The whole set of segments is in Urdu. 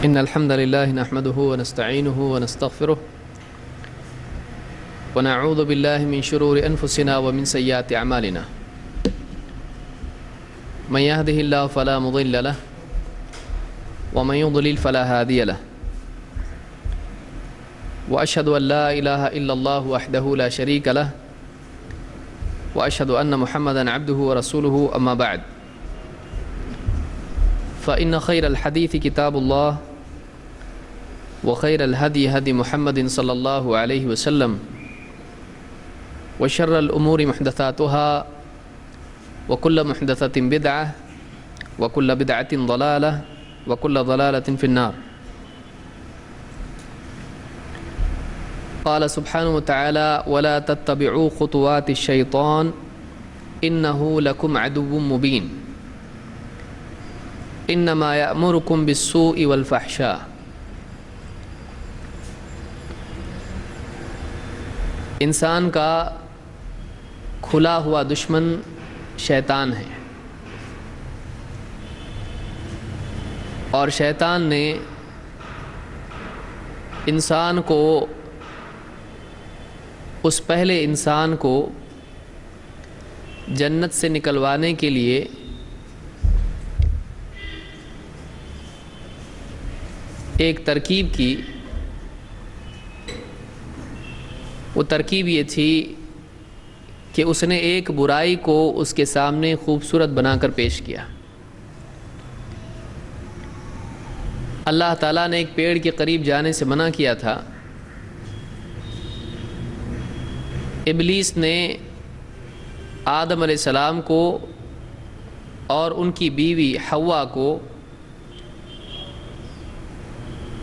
إن الحمد لله نحمده ونستعينه ونستغفره ونعوذ بالله من شرور أنفسنا ومن سيئات أعمالنا من يهده الله فلا مضل له ومن يضلل فلا هادي له وأشهد أن لا إله إلا الله وحده لا شريك له وأشهد أن محمدا عبده ورسوله أما بعد فإن خير الحديث كتاب الله وخير الهدي هدي محمد صلى الله عليه وسلم وشر الأمور محدثاتها وكل محدثة بدعة وكل بدعة ضلالة وكل ضلالة في النار. قال سبحانه وتعالى ولا تتبعوا خطوات الشيطان إنه لكم عدو مبين انما یأمرکم بالسوء والفحشاء. انسان کا کھلا ہوا دشمن شیطان ہے، اور شیطان نے انسان کو، اس پہلے انسان کو جنت سے نکلوانے کے لیے ایک ترکیب کی. وہ ترکیب یہ تھی کہ اس نے ایک برائی کو اس کے سامنے خوبصورت بنا کر پیش کیا. اللہ تعالیٰ نے ایک پیڑ کے قریب جانے سے منع کیا تھا. ابلیس نے آدم علیہ السلام کو اور ان کی بیوی حوا کو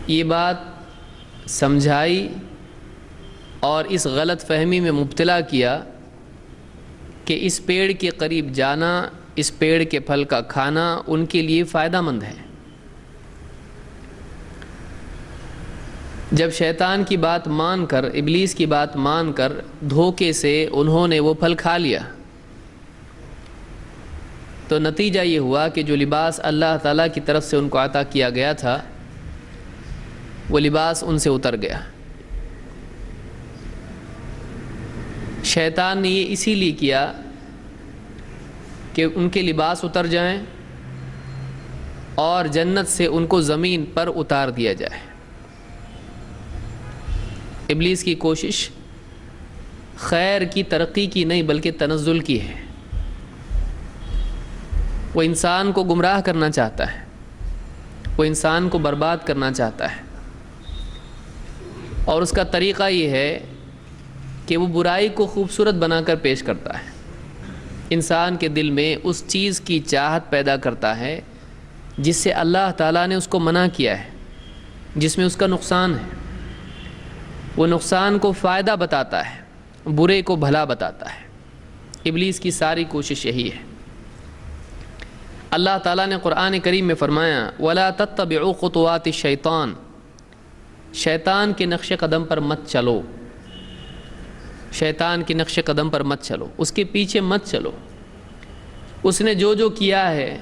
یہ بات سمجھائی اور اس غلط فہمی میں مبتلا کیا کہ اس پیڑ کے قریب جانا، اس پیڑ کے پھل کا کھانا ان کے لیے فائدہ مند ہے. جب شیطان کی بات مان کر، ابلیس کی بات مان کر دھوکے سے انہوں نے وہ پھل کھا لیا، تو نتیجہ یہ ہوا کہ جو لباس اللہ تعالیٰ کی طرف سے ان کو عطا کیا گیا تھا وہ لباس ان سے اتر گیا. شیطان نے یہ اسی لیے کیا کہ ان کے لباس اتر جائیں اور جنت سے ان کو زمین پر اتار دیا جائے. ابلیس کی کوشش خیر کی، ترقی کی نہیں بلکہ تنزل کی ہے. وہ انسان کو گمراہ کرنا چاہتا ہے، وہ انسان کو برباد کرنا چاہتا ہے، اور اس کا طریقہ یہ ہے کہ وہ برائی کو خوبصورت بنا کر پیش کرتا ہے. انسان کے دل میں اس چیز کی چاہت پیدا کرتا ہے جس سے اللہ تعالیٰ نے اس کو منع کیا ہے، جس میں اس کا نقصان ہے. وہ نقصان کو فائدہ بتاتا ہے، برے کو بھلا بتاتا ہے. ابلیس کی ساری کوشش یہی ہے. اللہ تعالیٰ نے قرآن کریم میں فرمایا وَلَا تَتَّبِعُوا خُطُوَاتِ الشَّيْطَانِ، شیطان کے نقش قدم پر مت چلو، شیطان کے نقش قدم پر مت چلو، اس کے پیچھے مت چلو. اس نے جو جو کیا ہے،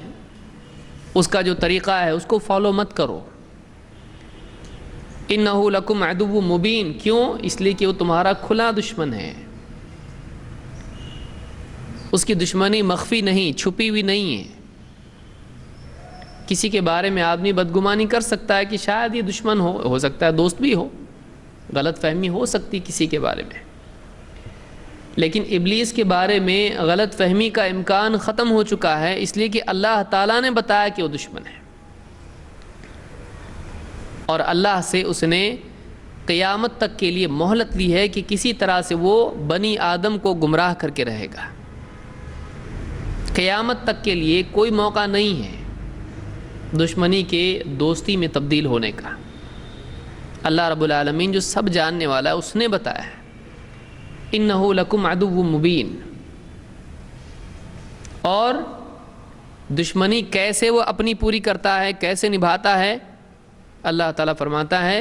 اس کا جو طریقہ ہے، اس کو فالو مت کرو. اِنَّهُ لَكُمْ عَدُوٌّ مُبِينٌ، کیوں؟ اس لیے کہ وہ تمہارا کھلا دشمن ہے. اس کی دشمنی مخفی نہیں، چھپی ہوئی نہیں ہے. کسی کے بارے میں آدمی بدگمانی کر سکتا ہے کہ شاید یہ دشمن ہو سکتا ہے دوست بھی ہو، غلط فہمی ہو سکتی کسی کے بارے میں، لیکن ابلیس کے بارے میں غلط فہمی کا امکان ختم ہو چکا ہے، اس لیے کہ اللہ تعالیٰ نے بتایا کہ وہ دشمن ہے، اور اللہ سے اس نے قیامت تک کے لیے مہلت لی ہے کہ کسی طرح سے وہ بنی آدم کو گمراہ کر کے رہے گا. قیامت تک کے لیے کوئی موقع نہیں ہے دشمنی کے دوستی میں تبدیل ہونے کا. اللہ رب العالمین جو سب جاننے والا ہے اس نے بتایا ہے اِنَّهُ لَكُمْ عَدُوٌّ مُبِينٌ. اور دشمنی کیسے وہ اپنی پوری کرتا ہے، کیسے نبھاتا ہے؟ اللہ تعالیٰ فرماتا ہے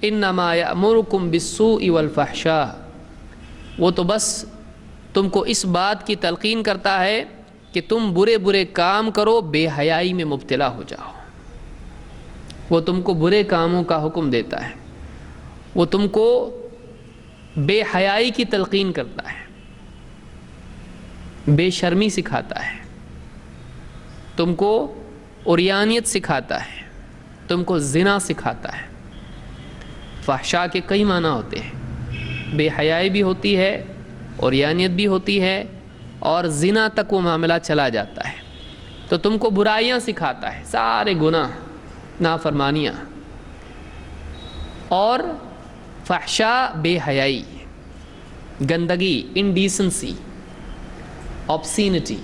اِنَّمَا يَأْمُرُكُمْ بِالسُّوءِ وَالْفَحْشَاءِ، وہ تو بس تم کو اس بات کی تلقین کرتا ہے کہ تم برے برے کام کرو، بے حیائی میں مبتلا ہو جاؤ. وہ تم کو برے کاموں کا حکم دیتا ہے، وہ تم کو بے حیائی کی تلقین کرتا ہے، بے شرمی سکھاتا ہے، تم کو عریانیت سکھاتا ہے، تم کو زنا سکھاتا ہے۔ فحشاء کے کئی معنی ہوتے ہیں، بے حیائی بھی ہوتی ہے، عریانیت بھی ہوتی ہے، اور زنا تک وہ معاملہ چلا جاتا ہے۔ تو تم کو برائیاں سکھاتا ہے، سارے گناہ، نافرمانیاں، اور فحشاء بے حیائی، گندگی، انڈیسنسی، آبسینٹی،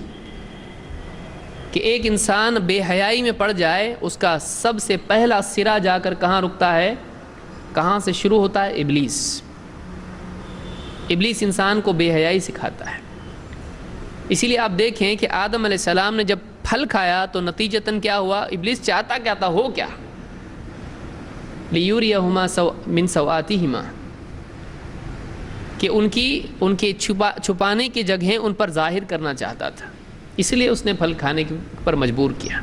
کہ ایک انسان بے حیائی میں پڑ جائے، اس کا سب سے پہلا سرا جا کر کہاں رکتا ہے، کہاں سے شروع ہوتا ہے؟ ابلیس۔ ابلیس انسان کو بے حیائی سکھاتا ہے۔ اسی لیے آپ دیکھیں کہ آدم علیہ السلام نے جب پھل کھایا تو نتیجتاً کیا ہوا؟ ابلیس چاہتا کیا تھا، ہو کیا؟ لِيُرِيَهُمَا مِن سَوْآتِهِمَا، کہ ان کے چھپانے کی جگہیں ان پر ظاہر کرنا چاہتا تھا، اس لیے اس نے پھل کھانے پر مجبور کیا۔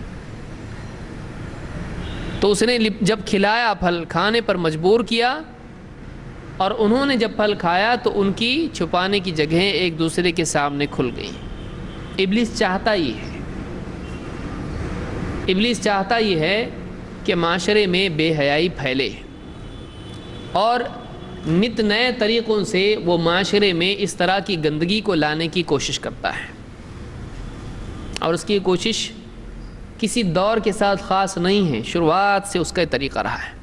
تو اس نے جب کھلایا، پھل کھانے پر مجبور کیا، اور انہوں نے جب پھل کھایا تو ان کی چھپانے کی جگہیں ایک دوسرے کے سامنے کھل گئیں۔ ابلیس چاہتا یہ ہے، ابلیس چاہتا یہ ہے کہ معاشرے میں بے حیائی پھیلے، اور نت نئے طریقوں سے وہ معاشرے میں اس طرح کی گندگی کو لانے کی کوشش کرتا ہے، اور اس کی کوشش کسی دور کے ساتھ خاص نہیں ہے، شروعات سے اس کا طریقہ رہا ہے۔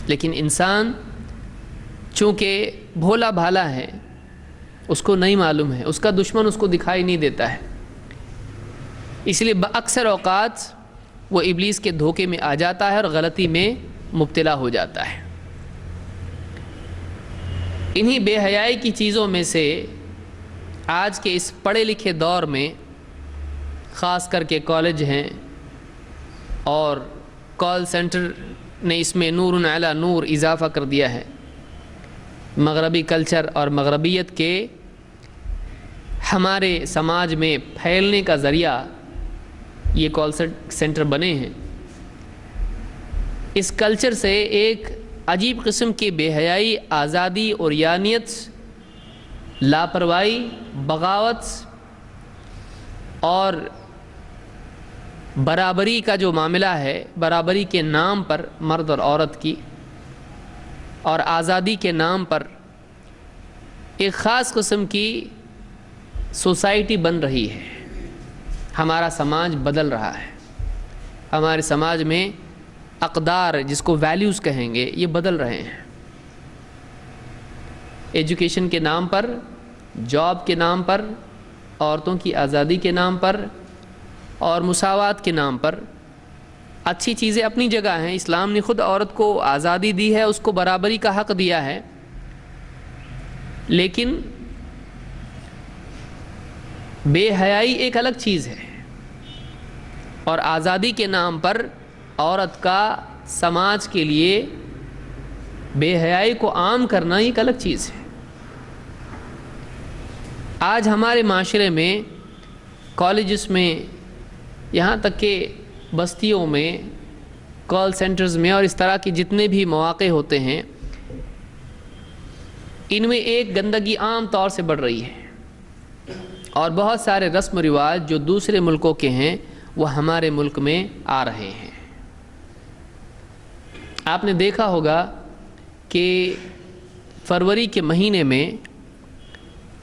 لیکن انسان چونکہ بھولا بھالا ہے، اس کو نہیں معلوم ہے، اس کا دشمن اس کو دکھائی نہیں دیتا ہے، اس لیے اکثر اوقات وہ ابلیس کے دھوکے میں آ جاتا ہے اور غلطی میں مبتلا ہو جاتا ہے۔ انہی بے حیائی کی چیزوں میں سے آج کے اس پڑھے لکھے دور میں خاص کر کے کالج ہیں، اور کال سینٹر نے اس میں نور علی نور اضافہ کر دیا ہے۔ مغربی کلچر اور مغربیت کے ہمارے سماج میں پھیلنے کا ذریعہ یہ کال سینٹر بنے ہیں۔ اس کلچر سے ایک عجیب قسم کی بے حیائی، آزادی، عریانیت، لاپرواہی، بغاوت اور برابری کا جو معاملہ ہے، برابری کے نام پر مرد اور عورت کی، اور آزادی کے نام پر ایک خاص قسم کی سوسائٹی بن رہی ہے۔ ہمارا سماج بدل رہا ہے، ہمارے سماج میں اقدار، جس کو ویلیوز کہیں گے، یہ بدل رہے ہیں۔ ایجوکیشن کے نام پر، جاب کے نام پر، عورتوں کی آزادی کے نام پر اور مساوات کے نام پر، اچھی چیزیں اپنی جگہ ہیں، اسلام نے خود عورت کو آزادی دی ہے، اس کو برابری کا حق دیا ہے، لیکن بے حیائی ایک الگ چیز ہے، اور آزادی کے نام پر عورت کا سماج کے لیے بے حیائی کو عام کرنا ایک الگ چیز ہے۔ آج ہمارے معاشرے میں، کالجز میں، یہاں تک کہ بستیوں میں، کال سینٹرز میں، اور اس طرح کی جتنے بھی مواقع ہوتے ہیں، ان میں ایک گندگی عام طور سے بڑھ رہی ہے، اور بہت سارے رسم و رواج جو دوسرے ملکوں کے ہیں وہ ہمارے ملک میں آ رہے ہیں۔ آپ نے دیکھا ہوگا کہ فروری کے مہینے میں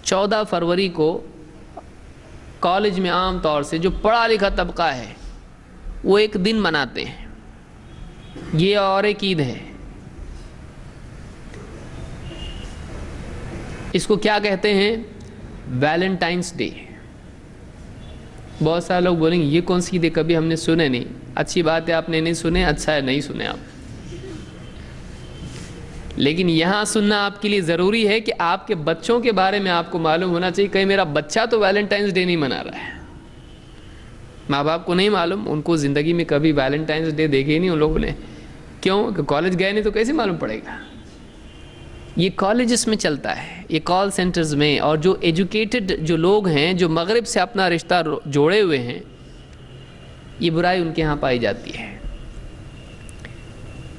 14 فروری کو کالج میں عام طور سے جو پڑھا لکھا طبقہ ہے وہ ایک دن مناتے ہیں، یہ اور ایک عید ہے۔ اس کو کیا کہتے ہیں؟ Valentines day. بہت سارے لوگ بولیں گے یہ کون سی عید ہے، کبھی ہم نے سنے نہیں۔ اچھی بات ہے آپ نے نہیں سنے، اچھا ہے نہیں سنے آپ، لیکن یہاں سننا آپ کے لیے ضروری ہے کہ آپ کے بچوں کے بارے میں آپ کو معلوم ہونا چاہیے۔ کہیں میرا بچہ تو ویلنٹائنس ڈے نہیں منا رہا ہے، ماں باپ کو نہیں معلوم، ان کو زندگی میں کبھی ویلنٹائنس ڈے دیکھے ہی نہیں ان لوگوں نے۔ کیوں کہ کالج گئے نہیں تو کیسے معلوم پڑے گا؟ یہ کالجز میں چلتا ہے، یہ کال سینٹرز میں، اور جو ایجوکیٹڈ جو لوگ ہیں، جو مغرب سے اپنا رشتہ جوڑے ہوئے ہیں، یہ برائی ان کے ہاں پائی جاتی ہے۔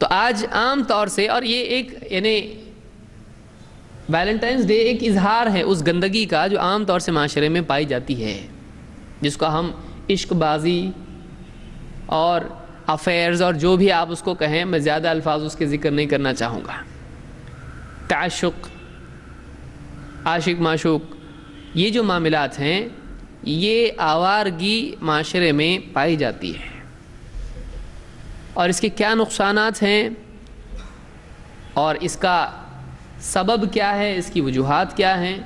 تو آج عام طور سے، اور یہ ایک یعنی ویلنٹائنس ڈے ایک اظہار ہے اس گندگی کا جو عام طور سے معاشرے میں پائی جاتی ہے، جس کو ہم عشق بازی اور افیئرز اور جو بھی آپ اس کو کہیں، میں زیادہ الفاظ اس کے ذکر نہیں کرنا چاہوں گا، تعشق، عاشق معشوق، یہ جو معاملات ہیں یہ آوارگی معاشرے میں پائی جاتی ہے، اور اس کے کیا نقصانات ہیں اور اس کا سبب کیا ہے، اس کی وجوہات کیا ہیں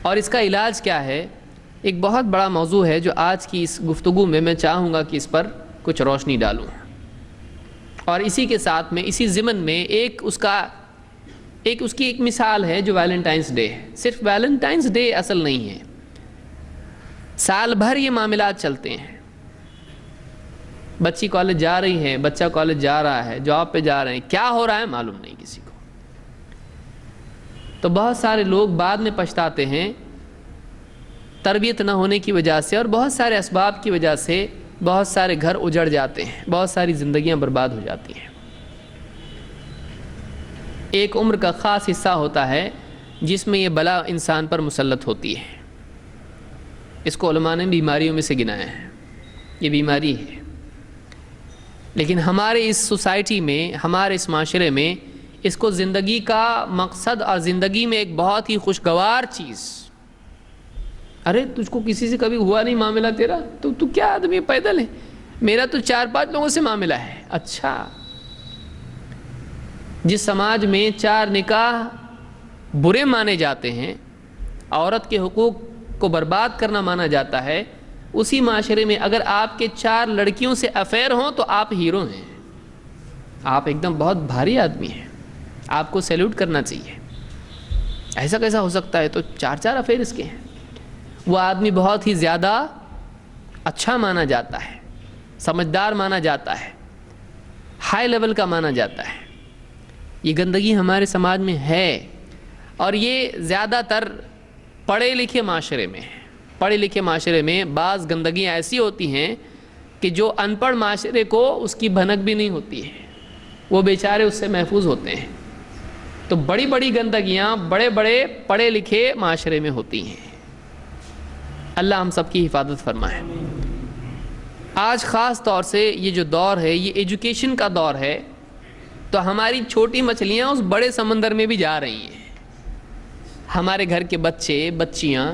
اور اس کا علاج کیا ہے، ایک بہت بڑا موضوع ہے جو آج کی اس گفتگو میں چاہوں گا کہ اس پر کچھ روشنی ڈالوں، اور اسی کے ساتھ میں اسی ضمن میں اس کی ایک مثال ہے جو ویلنٹائنس ڈے ہے۔ صرف ویلنٹائنس ڈے اصل نہیں ہے، سال بھر یہ معاملات چلتے ہیں۔ بچی کالج جا رہی ہے، بچہ کالج جا رہا ہے، جاب پہ جا رہے ہیں، کیا ہو رہا ہے معلوم نہیں کسی کو، تو بہت سارے لوگ بعد میں پچھتاتے ہیں، تربیت نہ ہونے کی وجہ سے اور بہت سارے اسباب کی وجہ سے بہت سارے گھر اجڑ جاتے ہیں، بہت ساری زندگیاں برباد ہو جاتی ہیں۔ ایک عمر کا خاص حصہ ہوتا ہے جس میں یہ بلا انسان پر مسلط ہوتی ہے، اس کو علماء نے بیماریوں میں سے گنایا ہے، یہ بیماری ہے، لیکن ہمارے اس سوسائٹی میں، ہمارے اس معاشرے میں اس کو زندگی کا مقصد اور زندگی میں ایک بہت ہی خوشگوار چیز، ارے تجھ کو کسی سے کبھی ہوا نہیں معاملہ تیرا، تو کیا آدمی پیدل ہے، میرا تو 4-5 لوگوں سے معاملہ ہے۔ اچھا، جس سماج میں 4 نکاح برے مانے جاتے ہیں، عورت کے حقوق کو برباد کرنا مانا جاتا ہے، اسی معاشرے میں اگر آپ کے 4 لڑکیوں سے افیئر ہوں تو آپ ہیرو ہیں، آپ ایک دم بہت بھاری آدمی ہیں، آپ کو سیلوٹ کرنا چاہیے۔ ایسا کیسا ہو سکتا ہے؟ تو 4 افیئر اس کے ہیں۔ وہ آدمی بہت ہی زیادہ اچھا مانا جاتا ہے، سمجھدار مانا جاتا ہے، ہائی لیول کا مانا جاتا ہے۔ یہ گندگی ہمارے سماج میں ہے، اور یہ زیادہ تر پڑھے لکھے معاشرے میں ہے۔ پڑھے لکھے معاشرے میں بعض گندگیاں ایسی ہوتی ہیں کہ جو ان پڑھ معاشرے کو اس کی بھنک بھی نہیں ہوتی ہے، وہ بیچارے اس سے محفوظ ہوتے ہیں۔ تو بڑی بڑی گندگیاں بڑے بڑے پڑھے لکھے معاشرے میں ہوتی ہیں۔ اللہ ہم سب کی حفاظت فرمائے۔ آج خاص طور سے یہ جو دور ہے یہ ایجوکیشن کا دور ہے، تو ہماری چھوٹی مچھلیاں اس بڑے سمندر میں بھی جا رہی ہیں۔ ہمارے گھر کے بچے بچیاں،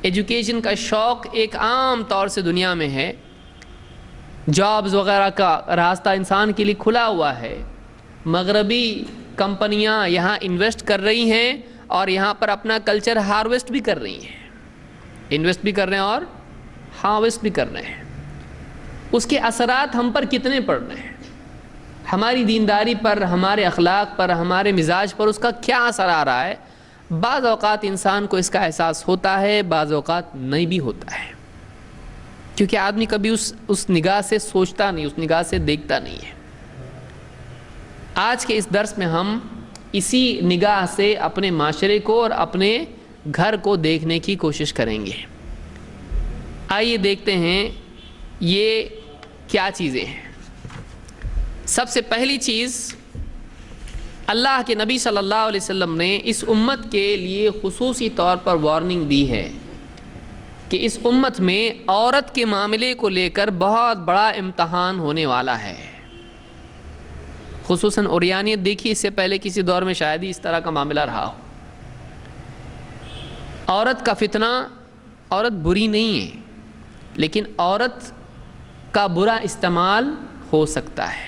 ایجوکیشن کا شوق ایک عام طور سے دنیا میں ہے، جابز وغیرہ کا راستہ انسان کے لیے کھلا ہوا ہے، مغربی کمپنیاں یہاں انویسٹ کر رہی ہیں اور یہاں پر اپنا کلچر ہارویسٹ بھی کر رہی ہیں، انویسٹ بھی کر رہے ہیں اور ہارویسٹ بھی کر رہے ہیں۔ اس کے اثرات ہم پر کتنے پڑ رہے ہیں، ہماری دینداری پر، ہمارے اخلاق پر، ہمارے مزاج پر اس کا کیا اثر آ رہا ہے؟ بعض اوقات انسان کو اس کا احساس ہوتا ہے، بعض اوقات نہیں بھی ہوتا ہے، کیونکہ آدمی کبھی اس نگاہ سے سوچتا نہیں، اس نگاہ سے دیکھتا نہیں ہے۔ آج کے اس درس میں ہم اسی نگاہ سے اپنے معاشرے کو اور اپنے گھر کو دیکھنے کی کوشش کریں گے۔ آئیے دیکھتے ہیں یہ کیا چیزیں ہیں۔ سب سے پہلی چیز، اللہ کے نبی صلی اللہ علیہ وسلم نے اس امت کے لیے خصوصی طور پر وارننگ دی ہے کہ اس امت میں عورت کے معاملے کو لے کر بہت بڑا امتحان ہونے والا ہے۔ خصوصاً عریانیت دیکھی، اس سے پہلے کسی دور میں شاید ہی اس طرح کا معاملہ رہا ہو۔ عورت کا فتنہ، عورت بری نہیں ہے، لیکن عورت کا برا استعمال ہو سکتا ہے۔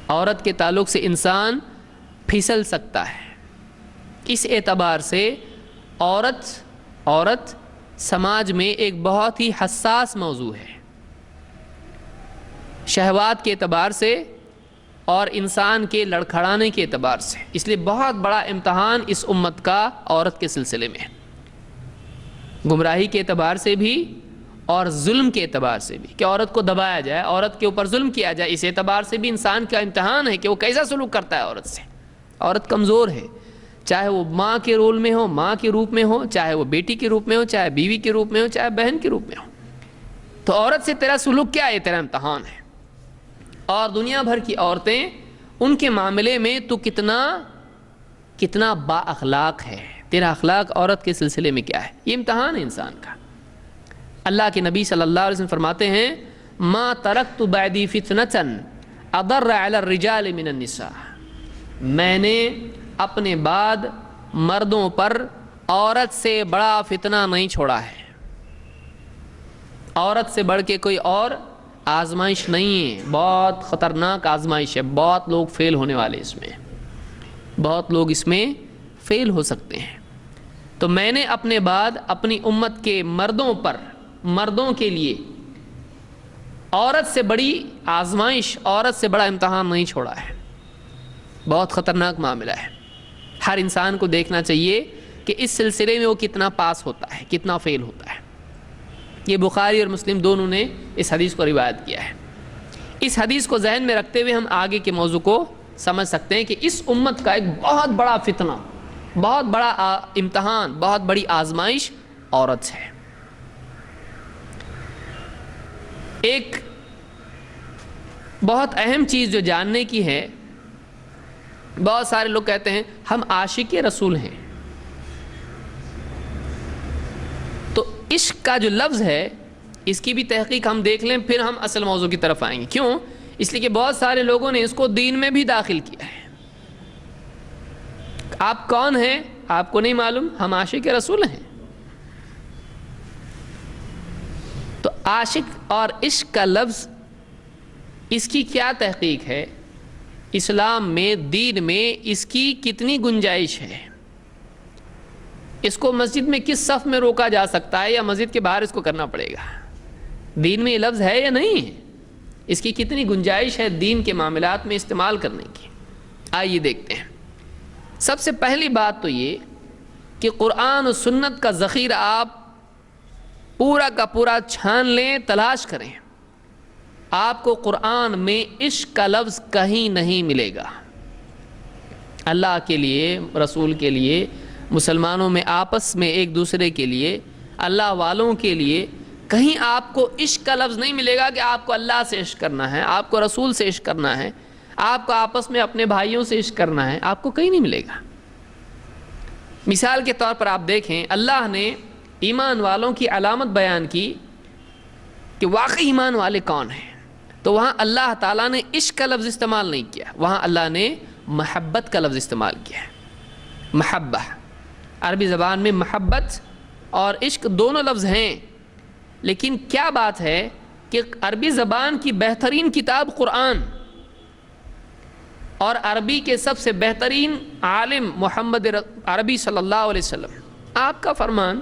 عورت کے تعلق سے انسان پھسل سکتا ہے۔ اس اعتبار سے عورت سماج میں ایک بہت ہی حساس موضوع ہے، شہوات کے اعتبار سے اور انسان کے لڑکھڑانے کے اعتبار سے۔ اس لیے بہت بڑا امتحان اس امت کا عورت کے سلسلے میں ہے، گمراہی کے اعتبار سے بھی اور ظلم کے اعتبار سے بھی، کہ عورت کو دبایا جائے، عورت کے اوپر ظلم کیا جائے، اس اعتبار سے بھی انسان کا امتحان ہے کہ وہ کیسا سلوک کرتا ہے عورت سے۔ عورت کمزور ہے، چاہے وہ ماں کے رول میں ہو، ماں کے روپ میں ہو، چاہے وہ بیٹی کے روپ میں ہو، چاہے بیوی کے روپ میں ہو، چاہے بہن کے روپ میں ہو۔ تو عورت سے تیرا سلوک کیا ہے؟ تیرا امتحان ہے۔ اور دنیا بھر کی عورتیں، ان کے معاملے میں تو کتنا با اخلاق ہے، تیرا اخلاق عورت کے سلسلے میں کیا ہے؟ یہ امتحان ہے انسان کا۔ اللہ کے نبی صلی اللہ علیہ وسلم فرماتے ہیں ما ترکت بعدی فتنةً اضر علی الرجال من النساء، میں نے اپنے بعد مردوں پر عورت سے بڑا فتنہ نہیں چھوڑا ہے۔ عورت سے بڑھ کے کوئی اور آزمائش نہیں ہے، بہت خطرناک آزمائش ہے، بہت لوگ فیل ہونے والے اس میں، بہت لوگ اس میں فیل ہو سکتے ہیں۔ تو میں نے اپنے بعد اپنی امت کے مردوں کے لیے عورت سے بڑی آزمائش، عورت سے بڑا امتحان نہیں چھوڑا ہے۔ بہت خطرناک معاملہ ہے، ہر انسان کو دیکھنا چاہیے کہ اس سلسلے میں وہ کتنا پاس ہوتا ہے، کتنا فیل ہوتا ہے۔ یہ بخاری اور مسلم دونوں نے اس حدیث کو روایت کیا ہے۔ اس حدیث کو ذہن میں رکھتے ہوئے ہم آگے کے موضوع کو سمجھ سکتے ہیں کہ اس امت کا ایک بہت بڑا فتنہ، بہت بڑا امتحان، بہت بڑی آزمائش عورت ہے۔ ایک بہت اہم چیز جو جاننے کی ہے، بہت سارے لوگ کہتے ہیں ہم عاشق رسول ہیں، تو عشق کا جو لفظ ہے اس کی بھی تحقیق ہم دیکھ لیں، پھر ہم اصل موضوع کی طرف آئیں گے۔ کیوں؟ اس لیے کہ بہت سارے لوگوں نے اس کو دین میں بھی داخل کیا ہے۔ آپ کون ہیں آپ کو نہیں معلوم، ہم عاشق رسول ہیں۔ تو عاشق اور عشق کا لفظ، اس کی کیا تحقیق ہے؟ اسلام میں، دین میں اس کی کتنی گنجائش ہے؟ اس کو مسجد میں کس صف میں روکا جا سکتا ہے، یا مسجد کے باہر اس کو کرنا پڑے گا؟ دین میں یہ لفظ ہے یا نہیں ہے؟ اس کی کتنی گنجائش ہے دین کے معاملات میں استعمال کرنے کی؟ آئیے دیکھتے ہیں۔ سب سے پہلی بات تو یہ کہ قرآن و سنت کا ذخیرہ آپ پورا کا پورا چھان لیں، تلاش کریں، آپ کو قرآن میں عشق کا لفظ کہیں نہیں ملے گا۔ اللہ کے لیے، رسول کے لیے، مسلمانوں میں آپس میں ایک دوسرے کے لیے، اللہ والوں کے لیے کہیں آپ کو عشق کا لفظ نہیں ملے گا کہ آپ کو اللہ سے عشق کرنا ہے، آپ کو رسول سے عشق کرنا ہے، آپ کو آپس میں اپنے بھائیوں سے عشق کرنا ہے، آپ کو کہیں نہیں ملے گا۔ مثال کے طور پر آپ دیکھیں، اللہ نے ایمان والوں کی علامت بیان کی کہ واقعی ایمان والے کون ہیں، تو وہاں اللہ تعالیٰ نے عشق کا لفظ استعمال نہیں کیا، وہاں اللہ نے محبت کا لفظ استعمال کیا ہے۔ محبہ، عربی زبان میں محبت اور عشق دونوں لفظ ہیں، لیکن کیا بات ہے کہ عربی زبان کی بہترین کتاب قرآن اور عربی کے سب سے بہترین عالم محمد عربی صلی اللہ علیہ وسلم، آپ کا فرمان،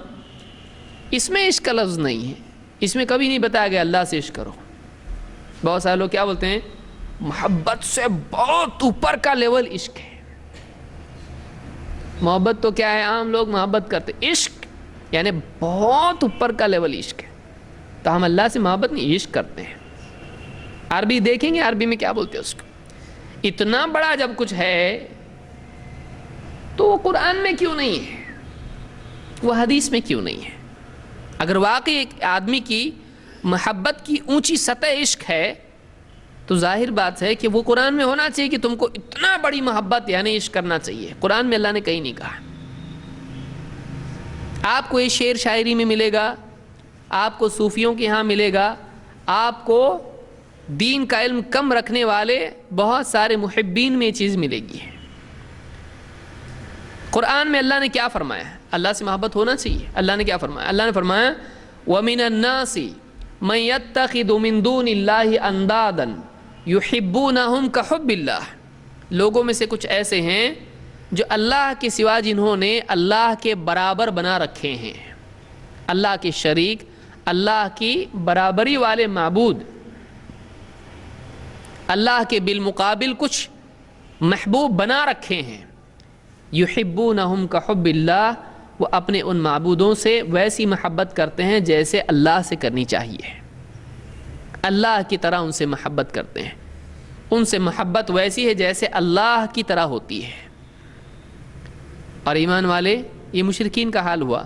اس میں عشق کا لفظ نہیں ہے، اس میں کبھی نہیں بتایا گیا اللہ سے عشق کرو۔ بہت سارے لوگ کیا بولتے ہیں، محبت سے بہت اوپر کا لیول عشق ہے۔ محبت تو کیا ہے، عام لوگ محبت کرتے، عشق یعنی بہت اوپر کا لیول عشق ہے، تو ہم اللہ سے محبت نہیں، عشق کرتے ہیں۔ عربی دیکھیں گے عربی میں کیا بولتے ہیں اس کو۔ اتنا بڑا جب کچھ ہے تو وہ قرآن میں کیوں نہیں ہے، وہ حدیث میں کیوں نہیں ہے؟ اگر واقعی ایک آدمی کی محبت کی اونچی سطح عشق ہے تو ظاہر بات ہے کہ وہ قرآن میں ہونا چاہیے کہ تم کو اتنا بڑی محبت یعنی عشق کرنا چاہیے۔ قرآن میں اللہ نے کہیں نہیں کہا۔ آپ کو یہ شعر شاعری میں ملے گا، آپ کو صوفیوں کے ہاں ملے گا، آپ کو دین کا علم کم رکھنے والے بہت سارے محبین میں یہ چیز ملے گی۔ قرآن میں اللہ نے کیا فرمایا؟ اللہ سے محبت ہونا چاہیے۔ اللہ نے کیا فرمایا؟ اللہ نے فرمایا وَمِنَ النَّاسِ مَن يَتَّخِذُ مِن دُونِ اللَّهِ أَندَادًا يُحِبُّونَهُمْ كَحُبِّ اللَّهِ، لوگوں میں سے کچھ ایسے ہیں جو اللہ کے سوا جنہوں نے اللہ کے برابر بنا رکھے ہیں، اللہ کے شریک، اللہ کی برابری والے معبود، اللہ کے بالمقابل کچھ محبوب بنا رکھے ہیں۔ یحبونہم کحب اللہ، وہ اپنے ان معبودوں سے ویسی محبت کرتے ہیں جیسے اللہ سے کرنی چاہیے، اللہ کی طرح ان سے محبت کرتے ہیں، ان سے محبت ویسی ہے جیسے اللہ کی طرح ہوتی ہے۔ اور ایمان والے، یہ مشرکین کا حال ہوا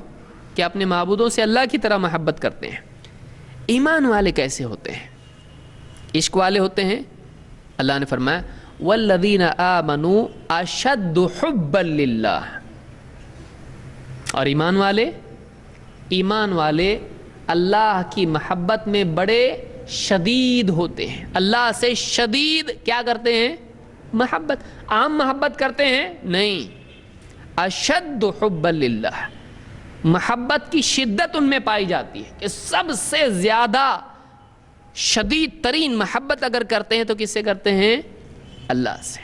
کہ اپنے معبودوں سے اللہ کی طرح محبت کرتے ہیں۔ ایمان والے کیسے ہوتے ہیں؟ عشق والے ہوتے ہیں، اللہ نے فرمایا والذین آمنوا اشد حبا للہ، اور ایمان والے اللہ کی محبت میں بڑے شدید ہوتے ہیں، اللہ سے شدید کیا کرتے ہیں؟ محبت۔ عام محبت کرتے ہیں؟ نہیں، اشد حبا للہ، محبت کی شدت ان میں پائی جاتی ہے کہ سب سے زیادہ شدید ترین محبت اگر کرتے ہیں تو کس سے کرتے ہیں؟ اللہ سے۔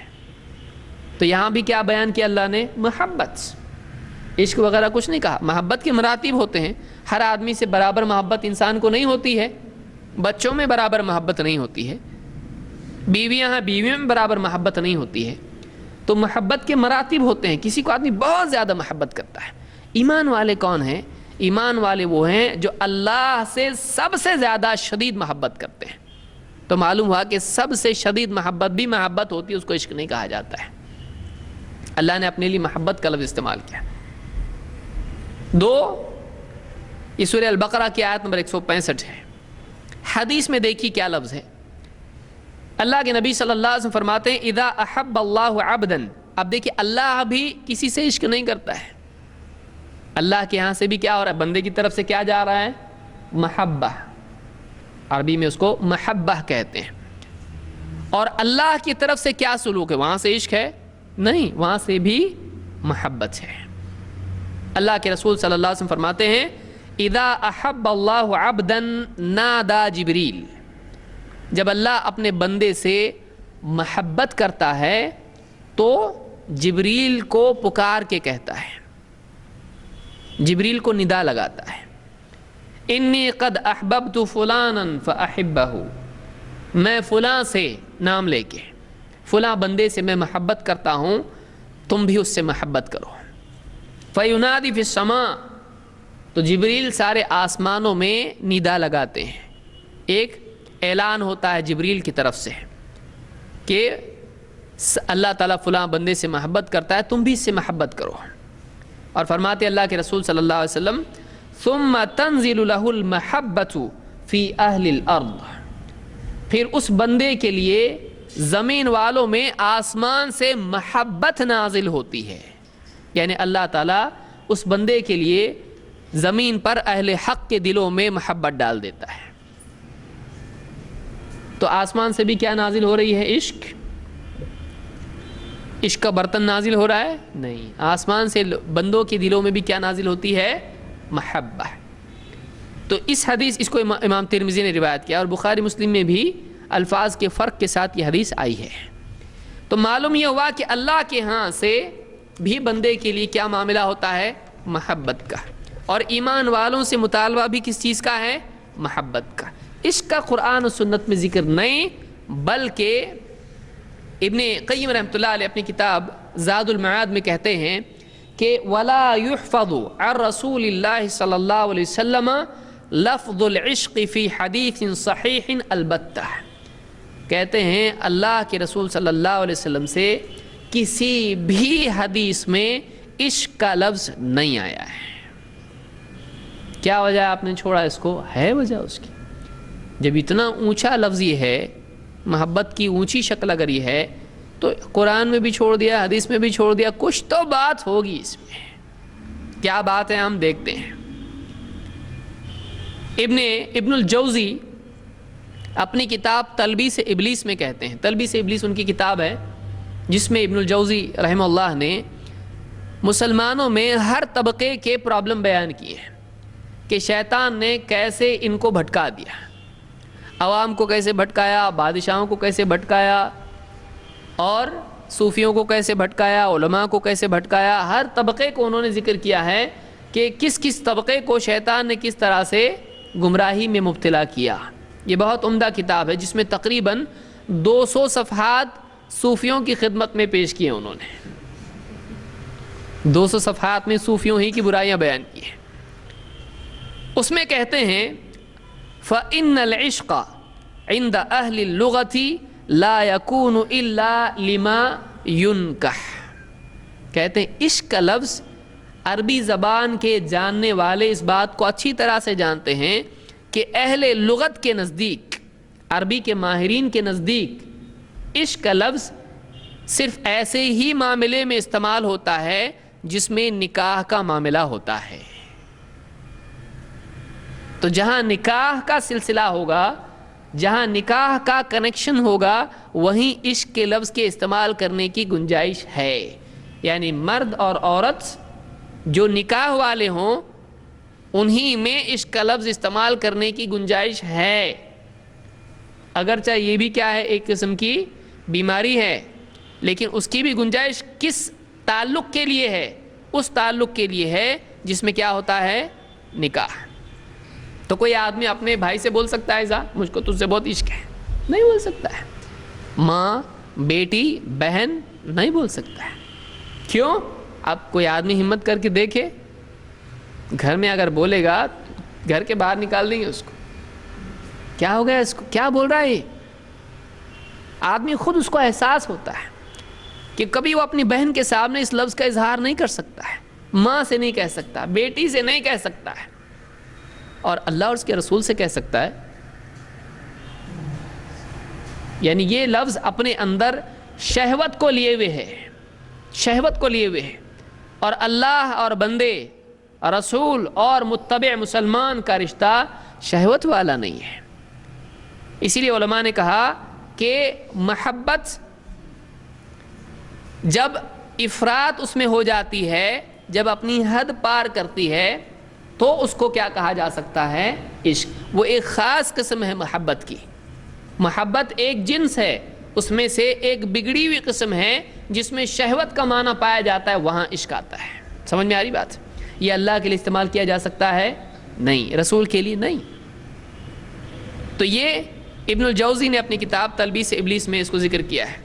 تو یہاں بھی کیا بیان کیا اللہ نے؟ محبت، عشق وغیرہ کچھ نہیں کہا۔ محبت کے مراتب ہوتے ہیں، ہر آدمی سے برابر محبت انسان کو نہیں ہوتی ہے، بچوں میں برابر محبت نہیں ہوتی ہے، بیویاں ہیں بیویوں میں برابر محبت نہیں ہوتی ہے، تو محبت کے مراتب ہوتے ہیں، کسی کو آدمی بہت زیادہ محبت کرتا ہے۔ ایمان والے کون ہیں؟ ایمان والے وہ ہیں جو اللہ سے سب سے زیادہ شدید محبت کرتے ہیں۔ تو معلوم ہوا کہ سب سے شدید محبت بھی محبت ہوتی ہے، اس کو عشق نہیں کہا جاتا ہے۔ اللہ نے اپنے لیے محبت کا لفظ استعمال کیا۔ دو، یہ سورہ البقرہ کی آیت نمبر 165 ہے۔ حدیث میں دیکھیے کیا لفظ ہے۔ اللہ کے نبی صلی اللہ علیہ وسلم فرماتے ہیں اذا احب اللہ عبدا، اب دیکھیے اللہ بھی کسی سے عشق نہیں کرتا ہے، اللہ کے ہاں سے بھی کیا ہو رہا ہے؟ بندے کی طرف سے کیا جا رہا ہے؟ محبہ، عربی میں اس کو محبہ کہتے ہیں۔ اور اللہ کی طرف سے کیا سلوک ہے؟ وہاں سے عشق ہے؟ نہیں، وہاں سے بھی محبت ہے۔ اللہ کے رسول صلی اللہ علیہ وسلم فرماتے ہیں اذا احب اللہ عبدا نادا جبریل، جب اللہ اپنے بندے سے محبت کرتا ہے تو جبریل کو پکار کے کہتا ہے، جبریل کو ندا لگاتا ہے، انی قد احببت فلانا فاحبہ، میں فلاں سے نام لے کے فلاں بندے سے میں محبت کرتا ہوں، تم بھی اس سے محبت کرو۔ فینادی فی السماء، تو جبریل سارے آسمانوں میں ندا لگاتے ہیں، ایک اعلان ہوتا ہے جبریل کی طرف سے کہ اللہ تعالیٰ فلاں بندے سے محبت کرتا ہے، تم بھی اس سے محبت کرو۔ اور فرماتے اللہ کے رسول صلی اللہ علیہ وسلم ثم تنزل له المحبۃ فی اہل الارض، پھر اس بندے کے لیے زمین والوں میں آسمان سے محبت نازل ہوتی ہے، یعنی اللہ تعالیٰ اس بندے کے لیے زمین پر اہل حق کے دلوں میں محبت ڈال دیتا ہے۔ تو آسمان سے بھی کیا نازل ہو رہی ہے؟ عشق۔ عشق کا برتن نازل ہو رہا ہے؟ نہیں، آسمان سے بندوں کے دلوں میں بھی کیا نازل ہوتی ہے؟ محبت۔ تو اس حدیث، اس کو امام ترمذی نے روایت کیا، اور بخاری مسلم میں بھی الفاظ کے فرق کے ساتھ یہ حدیث آئی ہے۔ تو معلوم یہ ہوا کہ اللہ کے ہاں سے بھی بندے کے لیے کیا معاملہ ہوتا ہے؟ محبت کا۔ اور ایمان والوں سے مطالبہ بھی کس چیز کا ہے؟ محبت کا۔ اس کا قرآن و سنت میں ذکر نہیں، بلکہ ابن قیم رحمۃ اللہ علیہ اپنی کتاب زاد المعاد میں کہتے ہیں کہ وَلَا يُحْفَظُ عَنْ رَسُولِ اللَّهِ صلی اللہ علیہ وسلم لفظ العشق فی حدیث صحیح البتہ، کہتے ہیں اللہ کے رسول صلی اللہ علیہ وسلم سے کسی بھی حدیث میں عشق کا لفظ نہیں آیا ہے۔ کیا وجہ آپ نے چھوڑا اس کو؟ ہے وجہ اس کی، جب اتنا اونچا لفظ یہ ہے، محبت کی اونچی شکل اگر یہ ہے، تو قرآن میں بھی چھوڑ دیا، حدیث میں بھی چھوڑ دیا، کچھ تو بات ہوگی اس میں۔ کیا بات ہے ہم دیکھتے ہیں۔ ابن الجوزی اپنی کتاب تلبیس ابلیس میں کہتے ہیں، تلبیس ابلیس ان کی کتاب ہے جس میں ابن الجوزی رحمہ اللہ نے مسلمانوں میں ہر طبقے کے پرابلم بیان کیے ہیں کہ شیطان نے کیسے ان کو بھٹکا دیا، عوام کو کیسے بھٹکایا، بادشاہوں کو کیسے بھٹکایا، اور صوفیوں کو کیسے بھٹکایا، علماء کو کیسے بھٹکایا۔ ہر طبقے کو انہوں نے ذکر کیا ہے کہ کس کس طبقے کو شیطان نے کس طرح سے گمراہی میں مبتلا کیا۔ یہ بہت عمدہ کتاب ہے جس میں تقریباً 200 صفحات صوفیوں کی خدمت میں پیش کیے انہوں نے، 200 صفحات میں صوفیوں ہی کی برائیاں بیان کی ہیں۔ اس میں کہتے ہیں فَإِنَّ الْعِشْقَ عِنْدَ أَهْلِ اللُّغَةِ لَا يَكُونُ إِلَّا لِمَا يُنْكَحُ، کہتے ہیں عشق کا لفظ عربی زبان کے جاننے والے اس بات کو اچھی طرح سے جانتے ہیں کہ اہل لغت کے نزدیک، عربی کے ماہرین کے نزدیک عشق کا لفظ صرف ایسے ہی معاملے میں استعمال ہوتا ہے جس میں نکاح کا معاملہ ہوتا ہے. تو جہاں نکاح کا سلسلہ ہوگا، جہاں نکاح کا کنیکشن ہوگا، وہیں عشق کے لفظ کے استعمال کرنے کی گنجائش ہے. یعنی مرد اور عورت جو نکاح والے ہوں انہی میں عشق کا لفظ استعمال کرنے کی گنجائش ہے. اگرچہ یہ بھی کیا ہے، ایک قسم کی بیماری ہے، لیکن اس کی بھی گنجائش کس تعلق کے لیے ہے؟ اس تعلق کے لیے ہے جس میں کیا ہوتا ہے؟ نکاح. تو کوئی آدمی اپنے بھائی سے بول سکتا ہے مجھ کو تجھ سے بہت عشق ہے؟ نہیں بول سکتا ہے. ماں، بیٹی، بہن نہیں بول سکتا ہے. کیوں؟ اب کوئی آدمی ہمت کر کے دیکھے، گھر میں اگر بولے گا گھر کے باہر نکال دیں گے اس کو. کیا ہو گیا اس کو؟ کیا بول رہا ہے یہ؟ آدمی خود اس کو احساس ہوتا ہے کہ کبھی وہ اپنی بہن کے سامنے اس لفظ کا اظہار نہیں کر سکتا ہے، ماں سے نہیں کہہ سکتا، بیٹی سے نہیں کہہ سکتا ہے، اور اللہ اور اس کے رسول سے کہہ سکتا ہے. یعنی یہ لفظ اپنے اندر شہوت کو لیے ہوئے ہے، شہوت کو لیے ہوئے ہے. اور اللہ اور بندے، رسول اور متبع مسلمان کا رشتہ شہوت والا نہیں ہے. اسی لیے علماء نے کہا کہ محبت جب افراط اس میں ہو جاتی ہے، جب اپنی حد پار کرتی ہے، تو اس کو کیا کہا جا سکتا ہے؟ عشق. وہ ایک خاص قسم ہے محبت کی. محبت ایک جنس ہے، اس میں سے ایک بگڑی ہوئی قسم ہے جس میں شہوت کا معنی پایا جاتا ہے، وہاں عشق آتا ہے. سمجھ میں آ رہی بات؟ یہ اللہ کے لیے استعمال کیا جا سکتا ہے؟ نہیں. رسول کے لیے نہیں. تو یہ ابن الجوزی نے اپنی کتاب تلبیس ابلیس میں اس کو ذکر کیا ہے.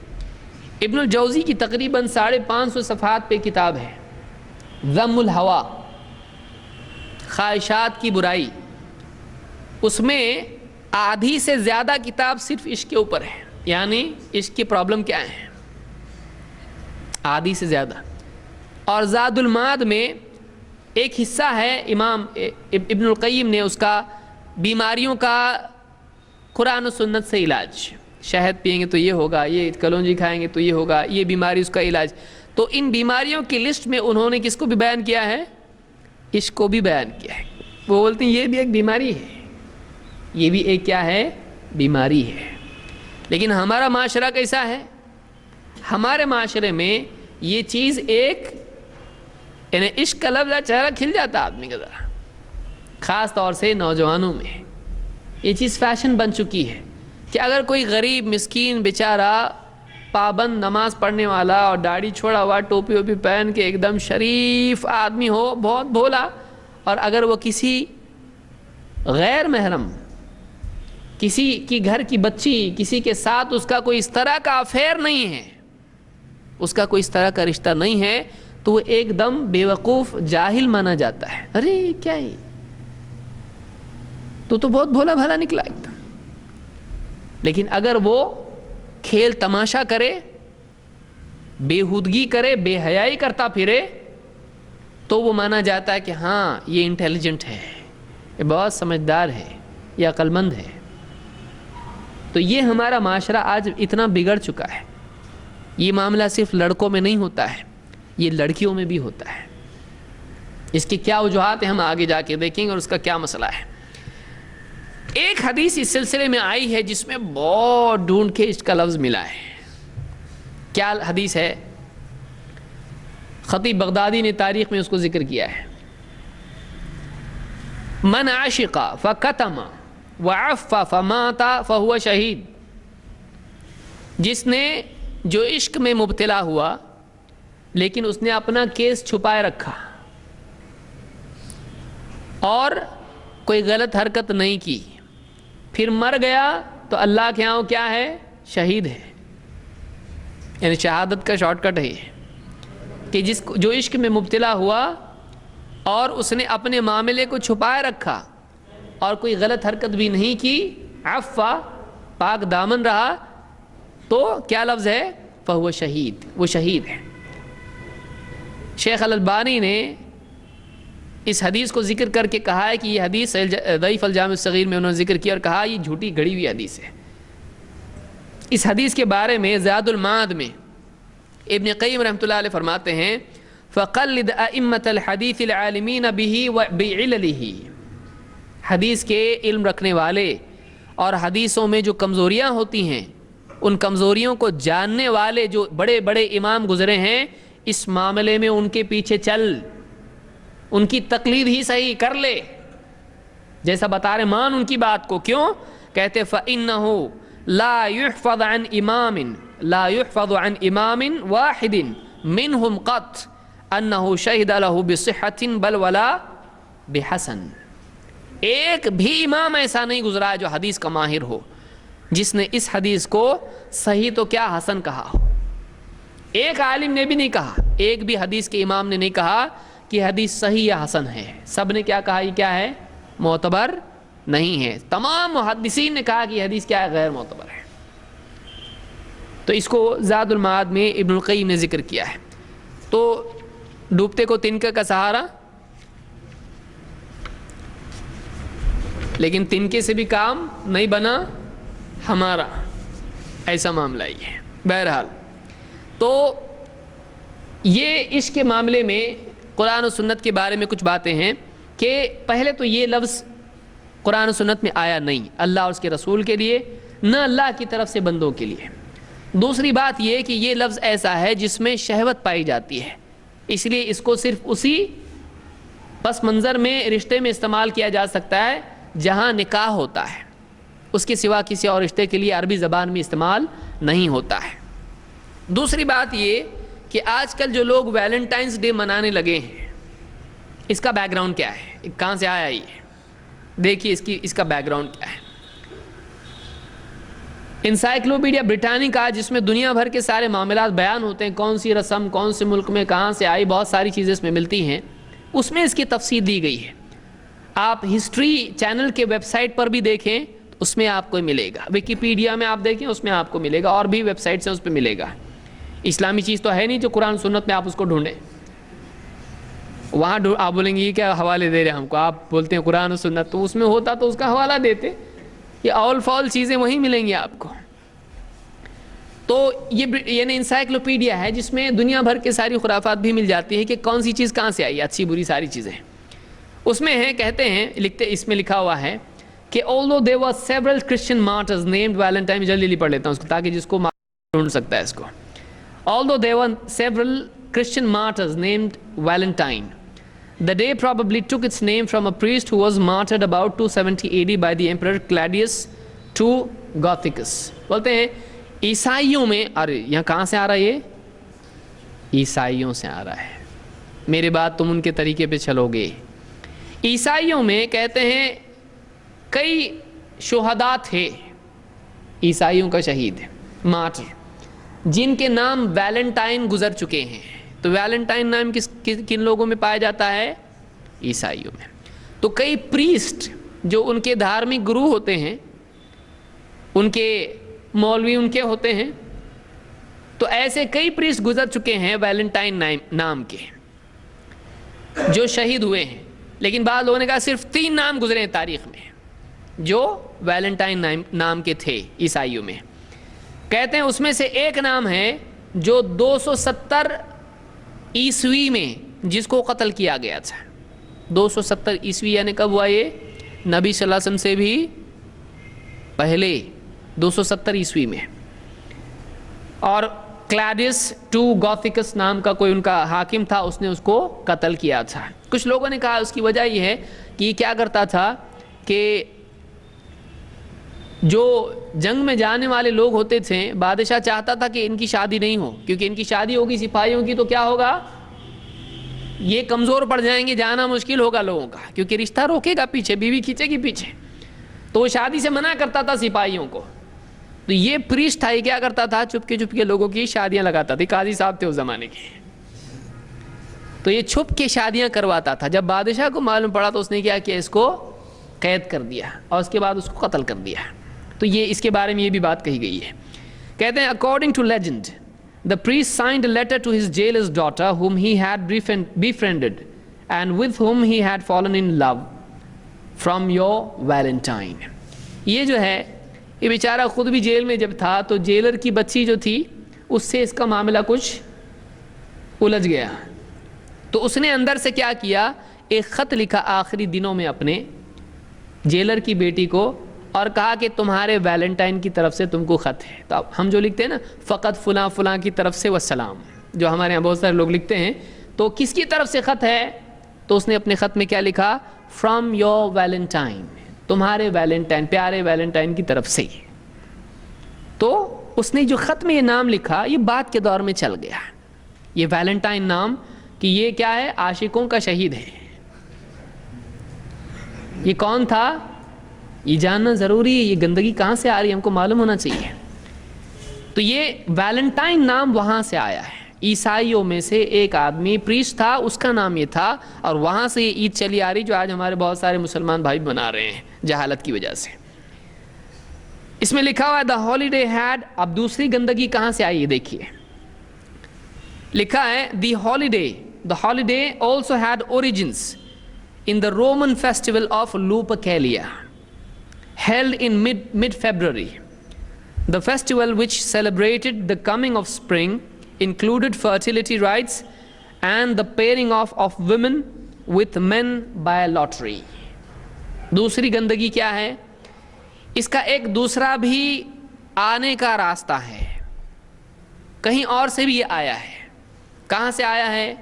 ابن الجوزی کی تقریباً 550 صفحات پہ کتاب ہے ذم الہوا، خواہشات کی برائی. اس میں آدھی سے زیادہ کتاب صرف عشق کے اوپر ہے. یعنی عشق کی پرابلم کیا ہے، آدھی سے زیادہ. اور زاد المعاد میں ایک حصہ ہے امام ابن القیم نے اس کا بیماریوں کا قرآن و سنت سے علاج. شہد پئیں گے تو یہ ہوگا، یہ کلونجی کھائیں گے تو یہ ہوگا، یہ بیماری اس کا علاج. تو ان بیماریوں کی لسٹ میں انہوں نے کس کو بھی بیان کیا ہے؟ عشق کو بھی بیان کیا ہے. وہ بولتے ہیں یہ بھی ایک بیماری ہے، یہ بھی ایک کیا ہے؟ بیماری ہے. لیکن ہمارا معاشرہ کیسا ہے؟ ہمارے معاشرے میں یہ چیز ایک یعنی عشق کا لفظ چہرہ کھل جاتا آدمی کا ذرا، خاص طور سے نوجوانوں میں یہ چیز فیشن بن چکی ہے کہ اگر کوئی غریب مسکین بیچارہ پابند نماز پڑھنے والا اور داڑھی چھوڑا ہوا، ٹوپی ووپی پہن کے ایک دم شریف آدمی ہو، بہت بھولا، اور اگر وہ کسی غیر محرم، کسی کی گھر کی بچی، کسی کے ساتھ اس کا کوئی اس طرح کا افیئر نہیں ہے، اس کا کوئی اس طرح کا رشتہ نہیں ہے، تو وہ ایک دم بے وقوف جاہل مانا جاتا ہے. ارے کیا ہے، تو بہت بھولا بھالا نکلا ایک دم. لیکن اگر وہ کھیل تماشا کرے، بےہودگی کرے، بے حیائی کرتا پھرے، تو وہ مانا جاتا ہے کہ ہاں یہ انٹیلیجنٹ ہے، یہ بہت سمجھدار ہے، یہ عقل مند ہے. تو یہ ہمارا معاشرہ آج اتنا بگڑ چکا ہے. یہ معاملہ صرف لڑکوں میں نہیں ہوتا ہے، یہ لڑکیوں میں بھی ہوتا ہے. اس کی کیا وجوہات ہیں ہم آگے جا کے دیکھیں گے اور اس کا کیا مسئلہ ہے. ایک حدیث اس سلسلے میں آئی ہے جس میں بہت ڈھونڈ کے عشق کا لفظ ملا ہے. کیا حدیث ہے؟ خطیب بغدادی نے تاریخ میں اس کو ذکر کیا ہے. من عشق فکتم وعف فمات فہو شہید. جس نے جو عشق میں مبتلا ہوا لیکن اس نے اپنا کیس چھپائے رکھا اور کوئی غلط حرکت نہیں کی، پھر مر گیا، تو اللہ کے ہاں کیا ہے؟ شہید ہے. یعنی شہادت کا شارٹ کٹ ہے یہ کہ جو عشق میں مبتلا ہوا اور اس نے اپنے معاملے کو چھپائے رکھا اور کوئی غلط حرکت بھی نہیں کی، عفا، پاک دامن رہا، تو کیا لفظ ہے؟ فہو شہید، وہ شہید ہے. شیخ الالبانی نے اس حدیث کو ذکر کر کے کہا ہے کہ یہ حدیث ضعیف الجامع الصغیر میں انہوں نے ذکر کیا اور کہا یہ جھوٹی گھڑی ہوئی حدیث ہے. اس حدیث کے بارے میں زاد المعاد میں ابن قیم رحمۃ اللہ علیہ فرماتے ہیں فقلد ائمۃ الحدیث العالمین بہ وبعللہ، حدیث کے علم رکھنے والے اور حدیثوں میں جو کمزوریاں ہوتی ہیں ان کمزوریوں کو جاننے والے جو بڑے بڑے امام گزرے ہیں، اس معاملے میں ان کے پیچھے چل، ان کی تقلید ہی صحیح کر لے، جیسا بتا رہے مان ان کی بات کو۔ کیوں؟ کہتے فَإِنَّهُ لا يحفظ عن امام واحد منهم قط انه شهد له بصحة بل ولا بحسن، ایک بھی امام ایسا نہیں گزرا ہے جو حدیث کا ماہر ہو جس نے اس حدیث کو صحیح تو کیا حسن کہا ہو۔ ایک عالم نے بھی نہیں کہا، ایک بھی حدیث کے امام نے نہیں کہا کہ حدیث صحیح یا حسن ہے، سب نے کیا کہا؟ یہ کیا ہے؟ معتبر نہیں ہے۔ تمام محدثین نے کہا کہ یہ حدیث کیا ہے؟ غیر معتبر ہے۔ تو اس کو زاد المعاد میں ابن القیم نے ذکر کیا ہے۔ تو ڈوبتے کو تنکے کا سہارا، لیکن تنکے سے بھی کام نہیں بنا ہمارا، ایسا معاملہ ہی ہے۔ بہرحال تو یہ عشق کے معاملے میں قرآن و سنت کے بارے میں کچھ باتیں ہیں کہ پہلے تو یہ لفظ قرآن و سنت میں آیا نہیں اللہ اور اس کے رسول کے لیے، نہ اللہ کی طرف سے بندوں کے لیے۔ دوسری بات یہ کہ یہ لفظ ایسا ہے جس میں شہوت پائی جاتی ہے، اس لیے اس کو صرف اسی پس منظر میں رشتے میں استعمال کیا جا سکتا ہے جہاں نکاح ہوتا ہے، اس کے سوا کسی اور رشتے کے لیے عربی زبان میں استعمال نہیں ہوتا ہے۔ دوسری بات یہ کہ آج کل جو لوگ ویلنٹائنس ڈے منانے لگے ہیں، اس کا بیک گراؤنڈ کیا ہے؟ کہاں سے آیا یہ؟ دیکھیے اس کا بیک گراؤنڈ کیا ہے۔ انسائکلوپیڈیا بریٹانیکا جس میں دنیا بھر کے سارے معاملات بیان ہوتے ہیں، کون سی رسم کون سے ملک میں کہاں سے آئی، بہت ساری چیزیں اس میں ملتی ہیں، اس میں اس کی تفصیل دی گئی ہے۔ آپ ہسٹری چینل کے ویب سائٹ پر بھی دیکھیں، اس میں آپ کو ملے گا، ویکیپیڈیا میں آپ دیکھیں اس میں آپ کو ملے گا، اور بھی ویب سائٹس ہیں اس پہ ملے گا۔ اسلامی چیز تو ہے نہیں جو قرآن سنت میں آپ اس کو ڈھونڈیں، وہاں آپ بولیں گے یہ کیا حوالے دے رہے ہیں ہم کو، آپ بولتے ہیں قرآن و سنت، تو اس میں ہوتا تو اس کا حوالہ دیتے، یہ اول فال چیزیں وہیں ملیں گی آپ کو۔ تو یہ یعنی انسائکلوپیڈیا ہے جس میں دنیا بھر کے ساری خرافات بھی مل جاتی ہیں کہ کون سی چیز کہاں سے آئی، اچھی بری ساری چیزیں اس میں ہیں۔ کہتے ہیں اس میں لکھا ہوا ہے کہ although there were several Christian martyrs named Valentine، جلدی پڑھ لیتا ہوں اس کو تاکہ جس کو ڈھونڈ سکتا ہے اس کو۔ although there were several Christian martyrs named Valentine, the day probably took its name from a priest who was martyred about 270 AD by the Emperor Claudius to Gothicus۔ بولتے ہیں عیسائیوں میں، ارے یہاں کہاں سے آ رہا ہے؟ یہ عیسائیوں سے آ رہا ہے، میرے بات تم ان کے طریقے پہ چلو گے۔ عیسائیوں میں کہتے ہیں کئی شہداء تھے، عیسائیوں کا شہید مارٹر، جن کے نام ویلنٹائن گزر چکے ہیں۔ تو ویلنٹائن نام کن لوگوں میں پایا جاتا ہے؟ عیسائیوں میں۔ تو کئی پریسٹ جو ان کے دھارمک گرو ہوتے ہیں، ان کے مولوی ان کے ہوتے ہیں، تو ایسے کئی پریسٹ گزر چکے ہیں ویلنٹائن نام کے جو شہید ہوئے ہیں، لیکن بعض لوگوں نے کہا صرف 3 نام گزرے ہیں تاریخ میں جو ویلنٹائن نام کے تھے عیسائیوں میں۔ کہتے ہیں اس میں سے ایک نام ہے جو 270 عیسوی میں جس کو قتل کیا گیا تھا۔ 270 عیسوی یعنی کب ہوا؟ یہ نبی صلی اللہ علیہ وسلم سے بھی پہلے 270 عیسوی میں۔ اور کلاڈیس ٹو گوتھیکس نام کا کوئی ان کا حاکم تھا، اس نے اس کو قتل کیا تھا۔ کچھ لوگوں نے کہا اس کی وجہ یہ ہے کہ یہ کیا کرتا تھا کہ جو جنگ میں جانے والے لوگ ہوتے تھے، بادشاہ چاہتا تھا کہ ان کی شادی نہیں ہو، کیونکہ ان کی شادی ہوگی سپاہیوں کی تو کیا ہوگا؟ یہ کمزور پڑ جائیں گے، جانا مشکل ہوگا لوگوں کا، کیونکہ رشتہ روکے گا پیچھے، بیوی کھینچے گی پیچھے، تو وہ شادی سے منع کرتا تھا سپاہیوں کو۔ تو یہ پریسٹ تھا، یہ کیا کرتا تھا؟ چھپ کے لوگوں کی شادیاں لگاتا تھا، قاضی صاحب تھے اس زمانے کے، تو یہ چھپ کے شادیاں کرواتا تھا۔ جب بادشاہ کو معلوم پڑا تو اس نے کیا کیا؟ اس کو قید کر دیا اور اس کے بعد اس کو قتل کر دیا۔ تو یہ اس کے بارے میں یہ بھی بات کہی گئی ہے۔ کہتے ہیں according to legend, the priest signed a letter to his jailer's daughter whom he had befriended and with whom he had fallen in love from your Valentine۔ یہ جو ہے یہ بیچارہ خود بھی جیل میں جب تھا تو جیلر کی بچی جو تھی اس سے اس کا معاملہ کچھ الجھ گیا، تو اس نے اندر سے کیا کیا، ایک خط لکھا آخری دنوں میں اپنے جیلر کی بیٹی کو، اور کہا کہ تمہارے ویلنٹائن کی طرف سے تم کو خط ہے۔ تو اب ہم جو لکھتے ہیں نا فقط فلاں فلاں کی طرف سے والسلام، جو ہمارے یہاں بہت سارے لوگ لکھتے ہیں، تو کس کی طرف سے خط ہے؟ تو اس نے اپنے خط میں کیا لکھا، فرام یور ویلنٹائن، تمہارے ویلنٹائن، پیارے ویلنٹائن کی طرف سے۔ تو اس نے جو خط میں یہ نام لکھا یہ بعد کے دور میں چل گیا، یہ ویلنٹائن نام، کہ یہ کیا ہے، عاشقوں کا شہید ہے۔ یہ کون تھا، یہ جاننا ضروری ہے، یہ گندگی کہاں سے آ رہی ہے ہم کو معلوم ہونا چاہیے۔ تو یہ ویلنٹائن نام وہاں سے آیا ہے، عیسائیوں میں سے ایک آدمی پریسٹ تھا، اس کا نام یہ تھا، اور وہاں سے یہ عید چلی آ رہی جو آج ہمارے بہت سارے مسلمان بھائی بنا رہے ہیں جہالت کی وجہ سے۔ اس میں لکھا ہوا ہے دا ہالیڈے ہیڈ، اب دوسری گندگی کہاں سے آئی ہے دیکھیے، لکھا ہے the holiday also had origins in the Roman festival of Lupercalia, held in mid-February. The festival, which celebrated the coming of spring, included fertility rites and the pairing of women with men by lottery. دوسری گندگی کیا ہے، اس کا ایک دوسرا بھی آنے کا راستہ ہے، کہیں اور سے بھی یہ آیا ہے۔ کہاں سے آیا ہے؟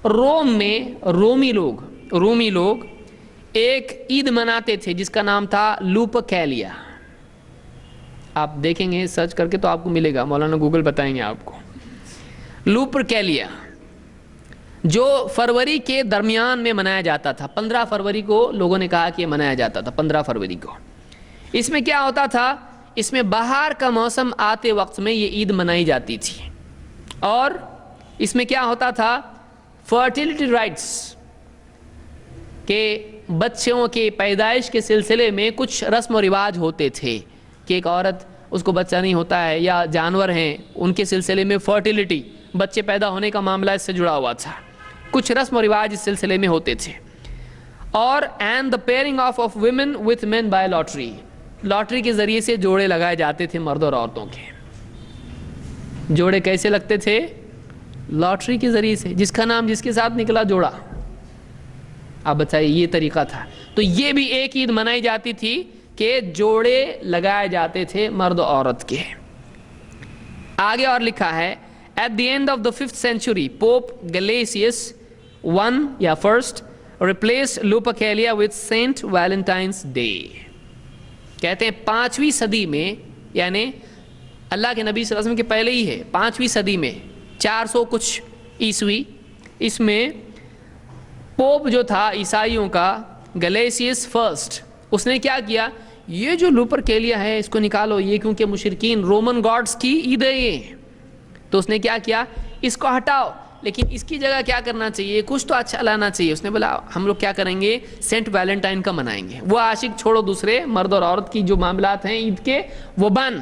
روم میں رومی لوگ ایک عید مناتے تھے جس کا نام تھا لوپرکیلیا۔ آپ دیکھیں گے سرچ کر کے تو آپ کو ملے گا، مولانا گوگل بتائیں گے آپ کو۔ لوپرکیلیا جو فروری کے درمیان میں منایا جاتا تھا، 15 فروری کو لوگوں نے کہا کہ یہ منایا جاتا تھا، 15 فروری کو۔ اس میں کیا ہوتا تھا، اس میں بہار کا موسم آتے وقت میں یہ عید منائی جاتی تھی، اور اس میں کیا ہوتا تھا، فرٹیلٹی رائٹس، کہ بچوں کے پیدائش کے سلسلے میں کچھ رسم و رواج ہوتے تھے، کہ ایک عورت اس کو بچہ نہیں ہوتا ہے، یا جانور ہیں ان کے سلسلے میں فرٹیلٹی، بچے پیدا ہونے کا معاملہ اس سے جڑا ہوا تھا، کچھ رسم و رواج اس سلسلے میں ہوتے تھے۔ اور and the pairing of women with mean by lottery, lottery کے ذریعے سے جوڑے لگائے جاتے تھے مرد اور عورتوں کے۔ جوڑے کیسے لگتے تھے؟ لاٹری کے ذریعے سے، جس کا نام جس کے ساتھ نکلا جوڑا۔ آپ بتائیے، یہ طریقہ تھا۔ تو یہ بھی ایک عید منائی جاتی تھی کہ جوڑے لگائے جاتے تھے مرد و عورت کے۔ آگے اور لکھا ہے at the end of the 5th century pope Gelasius first replaced Lupercalia with Saint Valentine's Day۔ کہتے ہیں 5ویں صدی میں، یعنی اللہ کے نبی صلی اللہ علیہ وسلم کے پہلے ہی ہے، 5ویں صدی میں 400 کچھ عیسوی، اس میں پوپ جو تھا عیسائیوں کا گلیسیس فرسٹ، اس نے کیا کیا، یہ جو لوپرکیلیا ہے اس کو نکالو، یہ کیونکہ مشرکین رومن گاڈز کی عید ہے یہ، تو اس نے کیا کیا، اس کو ہٹاؤ، لیکن اس کی جگہ کیا کرنا چاہیے، کچھ تو اچھا لانا چاہیے۔ اس نے بولا ہم لوگ کیا کریں گے، سینٹ ویلنٹائن کا منائیں گے۔ وہ عاشق چھوڑو، دوسرے مرد اور عورت کی جو معاملات ہیں عید کے وہ بن،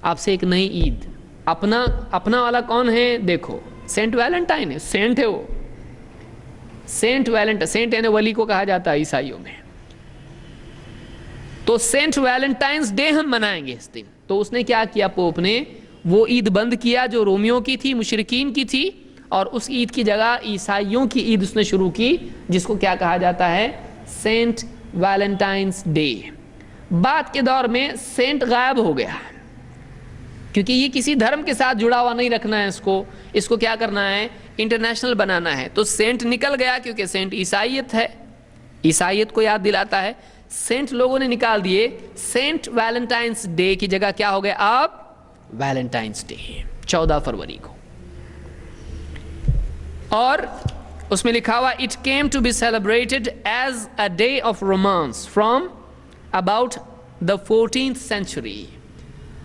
آپ سے ایک نئی عید، اپنا والا کون ہے، دیکھو سینٹ ویلنٹائن ہے، سینٹ ہے وہ، سینٹ ویلنٹائن، سینٹ یعنی ولی کو کہا جاتا ہے عیسائیوں میں، تو سینٹ ویلنٹائنز ڈے ہم منائیں گے اس دن۔ تو اس نے کیا کیا، پوپ نے وہ عید بند کیا جو رومیوں کی تھی، مشرکین کی تھی، اور اس عید کی جگہ عیسائیوں کی عید اس نے شروع کی، جس کو کیا کہا جاتا ہے، سینٹ ویلنٹائنز ڈے۔ بعد کے دور میں سینٹ غائب ہو گیا، کیونکہ یہ کسی دھرم کے ساتھ جڑا ہوا نہیں رکھنا ہے، اس کو کیا کرنا ہے، انٹرنیشنل بنانا ہے، تو سینٹ نکل گیا، کیونکہ سینٹ عیسائیت ہے، عیسائیت کو یاد دلاتا ہے، سینٹ لوگوں نے نکال دیے۔ سینٹ ویلنٹائنز ڈے کی جگہ کیا ہو گیا اب، ویلنٹائنز ڈے، 14 فروری کو۔ اور اس میں لکھا ہوا it came to be celebrated as a day of romance from about the 14th century،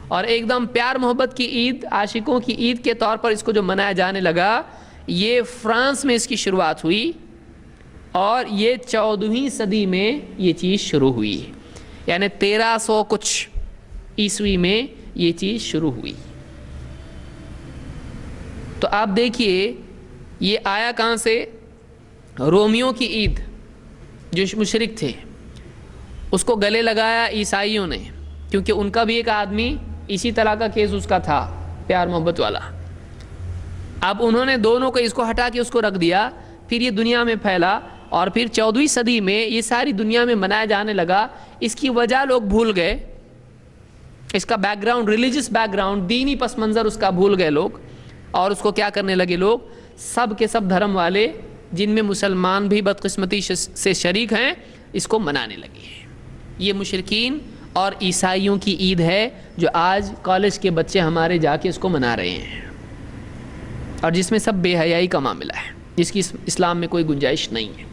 اور ایک دم پیار محبت کی عید، عاشقوں کی عید کے طور پر اس کو جو منایا جانے لگا، یہ فرانس میں اس کی شروعات ہوئی، اور یہ 14ویں صدی میں یہ چیز شروع ہوئی، یعنی 1300 کچھ عیسوی میں یہ چیز شروع ہوئی۔ تو آپ دیکھیے یہ آیا کہاں سے، رومیوں کی عید جو مشرک تھے اس کو گلے لگایا عیسائیوں نے، کیونکہ ان کا بھی ایک آدمی اسی طرح کا کیس اس کا تھا، پیار محبت والا. اب انہوں نے دونوں کو اس کو ہٹا کے اس کو رکھ دیا، پھر یہ دنیا میں پھیلا اور پھر 14ویں صدی میں یہ ساری دنیا میں منایا جانے لگا. اس کی وجہ لوگ بھول گئے، اس کا back ground, religious back ground, دینی پس منظر اس کا بھول گئے لوگ، اور اس کو کیا کرنے لگے لوگ، سب کے سب دھرم والے جن میں مسلمان بھی بدقسمتی سے شریک ہیں اس کو منانے لگے. یہ مشرکین اور عیسائیوں کی عید ہے جو آج کالج کے بچے ہمارے جا کے اس کو منا رہے ہیں، اور جس میں سب بے حیائی کا معاملہ ہے، جس کی اسلام میں کوئی گنجائش نہیں ہے.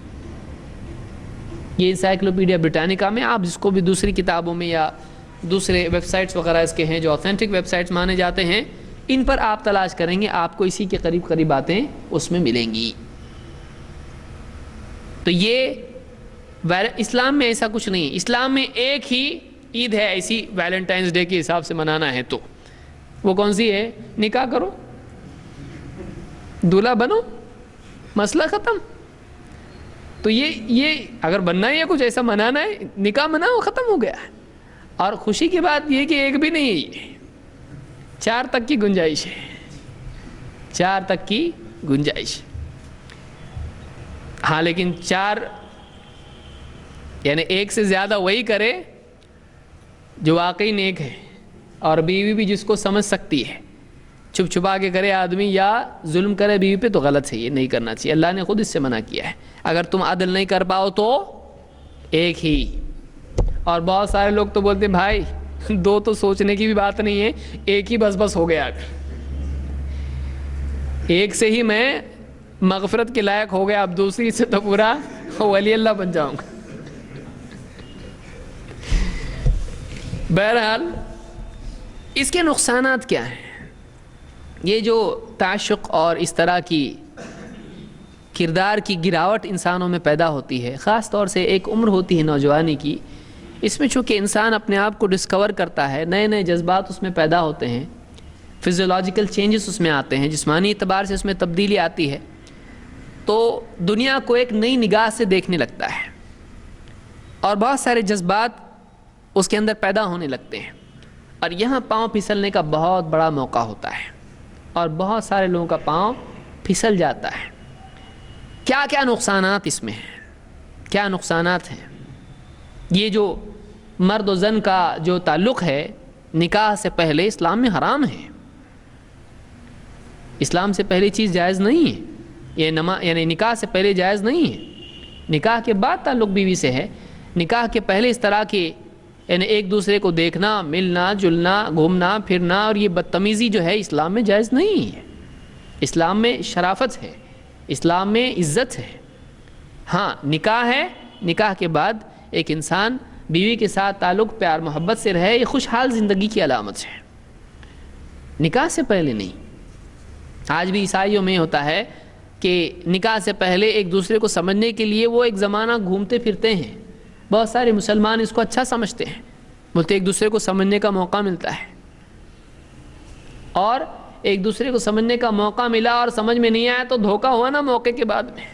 یہ انسائکلوپیڈیا بریٹانیکا میں، آپ جس کو بھی دوسری کتابوں میں یا دوسرے ویب سائٹس وغیرہ اس کے ہیں جو آتھینٹک ویب سائٹس مانے جاتے ہیں، ان پر آپ تلاش کریں گے آپ کو اسی کے قریب قریب باتیں اس میں ملیں گی. تو یہ اسلام میں ایسا کچھ نہیں. اسلام میں ایک ہی عید ہے ایسی ویلنٹائنس ڈے کے حساب سے منانا ہے، تو وہ کون سی ہے؟ نکاح کرو، دولہا بنو، مسئلہ ختم. تو یہ اگر بننا ہے یا کچھ ایسا منانا ہے، نکاح مناؤ، ختم ہو گیا. اور خوشی کی بات یہ کہ ایک بھی نہیں ہے، یہ 4 تک کی گنجائش ہے، 4 تک کی گنجائش. ہاں لیکن 4 یعنی 1 سے زیادہ وہی کرے جو واقعی نیک ہے، اور بیوی بھی جس کو سمجھ سکتی ہے. چھپ چھپا کے کرے آدمی یا ظلم کرے بیوی پہ تو غلط ہے، یہ نہیں کرنا چاہیے. اللہ نے خود اس سے منع کیا ہے. اگر تم عدل نہیں کر پاؤ تو ایک ہی. اور بہت سارے لوگ تو بولتے ہیں بھائی 2 تو سوچنے کی بھی بات نہیں ہے، ایک ہی بس ہو گیا. ایک سے ہی میں مغفرت کے لائق ہو گیا، اب دوسری سے تو پورا ولی اللہ بن جاؤں گا. بہرحال اس کے نقصانات کیا ہیں؟ یہ جو تعشق اور اس طرح کی کردار کی گراوٹ انسانوں میں پیدا ہوتی ہے، خاص طور سے ایک عمر ہوتی ہے نوجوانی کی، اس میں چونکہ انسان اپنے آپ کو ڈسکور کرتا ہے، نئے نئے جذبات اس میں پیدا ہوتے ہیں، فزیولوجیکل چینجز اس میں آتے ہیں، جسمانی اعتبار سے اس میں تبدیلی آتی ہے، تو دنیا کو ایک نئی نگاہ سے دیکھنے لگتا ہے، اور بہت سارے جذبات اس کے اندر پیدا ہونے لگتے ہیں. اور یہاں پاؤں پھسلنے کا بہت بڑا موقع ہوتا ہے، اور بہت سارے لوگوں کا پاؤں پھسل جاتا ہے. کیا کیا نقصانات اس میں ہیں؟ کیا نقصانات ہیں؟ یہ جو مرد و زن کا جو تعلق ہے نکاح سے پہلے اسلام میں حرام ہے. اسلام سے پہلی چیز جائز نہیں ہے. یہ یعنی نکاح سے پہلے جائز نہیں ہے. نکاح کے بعد تعلق بیوی سے ہے. نکاح کے پہلے اس طرح کے یعنی ایک دوسرے کو دیکھنا، ملنا جلنا، گھومنا پھرنا اور یہ بدتمیزی جو ہے اسلام میں جائز نہیں ہے. اسلام میں شرافت ہے، اسلام میں عزت ہے. ہاں نکاح ہے، نکاح کے بعد ایک انسان بیوی کے ساتھ تعلق پیار محبت سے رہے، یہ خوشحال زندگی کی علامت ہے، نکاح سے پہلے نہیں. آج بھی عیسائیوں میں ہوتا ہے کہ نکاح سے پہلے ایک دوسرے کو سمجھنے کے لیے وہ ایک زمانہ گھومتے پھرتے ہیں. بہت سارے مسلمان اس کو اچھا سمجھتے ہیں، بولتے ایک دوسرے کو سمجھنے کا موقع ملتا ہے. اور ایک دوسرے کو سمجھنے کا موقع ملا اور سمجھ میں نہیں آیا تو دھوکہ ہوا نا موقع کے بعد میں.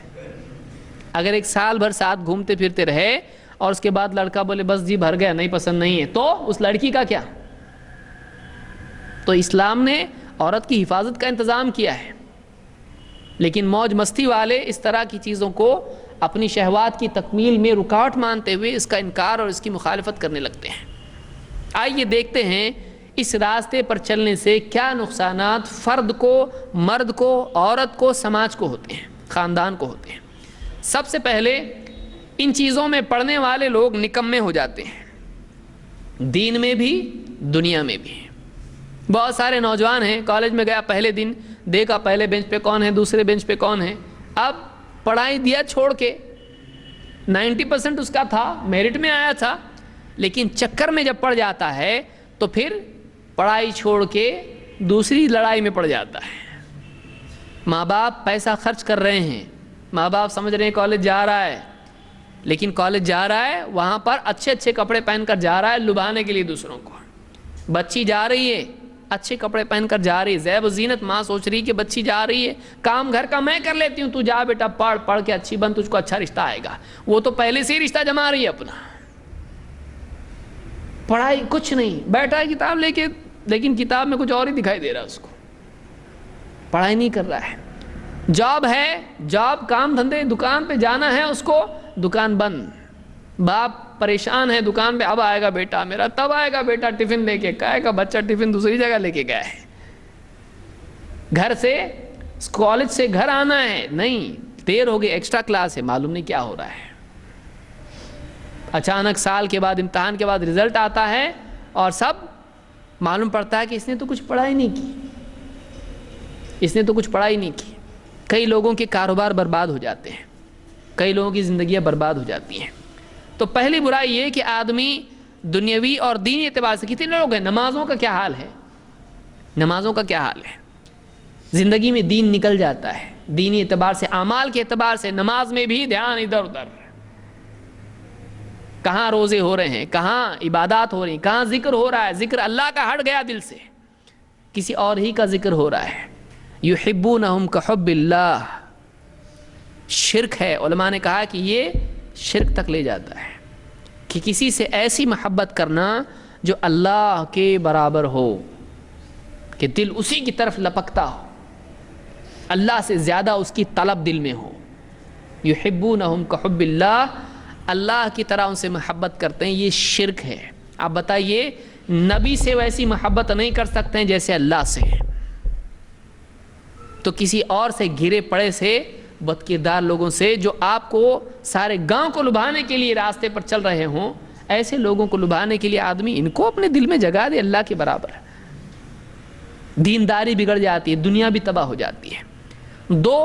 اگر ایک سال بھر ساتھ گھومتے پھرتے رہے اور اس کے بعد لڑکا بولے بس جی بھر گیا، نہیں پسند نہیں ہے، تو اس لڑکی کا کیا؟ تو اسلام نے عورت کی حفاظت کا انتظام کیا ہے، لیکن موج مستی والے اس طرح کی چیزوں کو اپنی شہوات کی تکمیل میں رکاوٹ مانتے ہوئے اس کا انکار اور اس کی مخالفت کرنے لگتے ہیں. آئیے دیکھتے ہیں اس راستے پر چلنے سے کیا نقصانات فرد کو، مرد کو، عورت کو، سماج کو ہوتے ہیں، خاندان کو ہوتے ہیں. سب سے پہلے ان چیزوں میں پڑھنے والے لوگ نکمے ہو جاتے ہیں، دین میں بھی دنیا میں بھی. بہت سارے نوجوان ہیں، کالج میں گیا پہلے دن دیکھا پہلے بینچ پہ کون ہے، دوسرے بینچ پہ کون ہے، اب پڑھائی دیا چھوڑ کے 90% اس کا تھا، میرٹ میں آیا تھا، لیکن چکر میں جب پڑ جاتا ہے تو پھر پڑھائی چھوڑ کے دوسری لڑائی میں پڑ جاتا ہے. ماں باپ پیسہ خرچ کر رہے ہیں، ماں باپ سمجھ رہے ہیں کالج جا رہا ہے، لیکن کالج جا رہا ہے وہاں پر اچھے اچھے کپڑے پہن کر جا رہا ہے لبھانے کے لیے دوسروں کو. بچی جا رہی ہے اچھے کپڑے پہن کر جا رہی ہے، زیب و زینت، ماں سوچ رہی کہ بچی جا رہی ہے، کام گھر کا میں کر لیتی ہوں، تو جا بیٹا پڑھ کے اچھی بن، تجھ کو اچھا رشتہ آئے گا. وہ تو پہلے سے ہی رشتہ جما رہی ہے اپنا. پڑھائی کچھ نہیں، بیٹھا ہے کتاب لے کے، لیکن کتاب میں کچھ اور ہی دکھائی دے رہا ہے اس کو، پڑھائی نہیں کر رہا ہے۔ جاب ہے، جاب کام دھندے، دکان پہ جانا ہے اس کو، دکان بند، باپ پریشان ہے دکان پہ، اب آئے گا بیٹا میرا، تب آئے گا بیٹا ٹفن لے کے، کہے گا بچہ ٹفن دوسری جگہ لے کے گیا ہے۔ گھر سے، کالج سے گھر آنا ہے، نہیں دیر ہو گئی، ایکسٹرا کلاس ہے، معلوم نہیں کیا ہو رہا ہے۔ اچانک سال کے بعد، امتحان کے بعد رزلٹ آتا ہے اور سب معلوم پڑتا ہے کہ اس نے تو کچھ پڑھائی نہیں کی، اس نے تو کچھ پڑھائی نہیں کی۔ کئی لوگوں کے کاروبار برباد ہو جاتے ہیں، کئی لوگوں کی زندگیاں برباد ہو جاتی ہیں۔ تو پہلی برائی یہ کہ آدمی دنیاوی اور دینی اعتبار سے، کتنے لوگ ہیں، نمازوں کا کیا حال ہے، نمازوں کا کیا حال ہے، زندگی میں دین نکل جاتا ہے، دینی اعتبار سے، اعمال کے اعتبار سے، نماز میں بھی دھیان ادھر ادھر، کہاں روزے ہو رہے ہیں، کہاں عبادات ہو رہی ہیں، کہاں ذکر ہو رہا ہے، ذکر اللہ کا ہٹ گیا دل سے، کسی اور ہی کا ذکر ہو رہا ہے۔ یحبونہم کحب اللہ، شرک ہے، علماء نے کہا کہ یہ شرک تک لے جاتا ہے، کہ کسی سے ایسی محبت کرنا جو اللہ کے برابر ہو، کہ دل اسی کی طرف لپکتا ہو، اللہ سے زیادہ اس کی طلب دل میں ہو۔ یحبونہم کحب اللہ، اللہ کی طرح ان سے محبت کرتے ہیں، یہ شرک ہے۔ آپ بتائیے، نبی سے ویسی محبت نہیں کر سکتے ہیں جیسے اللہ سے، تو کسی اور سے، گھرے پڑے سے، بد کردار لوگوں سے، جو آپ کو سارے گاؤں کو لبھانے کے لیے راستے پر چل رہے ہوں، ایسے لوگوں کو لبھانے کے لیے آدمی ان کو اپنے دل میں جگہ دے، اللہ کے برابر ہے، دینداری بگڑ جاتی ہے، دنیا بھی تباہ ہو جاتی ہے۔ دو،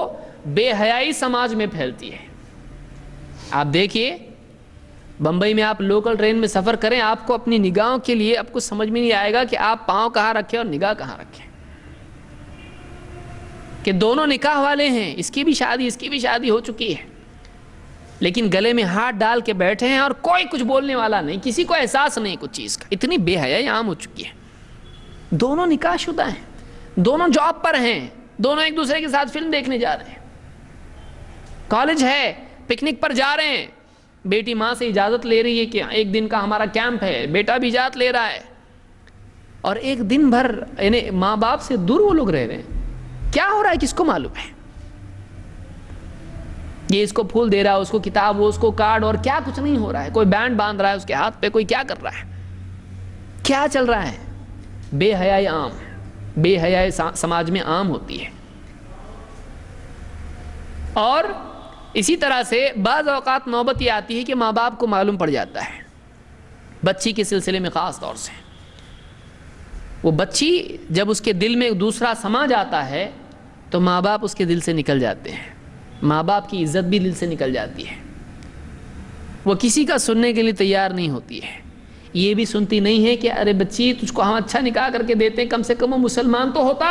بے حیائی سماج میں پھیلتی ہے۔ آپ دیکھیے، بمبئی میں آپ لوکل ٹرین میں سفر کریں، آپ کو اپنی نگاہوں کے لیے آپ کو سمجھ میں نہیں آئے گا کہ آپ پاؤں کہاں رکھیں اور نگاہ کہاں رکھیں، کہ دونوں نکاح والے ہیں، اس کی بھی شادی، اس کی بھی شادی ہو چکی ہے، لیکن گلے میں ہاتھ ڈال کے بیٹھے ہیں اور کوئی کچھ بولنے والا نہیں، کسی کو احساس نہیں کچھ چیز کا۔ اتنی بے حیائی عام ہو چکی ہے۔ دونوں نکاح شدہ ہیں، دونوں جاب پر ہیں، دونوں ایک دوسرے کے ساتھ فلم دیکھنے جا رہے ہیں، کالج ہے، پکنک پر جا رہے ہیں، بیٹی ماں سے اجازت لے رہی ہے کہ ایک دن کا ہمارا کیمپ ہے، بیٹا بھی اجازت لے رہا ہے، اور ایک دن بھر یعنی ماں باپ سے دور وہ لوگ رہ رہے ہیں۔ کیا ہو رہا ہے کس کو معلوم ہے؟ یہ اس کو پھول دے رہا ہے، اس کو کتاب، وہ اس کو کارڈ، اور کیا کچھ نہیں ہو رہا ہے، کوئی بینڈ باندھ رہا ہے اس کے ہاتھ پہ، کوئی کیا کر رہا ہے، کیا چل رہا ہے؟ بے حیائی عام، بے حیائی سماج میں عام ہوتی ہے۔ اور اسی طرح سے بعض اوقات نوبت یہ آتی ہے کہ ماں باپ کو معلوم پڑ جاتا ہے، بچی کے سلسلے میں خاص طور سے، وہ بچی جب اس کے دل میں دوسرا سما جاتا ہے تو ماں باپ اس کے دل سے نکل جاتے ہیں، ماں باپ کی عزت بھی دل سے نکل جاتی ہے، وہ کسی کا سننے کے لیے تیار نہیں ہوتی ہے، یہ بھی سنتی نہیں ہے کہ ارے بچی تجھ کو ہم اچھا نکاح کر کے دیتے ہیں، کم سے کم وہ مسلمان تو ہوتا،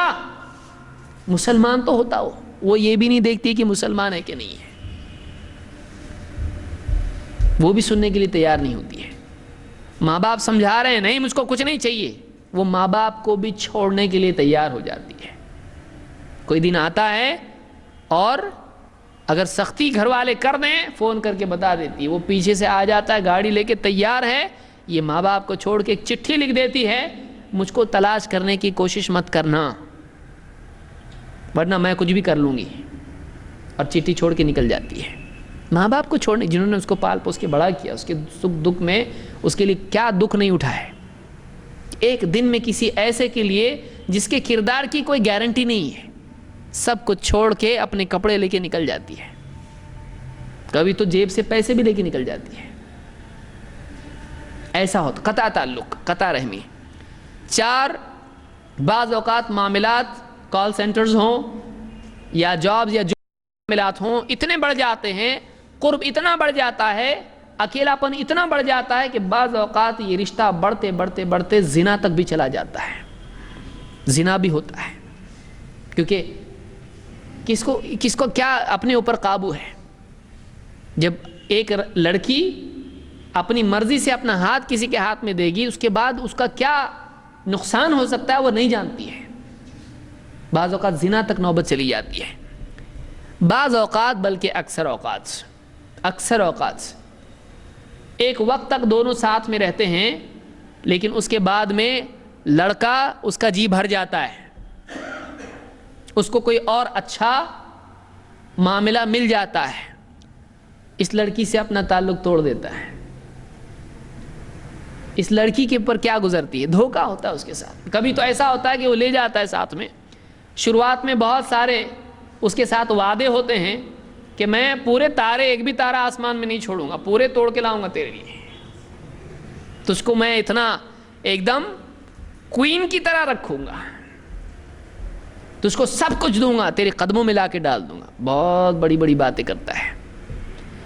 مسلمان تو ہوتا وہ یہ بھی نہیں دیکھتی کہ مسلمان ہے کہ نہیں ہے، وہ بھی سننے کے لیے تیار نہیں ہوتی ہے۔ ماں باپ سمجھا رہے ہیں نہیں مجھ کو کچھ نہیں چاہیے، وہ ماں باپ کو بھی چھوڑنے کے لیے تیار ہو جاتی ہے۔ کوئی دن آتا ہے اور اگر سختی گھر والے کر دیں، فون کر کے بتا دیتی ہے، وہ پیچھے سے آ جاتا ہے گاڑی لے کے تیار ہے، یہ ماں باپ کو چھوڑ کے ایک چٹھی لکھ دیتی ہے، مجھ کو تلاش کرنے کی کوشش مت کرنا ورنہ میں کچھ بھی کر لوں گی، اور چٹھی چھوڑ کے نکل جاتی ہے۔ ماں باپ کو چھوڑنے، جنہوں نے اس کو پال پوس کے بڑا کیا، اس کے سکھ دکھ میں اس کے لیے کیا دکھ نہیں اٹھائے، ایک دن میں کسی ایسے کے لیے جس کے کردار کی کوئی گارنٹی نہیں ہے، سب کچھ چھوڑ کے اپنے کپڑے لے کے نکل جاتی ہے، کبھی تو جیب سے پیسے بھی لے کے نکل جاتی ہے، ایسا ہوتا، قطع تعلق، قطع رحمی۔ 4، بعض اوقات معاملات کال سینٹرز ہوں یا جابز یا جو معاملات ہوں اتنے بڑھ جاتے ہیں، قرب اتنا بڑھ جاتا ہے، اکیلا پن اتنا بڑھ جاتا ہے کہ بعض اوقات یہ رشتہ بڑھتے بڑھتے بڑھتے زنا تک بھی چلا جاتا ہے، زنا بھی ہوتا ہے، کیونکہ کس کو کیا اپنے اوپر قابو ہے؟ جب ایک لڑکی اپنی مرضی سے اپنا ہاتھ کسی کے ہاتھ میں دے گی، اس کے بعد اس کا کیا نقصان ہو سکتا ہے وہ نہیں جانتی ہے، بعض اوقات زنا تک نوبت چلی جاتی ہے، بعض اوقات بلکہ اکثر اوقات ایک وقت تک دونوں ساتھ میں رہتے ہیں، لیکن اس کے بعد میں لڑکا اس کا جی بھر جاتا ہے، اس کو کوئی اور اچھا معاملہ مل جاتا ہے، اس لڑکی سے اپنا تعلق توڑ دیتا ہے۔ اس لڑکی کے اوپر کیا گزرتی ہے؟ دھوکہ ہوتا ہے اس کے ساتھ۔ کبھی تو ایسا ہوتا ہے کہ وہ لے جاتا ہے ساتھ میں، شروعات میں بہت سارے اس کے ساتھ وعدے ہوتے ہیں کہ میں پورے تارے، ایک بھی تارہ آسمان میں نہیں چھوڑوں گا، پورے توڑ کے لاؤں گا تیرے لیے، تجھ کو میں اتنا ایک دم کوئین کی طرح رکھوں گا، تجھ کو سب کچھ دوں گا، تیرے قدموں میں لا کے ڈال دوں گا، بہت بڑی بڑی باتیں کرتا ہے۔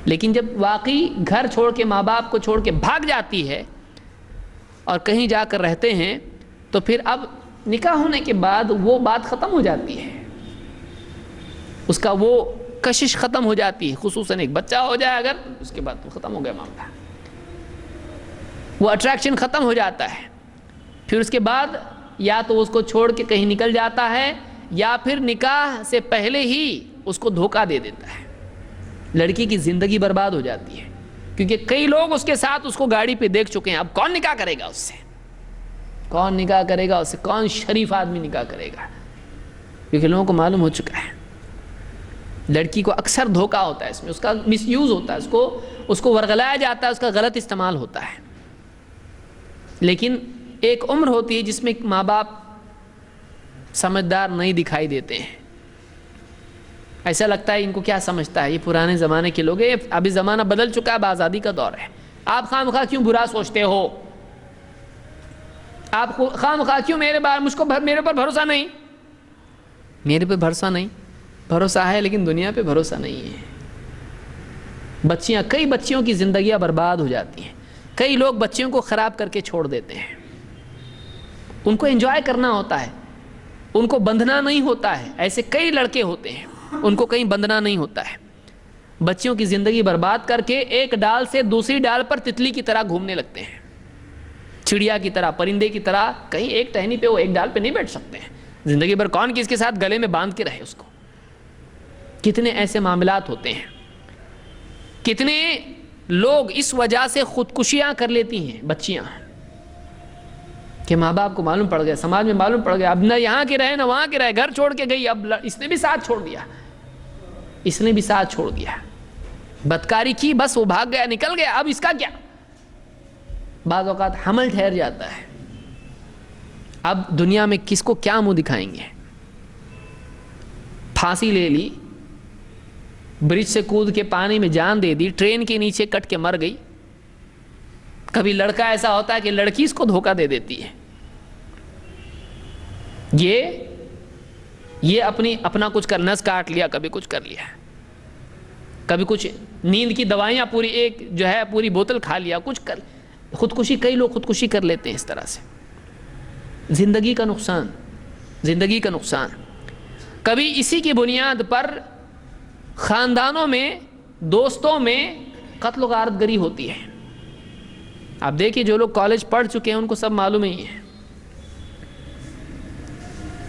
لیکن جب واقعی گھر چھوڑ کے، ماں باپ کو چھوڑ کے بھاگ جاتی ہے اور کہیں جا کر رہتے ہیں، تو پھر اب نکاح ہونے کے بعد وہ بات ختم ہو جاتی ہے، اس کا وہ کشش ختم ہو جاتی ہے، خصوصاً ایک بچہ ہو جائے اگر، اس کے بعد تو ختم ہو گیا معاملہ، وہ اٹریکشن ختم ہو جاتا ہے۔ پھر اس کے بعد یا تو اس کو چھوڑ کے کہیں نکل جاتا ہے، یا پھر نکاح سے پہلے ہی اس کو دھوکہ دے دیتا ہے، لڑکی کی زندگی برباد ہو جاتی ہے، کیونکہ کئی لوگ اس کے ساتھ اس کو گاڑی پہ دیکھ چکے ہیں۔ اب کون نکاح کرے گا اس سے؟ کون نکاح کرے گا اس سے؟ کون شریف آدمی نکاح کرے گا؟ کیونکہ لوگوں کو معلوم ہو چکا ہے، لڑکی کو اکثر دھوکہ ہوتا ہے، اس میں اس کا مس یوز ہوتا ہے، اس کو ورغلایا جاتا ہے، اس کا غلط استعمال ہوتا ہے۔ لیکن ایک عمر ہوتی ہے جس میں ماں باپ سمجھدار نہیں دکھائی دیتے ہیں، ایسا لگتا ہے ان کو کیا سمجھتا ہے، یہ پرانے زمانے کے لوگ ہیں، ابھی زمانہ بدل چکا ہے، اب آزادی کا دور ہے، آپ خواہ مخواہ کیوں برا سوچتے ہو؟ آپ خواہ مخواہ کیوں میرے پر بھروسہ نہیں؟ میرے پہ بھروسہ نہیں، بھروسہ ہے لیکن دنیا پہ بھروسہ نہیں ہے۔ کئی بچیوں کی زندگیاں برباد ہو جاتی ہیں، کئی لوگ بچیوں کو خراب کر کے چھوڑ دیتے ہیں۔ ان کو انجوائے کرنا ہوتا ہے، ان کو بندھنا نہیں ہوتا ہے، ایسے کئی لڑکے ہوتے ہیں، ان کو کہیں بندھنا نہیں ہوتا ہے، بچیوں کی زندگی برباد کر کے ایک ڈال سے دوسری ڈال پر تتلی کی طرح گھومنے لگتے ہیں، چڑیا کی طرح، پرندے کی طرح، کہیں ایک ٹہنی پہ وہ ایک ڈال پہ نہیں بیٹھ سکتے ہیں، زندگی بھر کون کس کے ساتھ گلے میں باندھ کے رہے اس کو۔ کتنے ایسے معاملات ہوتے ہیں، کتنے لوگ اس وجہ سے خودکشیاں کر لیتی ہیں بچیاں، کہ ماں باپ کو معلوم پڑ گیا، سماج میں معلوم پڑ گیا، اب نہ یہاں کے رہے نہ وہاں کے رہے، گھر چھوڑ کے گئی، اب اس نے بھی ساتھ چھوڑ دیا، اس نے بھی ساتھ چھوڑ دیا، بدکاری کی، بس وہ بھاگ گیا، نکل گیا، اب اس کا کیا؟ بعض اوقات حمل ٹھہر جاتا ہے، اب دنیا میں کس کو کیا منہ دکھائیں گے؟ پھانسی لے لی، برج سے کود کے پانی میں جان دے دی، ٹرین کے نیچے کٹ کے مر گئی۔ کبھی لڑکا ایسا ہوتا ہے کہ لڑکی اس کو دھوکہ دے دیتی ہے، یہ اپنا کچھ کر، نس کاٹ لیا، کبھی کچھ کر لیا، کبھی کچھ نیند کی دوائیاں پوری بوتل کھا لیا، کچھ کر خودکشی، کئی لوگ خودکشی کر لیتے ہیں اس طرح سے۔ زندگی کا نقصان، کبھی اسی کی بنیاد پر خاندانوں میں، دوستوں میں قتل و غارت گری ہوتی ہے۔ آپ دیکھیے جو لوگ کالج پڑھ چکے ہیں ان کو سب معلوم ہی ہے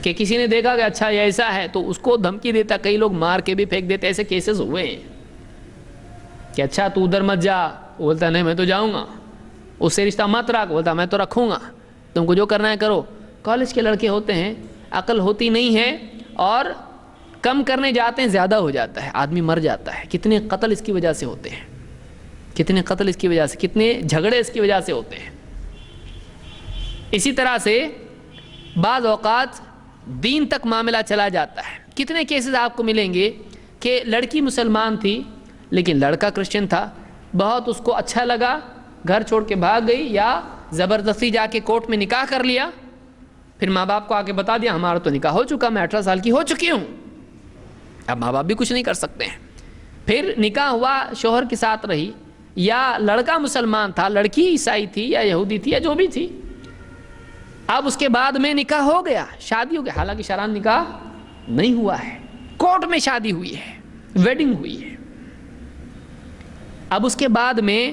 کہ کسی نے دیکھا کہ اچھا یہ ایسا ہے تو اس کو دھمکی دیتا، کئی لوگ مار کے بھی پھینک دیتے، ایسے کیسز ہوئے ہیں کہ اچھا تو ادھر مت جا، وہ بولتا نہیں میں تو جاؤں گا، اس سے رشتہ مت رکھ، بولتا میں تو رکھوں گا، تم کو جو کرنا ہے کرو۔ کالج کے لڑکے ہوتے ہیں، عقل ہوتی نہیں ہے، اور کم کرنے جاتے ہیں زیادہ ہو جاتا ہے، آدمی مر جاتا ہے۔ کتنے قتل اس کی وجہ سے ہوتے ہیں، کتنے جھگڑے اس کی وجہ سے ہوتے ہیں۔ اسی طرح سے بعض اوقات دین تک معاملہ چلا جاتا ہے۔ کتنے کیسز آپ کو ملیں گے کہ لڑکی مسلمان تھی لیکن لڑکا کرسچن تھا، بہت اس کو اچھا لگا، گھر چھوڑ کے بھاگ گئی، یا زبردستی جا کے کورٹ میں نکاح کر لیا، پھر ماں باپ کو آ کے بتا دیا ہمارا تو نکاح ہو چکا، میں 18 سال کی ہو چکی ہوں، اب ماں باپ بھی کچھ نہیں کر سکتے ہیں۔ پھر نکاح ہوا، شوہر کے ساتھ رہی، یا لڑکا مسلمان تھا، لڑکی عیسائی تھی یا یہودی تھی یا جو بھی تھی، اب اس کے بعد میں نکاح ہو گیا، شادی ہو گیا، حالانکہ شرعاً نکاح نہیں ہوا ہے، کورٹ میں شادی ہوئی ہے، ویڈنگ ہوئی ہے۔ اب اس کے بعد میں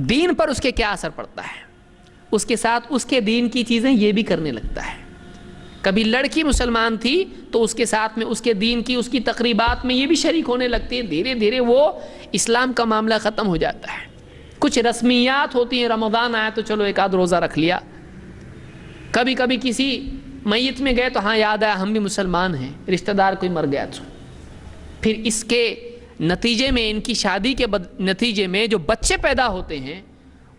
دین پر اس کے کیا اثر پڑتا ہے؟ اس کے ساتھ اس کے دین کی چیزیں یہ بھی کرنے لگتا ہے۔ کبھی لڑکی مسلمان تھی تو اس کے ساتھ میں اس کے دین کی، اس کی تقریبات میں یہ بھی شریک ہونے لگتی ہے، دھیرے دھیرے وہ اسلام کا معاملہ ختم ہو جاتا ہے۔ کچھ رسمیات ہوتی ہیں، رمضان آیا تو چلو ایک آدھ روزہ رکھ لیا، کبھی کبھی کسی میت میں گئے تو ہاں یاد آیا ہم بھی مسلمان ہیں، رشتہ دار کوئی مر گیا تو پھر اس کے نتیجے میں، ان کی شادی کے نتیجے میں جو بچے پیدا ہوتے ہیں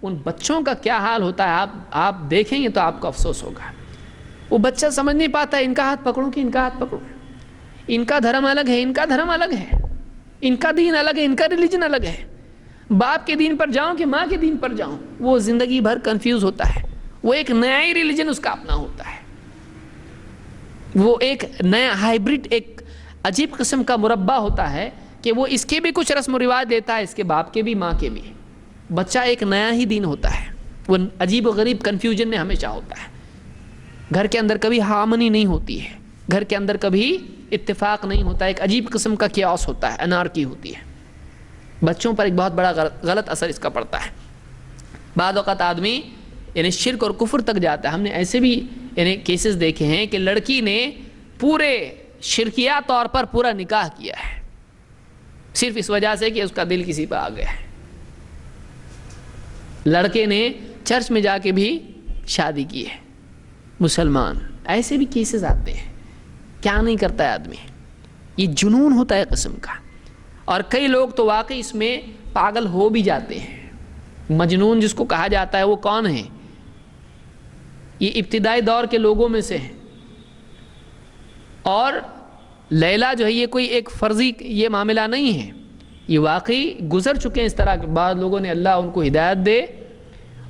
ان بچوں کا کیا حال ہوتا ہے آپ دیکھیں گے تو آپ کو افسوس ہوگا۔ وہ بچہ سمجھ نہیں پاتا ہے ان کا ہاتھ پکڑوں کہ ان کا ہاتھ پکڑوں، ان کا دھرم الگ ہے، ان کا دھرم الگ ہے، ان کا دین الگ ہے، ان کا ریلیجن الگ ہے، باپ کے دین پر جاؤں کہ ماں کے دین پر جاؤں، وہ زندگی بھر کنفیوز ہوتا ہے، وہ ایک نیا ہی ریلیجن اس کا اپنا ہوتا ہے، وہ ایک نیا ہائبرڈ، ایک عجیب قسم کا مربع ہوتا ہے کہ وہ اس کے بھی کچھ رسم و رواج دیتا ہے، اس کے باپ کے بھی ماں کے بھی، بچہ ایک نیا ہی دین ہوتا ہے، وہ عجیب و غریب کنفیوژن میں ہمیشہ ہوتا ہے، گھر کے اندر کبھی ہارمنی نہیں ہوتی ہے، گھر کے اندر کبھی اتفاق نہیں ہوتا، ایک عجیب قسم کا کیاس ہوتا ہے، انارکی ہوتی ہے، بچوں پر ایک بہت بڑا غلط اثر اس کا پڑتا ہے۔ بعض اوقات آدمی یعنی شرک اور کفر تک جاتا ہے، ہم نے ایسے بھی یعنی کیسز دیکھے ہیں کہ لڑکی نے پورے شرکیہ طور پر پورا نکاح کیا ہے، صرف اس وجہ سے کہ اس کا دل کسی پہ آ گیا ہے، لڑکے نے چرچ میں جا کے بھی شادی کی ہے، مسلمان، ایسے بھی کیسز آتے ہیں، کیا نہیں کرتا ہے آدمی، یہ جنون ہوتا ہے قسم کا، اور کئی لوگ تو واقعی اس میں پاگل ہو بھی جاتے ہیں۔ مجنون جس کو کہا جاتا ہے وہ کون ہے؟ یہ ابتدائی دور کے لوگوں میں سے ہیں، اور لیلا جو ہے یہ کوئی ایک فرضی یہ معاملہ نہیں ہے، یہ واقعی گزر چکے ہیں اس طرح کے، بعض لوگوں نے اللہ ان کو ہدایت دے،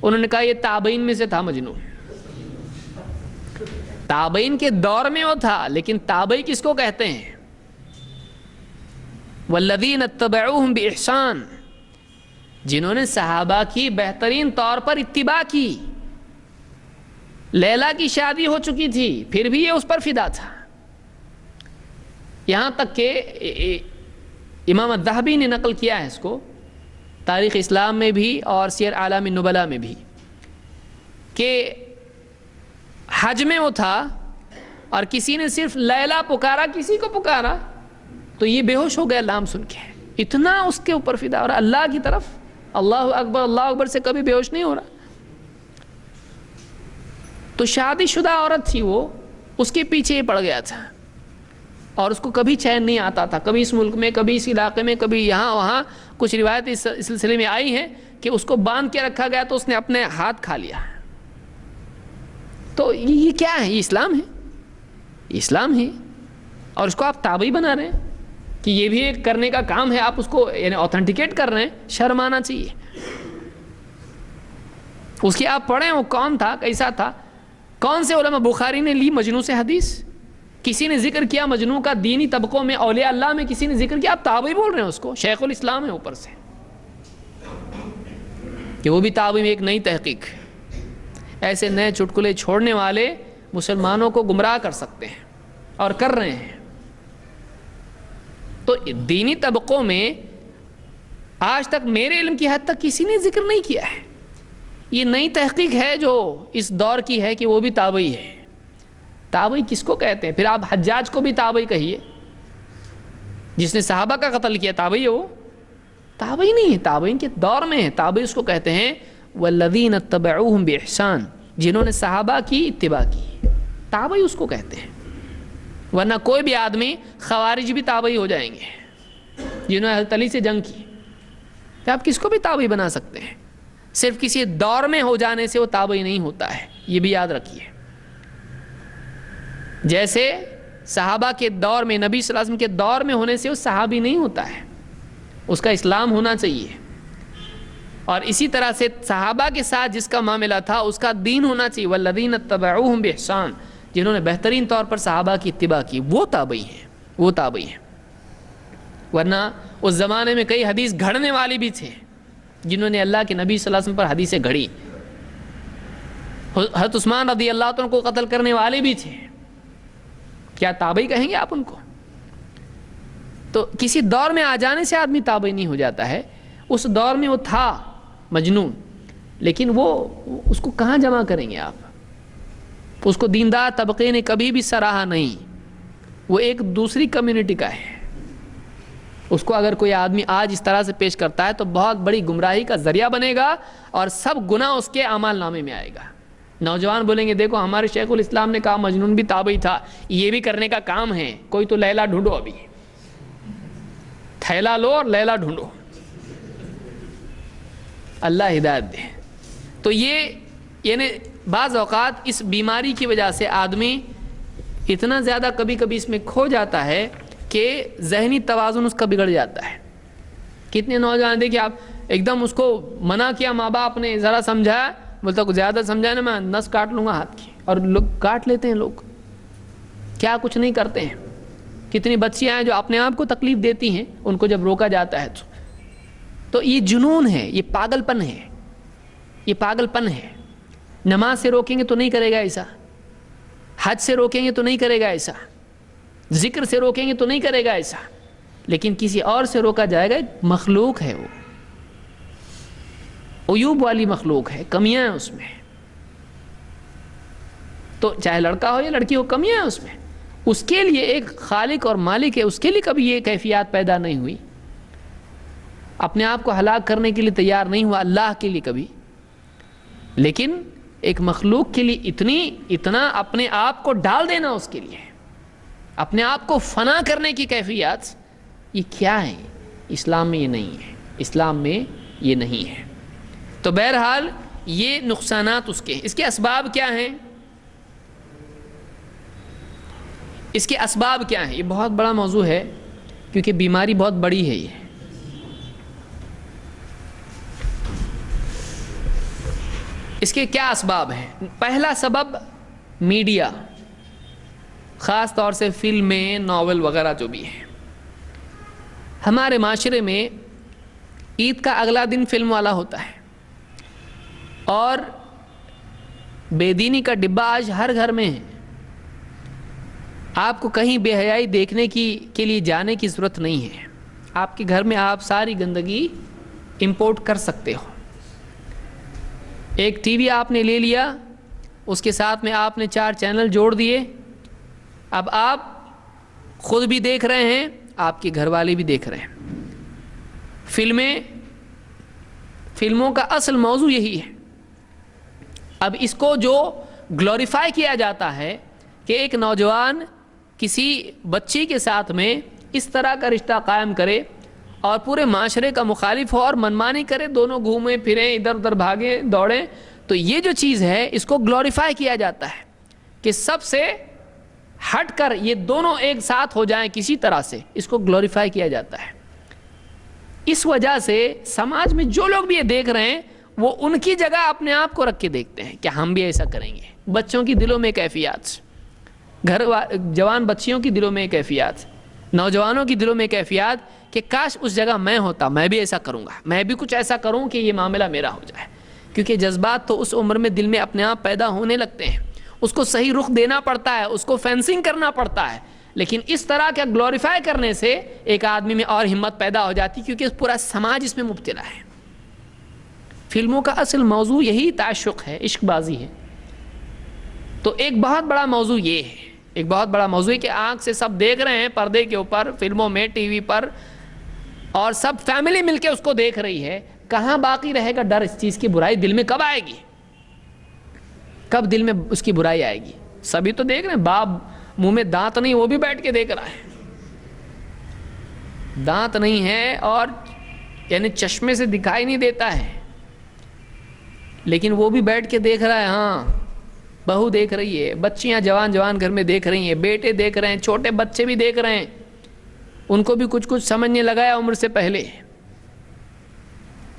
انہوں نے کہا یہ تابعین میں سے تھا مجنون، تابعین کے دور میں وہ تھا، لیکن تابعی کس کو کہتے ہیں؟ والذین اتبعوہم بإحسان، جنہوں نے صحابہ کی بہترین طور پر اتباع کی، لیلا کی شادی ہو چکی تھی پھر بھی یہ اس پر فدا تھا، یہاں تک کہ امام الذہبی نے نقل کیا ہے اس کو تاریخ اسلام میں بھی اور سیر اعلام النبلاء میں بھی، کہ حج میں وہ تھا اور کسی نے صرف لیلا پکارا، کسی کو پکارا تو یہ بے ہوش ہو گیا نام سن کے، اتنا اس کے اوپر فدا، اور اللہ کی طرف اللہ اکبر سے کبھی بے ہوش نہیں ہو رہا۔ تو شادی شدہ عورت تھی وہ، اس کے پیچھے یہ پڑ گیا تھا، اور اس کو کبھی چین نہیں آتا تھا، کبھی اس ملک میں، کبھی اس علاقے میں، کبھی یہاں وہاں، کچھ روایت اس سلسلے میں آئی ہیں کہ اس کو باندھ کے رکھا گیا تو اس نے اپنے ہاتھ کھا لیا۔ تو یہ کیا ہے؟ یہ اسلام ہے، یہ اسلام ہے، اور اس کو آپ تابعی بنا رہے ہیں کہ یہ بھی ایک کرنے کا کام ہے، آپ اس کو یعنی اوتھینٹیکیٹ کر رہے ہیں، شرم آنا چاہیے۔ اس کی آپ پڑھیں وہ کون تھا، کیسا تھا، کون سے علماء، بخاری نے لی مجنوں سے حدیث، کسی نے ذکر کیا مجنوں کا دینی طبقوں میں، اولیاء اللہ میں کسی نے ذکر کیا، آپ تابعی بول رہے ہیں اس کو، شیخ الاسلام ہے اوپر سے، کہ وہ بھی تابعی میں ایک نئی تحقیق۔ ایسے نئے چٹکلے چھوڑنے والے مسلمانوں کو گمراہ کر سکتے ہیں اور کر رہے ہیں۔ تو دینی طبقوں میں آج تک میرے علم کی حد تک کسی نے ذکر نہیں کیا ہے، یہ نئی تحقیق ہے جو اس دور کی ہے کہ وہ بھی تابعی ہے۔ تابعی کس کو کہتے ہیں؟ پھر آپ حجاج کو بھی تابعی کہیے، جس نے صحابہ کا قتل کیا، تابعی ہے وہ؟ تابعی نہیں ہے، تابعین کے دور میں ہے، تابعی اس کو کہتے ہیں والذین اتبعوہم بإحسان، جنہوں نے صحابہ کی اتباع کی، تابعی اس کو کہتے ہیں۔ ورنہ کوئی بھی آدمی، خوارج بھی تابعی ہو جائیں گے جنہوں نے حضرت علی سے جنگ کی، کہ آپ کس کو بھی تابعی بنا سکتے ہیں، صرف کسی دور میں ہو جانے سے وہ تابعی نہیں ہوتا ہے، یہ بھی یاد رکھیے۔ جیسے صحابہ کے دور میں، نبی صلی اللہ علیہ وسلم کے دور میں ہونے سے وہ صحابی نہیں ہوتا ہے، اس کا اسلام ہونا چاہیے، اور اسی طرح سے صحابہ کے ساتھ جس کا معاملہ تھا اس کا دین ہونا چاہیے، والذین اتبعوہم بإحسان، جنہوں نے بہترین طور پر صحابہ کی اتباع کی، وہ تابعی ہیں، وہ تابعی ہیں۔ ورنہ اس زمانے میں کئی حدیث گھڑنے والے بھی تھے جنہوں نے اللہ کے نبی صلی اللہ علیہ وسلم پر حدیثیں گھڑی، حضرت عثمان رضی اللہ عنہ کو قتل کرنے والے بھی تھے، کیا تابعی کہیں گے آپ ان کو؟ تو کسی دور میں آ جانے سے آدمی تابعی نہیں ہو جاتا ہے، اس دور میں وہ تھا مجنون، لیکن وہ اس کو کہاں جمع کریں گے آپ؟ اس کو دیندار طبقے نے کبھی بھی سراہا نہیں، وہ ایک دوسری کمیونٹی کا ہے، اس کو اگر کوئی آدمی آج اس طرح سے پیش کرتا ہے تو بہت بڑی گمراہی کا ذریعہ بنے گا اور سب گناہ اس کے اعمال نامے میں آئے گا۔ نوجوان بولیں گے دیکھو ہمارے شیخ الاسلام نے کہا مجنون بھی تابعی تھا، یہ بھی کرنے کا کام ہے، کوئی تو لیلا ڈھونڈو، ابھی تھیلا لو اور لیلا ڈھونڈو۔ اللہ ہدایت دے۔ تو یہ یعنی بعض اوقات اس بیماری کی وجہ سے آدمی اتنا زیادہ کبھی کبھی اس میں کھو جاتا ہے کہ ذہنی توازن اس کا بگڑ جاتا ہے۔ کتنے نوجوان دیکھیں آپ، ایک دم اس کو منع کیا ماں باپ نے، ذرا سمجھایا، بولتا کچھ زیادہ سمجھایا نا میں نس کاٹ لوں گا ہاتھ کی، اور لوگ کاٹ لیتے ہیں، لوگ کیا کچھ نہیں کرتے ہیں۔ کتنی بچیاں ہیں جو اپنے آپ کو تکلیف دیتی ہیں، ان کو جب روکا جاتا ہے تو یہ جنون ہے، یہ پاگل پن ہے، یہ پاگل پن ہے۔ نماز سے روکیں گے تو نہیں کرے گا ایسا، حج سے روکیں گے تو نہیں کرے گا ایسا، ذکر سے روکیں گے تو نہیں کرے گا ایسا، لیکن کسی اور سے روکا جائے گا۔ ایک مخلوق ہے، وہ عیوب والی مخلوق ہے، کمیاں ہیں اس میں، تو چاہے لڑکا ہو یا لڑکی ہو کمیاں ہیں اس میں۔ اس کے لیے ایک خالق اور مالک ہے، اس کے لیے کبھی یہ کیفیات پیدا نہیں ہوئی، اپنے آپ کو ہلاک کرنے کے لیے تیار نہیں ہوا اللہ کے لیے کبھی، لیکن ایک مخلوق کے لیے اتنا اپنے آپ کو ڈال دینا، اس کے لیے اپنے آپ کو فنا کرنے کی کیفیات، یہ کیا ہے؟ اسلام میں یہ نہیں ہے، اسلام میں یہ نہیں ہے۔ تو بہرحال یہ نقصانات اس کے ہیں۔ اس کے اسباب کیا ہیں؟ اس کے اسباب کیا ہیں؟ یہ بہت بڑا موضوع ہے، کیونکہ بیماری بہت بڑی ہے۔ یہ اس کے کیا اسباب ہیں؟ پہلا سبب میڈیا، خاص طور سے فلمیں، ناول وغیرہ جو بھی ہیں۔ ہمارے معاشرے میں عید کا اگلا دن فلم والا ہوتا ہے، اور بے دینی کا ڈبہ آج ہر گھر میں ہے۔ آپ کو کہیں بے حیائی دیکھنے کے لیے جانے کی ضرورت نہیں ہے، آپ کے گھر میں آپ ساری گندگی امپورٹ کر سکتے ہو۔ ایک ٹی وی آپ نے لے لیا، اس کے ساتھ میں آپ نے 4 چینل جوڑ دیے، اب آپ خود بھی دیکھ رہے ہیں، آپ کے گھر والے بھی دیکھ رہے ہیں۔ فلموں کا اصل موضوع یہی ہے۔ اب اس کو جو گلوریفائی کیا جاتا ہے کہ ایک نوجوان کسی بچی کے ساتھ میں اس طرح کا رشتہ قائم کرے اور پورے معاشرے کا مخالف ہو اور منمانی کرے، دونوں گھومیں پھریں، ادھر ادھر بھاگیں دوڑیں، تو یہ جو چیز ہے اس کو گلوریفائی کیا جاتا ہے کہ سب سے ہٹ کر یہ دونوں ایک ساتھ ہو جائیں کسی طرح سے، اس کو گلوریفائی کیا جاتا ہے۔ اس وجہ سے سماج میں جو لوگ بھی یہ دیکھ رہے ہیں وہ ان کی جگہ اپنے آپ کو رکھ کے دیکھتے ہیں کہ ہم بھی ایسا کریں گے۔ بچوں کی دلوں میں کیفیات، جوان بچیوں کی دلوں میں کیفیات، نوجوانوں کی دلوں میں کیفیات کہ کاش اس جگہ میں ہوتا، میں بھی ایسا کروں گا، میں بھی کچھ ایسا کروں کہ یہ معاملہ میرا ہو جائے۔ کیونکہ جذبات تو اس عمر میں دل میں اپنے آپ پیدا ہونے لگتے ہیں، اس کو صحیح رخ دینا پڑتا ہے، اس کو فینسنگ کرنا پڑتا ہے، لیکن اس طرح کا گلوریفائی کرنے سے ایک آدمی میں اور ہمت پیدا ہو جاتی، کیونکہ پورا سماج اس میں مبتلا ہے۔ فلموں کا اصل موضوع یہی تعشق ہے، عشق بازی ہے۔ تو ایک بہت بڑا موضوع یہ ہے، ایک بہت بڑا موضوع ہے کہ آنکھ سے سب دیکھ رہے ہیں، پردے کے اوپر، فلموں میں، ٹی وی پر، اور سب فیملی مل کے اس کو دیکھ رہی ہے۔ کہاں باقی رہے گا ڈر اس چیز کی؟ برائی دل میں کب آئے گی؟ کب دل میں اس کی برائی آئے گی؟ سبھی تو دیکھ رہے ہیں، باپ منہ میں دانت نہیں وہ بھی بیٹھ کے دیکھ رہا ہے، دانت نہیں ہے اور یعنی چشمے سے دکھائی نہیں دیتا ہے، لیکن وہ بھی بیٹھ کے دیکھ رہا ہے۔ ہاں، بہو دیکھ رہی ہے، بچیاں جوان گھر میں دیکھ رہی ہیں، بیٹے دیکھ رہے ہیں، چھوٹے بچے بھی دیکھ رہے ہیں، ان کو بھی کچھ سمجھنے لگا ہے عمر سے پہلے۔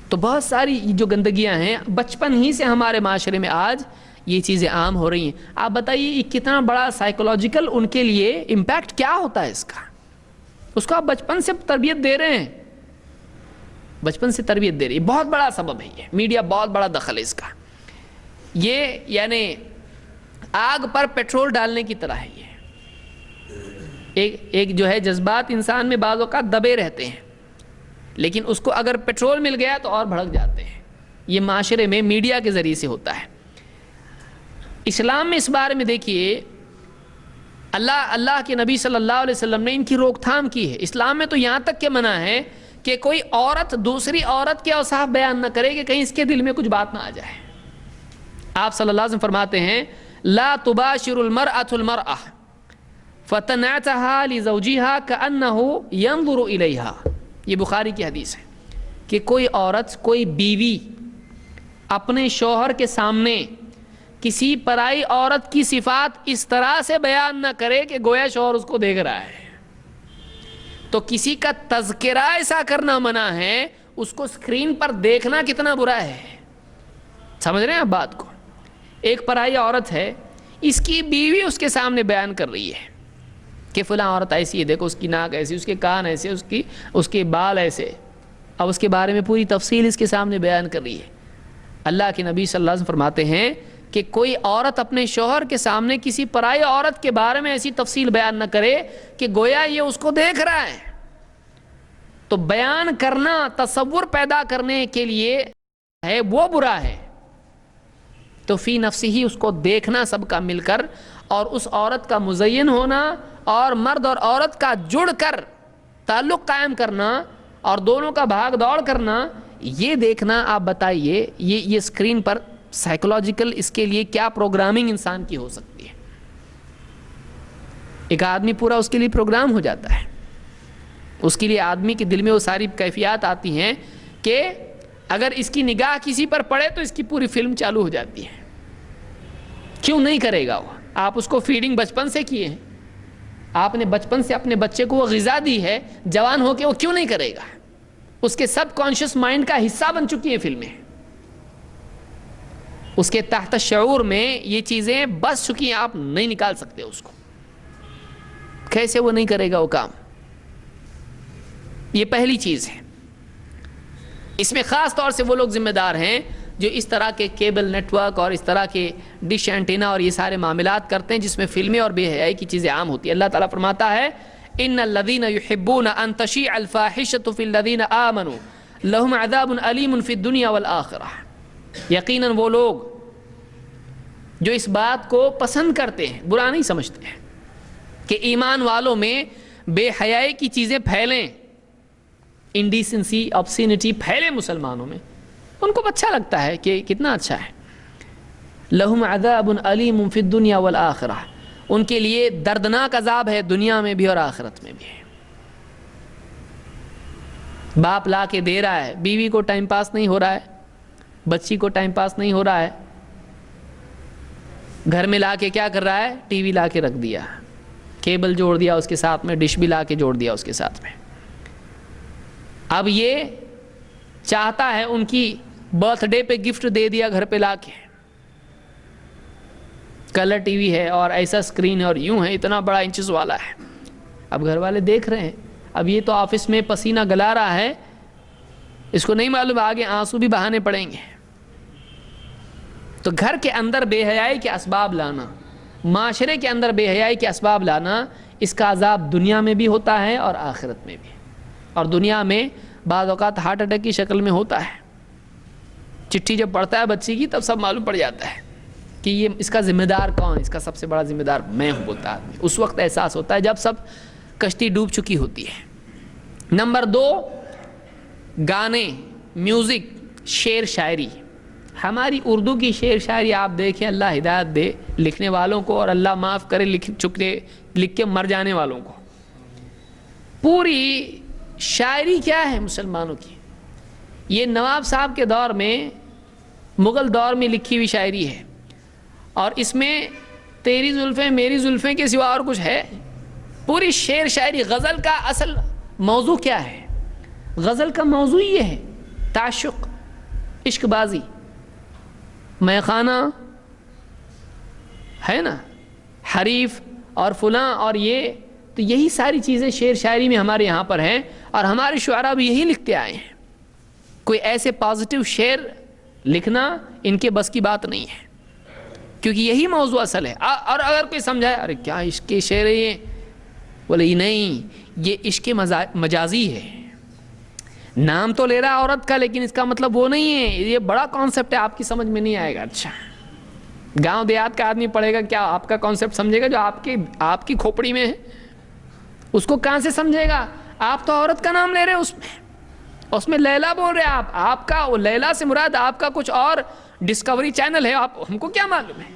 تو بہت ساری جو گندگیاں ہیں بچپن ہی سے ہمارے معاشرے میں آج یہ چیزیں عام ہو رہی ہیں۔ آپ بتائیے یہ کتنا بڑا سائیکولوجیکل ان کے لیے امپیکٹ کیا ہوتا ہے اس کا؟ اس کو آپ بچپن سے تربیت دے رہے ہیں، بچپن سے تربیت دے رہی ہے۔ بہت بڑا سبب ہے یہ، میڈیا بہت بڑا دخل ہے اس کا۔ یہ یعنی آگ پر پیٹرول ڈالنے کی طرح ہے۔ یہ ایک جو ہے جذبات انسان میں بعض اوقات دبے رہتے ہیں، لیکن اس کو اگر پیٹرول مل گیا تو اور بھڑک جاتے ہیں۔ یہ معاشرے میں میڈیا کے ذریعے سے ہوتا ہے۔ اسلام میں اس بارے میں دیکھیے اللہ کے نبی صلی اللہ علیہ وسلم نے ان کی روک تھام کی ہے. اسلام میں تو یہاں تک کہ منع ہے کہ کوئی عورت دوسری عورت کے اوصاف بیان نہ کرے کہ کہیں اس کے دل میں کچھ بات نہ آ جائے. آپ صلی اللہ علیہ وسلم فرماتے ہیں لا تباشر المرأة المرأة فتنعتها لزوجها كأنه ينظر إليها. یہ بخاری کی حدیث ہے کہ کوئی عورت، کوئی بیوی اپنے شوہر کے سامنے کسی پرائی عورت کی صفات اس طرح سے بیان نہ کرے کہ گویا شوہر اس کو دیکھ رہا ہے. تو کسی کا تذکرہ ایسا کرنا منع ہے، اس کو اسکرین پر دیکھنا کتنا برا ہے. سمجھ رہے ہیں آپ بات کو؟ ایک پرائی عورت ہے، اس کی بیوی اس کے سامنے بیان کر رہی ہے کہ فلاں عورت ایسی ہے، دیکھو اس کی ناک ایسی، اس کے کان ایسے، اس کے بال ایسے. اب اس کے بارے میں پوری تفصیل اس کے سامنے بیان کر رہی ہے. اللہ کے نبی صلی اللہ علیہ وسلم فرماتے ہیں کہ کوئی عورت اپنے شوہر کے سامنے کسی پرائی عورت کے بارے میں ایسی تفصیل بیان نہ کرے کہ گویا یہ اس کو دیکھ رہا ہے. تو بیان کرنا تصور پیدا کرنے کے لیے ہے، وہ برا ہے. تو فی نفسی ہی اس کو دیکھنا سب کا مل کر، اور اس عورت کا مزین ہونا، اور مرد اور عورت کا جڑ کر تعلق قائم کرنا، اور دونوں کا بھاگ دوڑ کرنا، یہ دیکھنا. آپ بتائیے یہ اسکرین پر سائیکولوجیکل اس کے لیے کیا پروگرامنگ انسان کی ہو سکتی ہے؟ ایک آدمی پورا اس کے لیے پروگرام ہو جاتا ہے. اس کے لیے آدمی کے دل میں وہ ساری کیفیات آتی ہیں کہ اگر اس کی نگاہ کسی پر پڑے تو اس کی پوری فلم چالو ہو جاتی ہے. کیوں نہیں کرے گا وہ؟ آپ اس کو فیڈنگ بچپن سے کیے ہیں، آپ نے بچپن سے اپنے بچے کو وہ غذا دی ہے، جوان ہو کے وہ کیوں نہیں کرے گا؟ اس کے سب کانشیس مائنڈ کا حصہ بن چکی ہیں فلمیں، اس کے تحت شعور میں یہ چیزیں بس چکی ہیں، آپ نہیں نکال سکتے اس کو. کیسے وہ نہیں کرے گا وہ کام؟ یہ پہلی چیز ہے. اس میں خاص طور سے وہ لوگ ذمہ دار ہیں جو اس طرح کے کیبل نیٹ ورک اور اس طرح کے ڈش اینٹینا اور یہ سارے معاملات کرتے ہیں جس میں فلمیں اور بے حیائی کی چیزیں عام ہوتی ہیں. اللہ تعالیٰ فرماتا ہے ان الذین یحبون ان تشیع الفاحشۃ فی الذین آمنوا لہم عذاب علیم فی الدنیا والآخرہ. یقیناً وہ لوگ جو اس بات کو پسند کرتے ہیں، برا نہیں سمجھتے ہیں کہ ایمان والوں میں بے حیائی کی چیزیں پھیلیں، انڈیسنسی، آبسینٹی پھیلے مسلمانوں میں، ان کو اچھا لگتا ہے کہ کتنا اچھا ہے. لہم عذاب علیم فی الدنیا والآخرہ، ان کے لیے دردناک عذاب ہے دنیا میں بھی اور آخرت میں بھی. باپ لا کے دے رہا ہے، بیوی کو ٹائم پاس نہیں ہو رہا ہے، بچی کو ٹائم پاس نہیں ہو رہا ہے، گھر میں لا کے کیا کر رہا ہے؟ ٹی وی لا کے رکھ دیا، کیبل جوڑ دیا اس کے ساتھ میں، ڈش بھی لا کے جوڑ دیا اس کے ساتھ میں. اب یہ چاہتا ہے ان کی برتھ ڈے پہ گفٹ دے دیا گھر پہ لا کے، کلر ٹی وی ہے اور ایسا اسکرین ہے اور یوں ہے، اتنا بڑا انچز والا ہے. اب گھر والے دیکھ رہے ہیں، اب یہ تو آفس میں پسینہ گلا رہا ہے، اس کو نہیں معلوم آگے آنسو بھی بہانے پڑیں گے. تو گھر کے اندر بے حیائی کے اسباب لانا، معاشرے کے اندر بے حیائی کے اسباب لانا، اس کا عذاب دنیا میں بھی ہوتا ہے اور آخرت میں بھی. اور دنیا میں بعض اوقات ہارٹ اٹیک کی شکل میں ہوتا ہے. چٹھی جب پڑھتا ہے بچی کی تب سب معلوم پڑ جاتا ہے کہ یہ اس کا ذمہ دار کون، اس کا سب سے بڑا ذمہ دار میں ہوں بولتا آدمی. اس وقت احساس ہوتا ہے جب سب کشتی ڈوب چکی ہوتی ہے. نمبر 2، گانے، میوزک، شعر شاعری. ہماری اردو کی شعر شاعری آپ دیکھیں، اللہ ہدایت دے لکھنے والوں کو اور اللہ معاف کرے لکھ کے مر جانے والوں کو. پوری شاعری کیا ہے مسلمانوں کی؟ یہ نواب صاحب کے دور میں، مغل دور میں لکھی ہوئی شاعری ہے، اور اس میں تیری زلفیں میری زلفیں کے سوا اور کچھ ہے؟ پوری شعر شاعری. غزل کا اصل موضوع کیا ہے؟ غزل کا موضوع یہ ہے تعشق، عشق بازی، میخانہ ہے نا، حریف اور فلاں، اور یہ تو یہی ساری چیزیں شعر شاعری میں ہمارے یہاں پر ہیں، اور ہمارے شعراء بھی یہی لکھتے آئے ہیں. کوئی ایسے پازیٹیو شعر لکھنا ان کے بس کی بات نہیں ہے، کیونکہ یہی موضوع اصل ہے. اور اگر کوئی سمجھائے ارے کیا عشق کے شعر ہے یہ، بولے یہ نہیں، یہ عشق مجازی ہے. نام تو لے رہا عورت کا، لیکن اس کا مطلب وہ نہیں ہے. یہ بڑا کانسیپٹ ہے، آپ کی سمجھ میں نہیں آئے گا. اچھا گاؤں دیہات کا آدمی پڑھے گا کیا آپ کا کانسیپٹ سمجھے گا جو آپ کی کھوپڑی میں ہے؟ اس کو کہاں سے سمجھے گا؟ آپ تو عورت کا نام لے رہے اس میں لیلا بول رہے آپ کا وہ لیلا سے مراد آپ کا کچھ اور ڈسکوری چینل ہے، ہم کو کیا معلوم ہے؟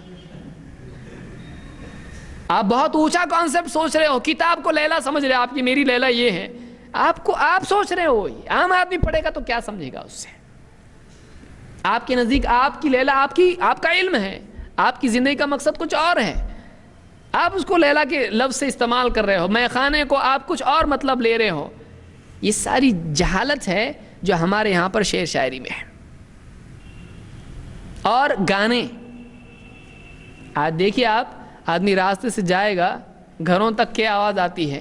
آپ بہت اونچا کانسیپٹ سوچ رہے ہو، کتاب کو لیلا سمجھ رہے ہو، آپ کی میری لیلا یہ ہے، آپ سوچ رہے ہو، عام آدمی پڑھے گا تو کیا سمجھے گا اس سے؟ آپ کے نزدیک آپ کی لیلا آپ کا علم ہے، آپ کی زندگی کا مقصد کچھ اور ہے، آپ اس کو لیلا کے لفظ سے استعمال کر رہے ہو، میں خانے کو آپ کچھ اور مطلب لے رہے ہو۔ یہ ساری جہالت ہے جو ہمارے یہاں پر شعر شاعری میں ہے۔ اور گانے، آج دیکھیے آپ، آدمی راستے سے جائے گا، گھروں تک کیا آواز آتی ہے۔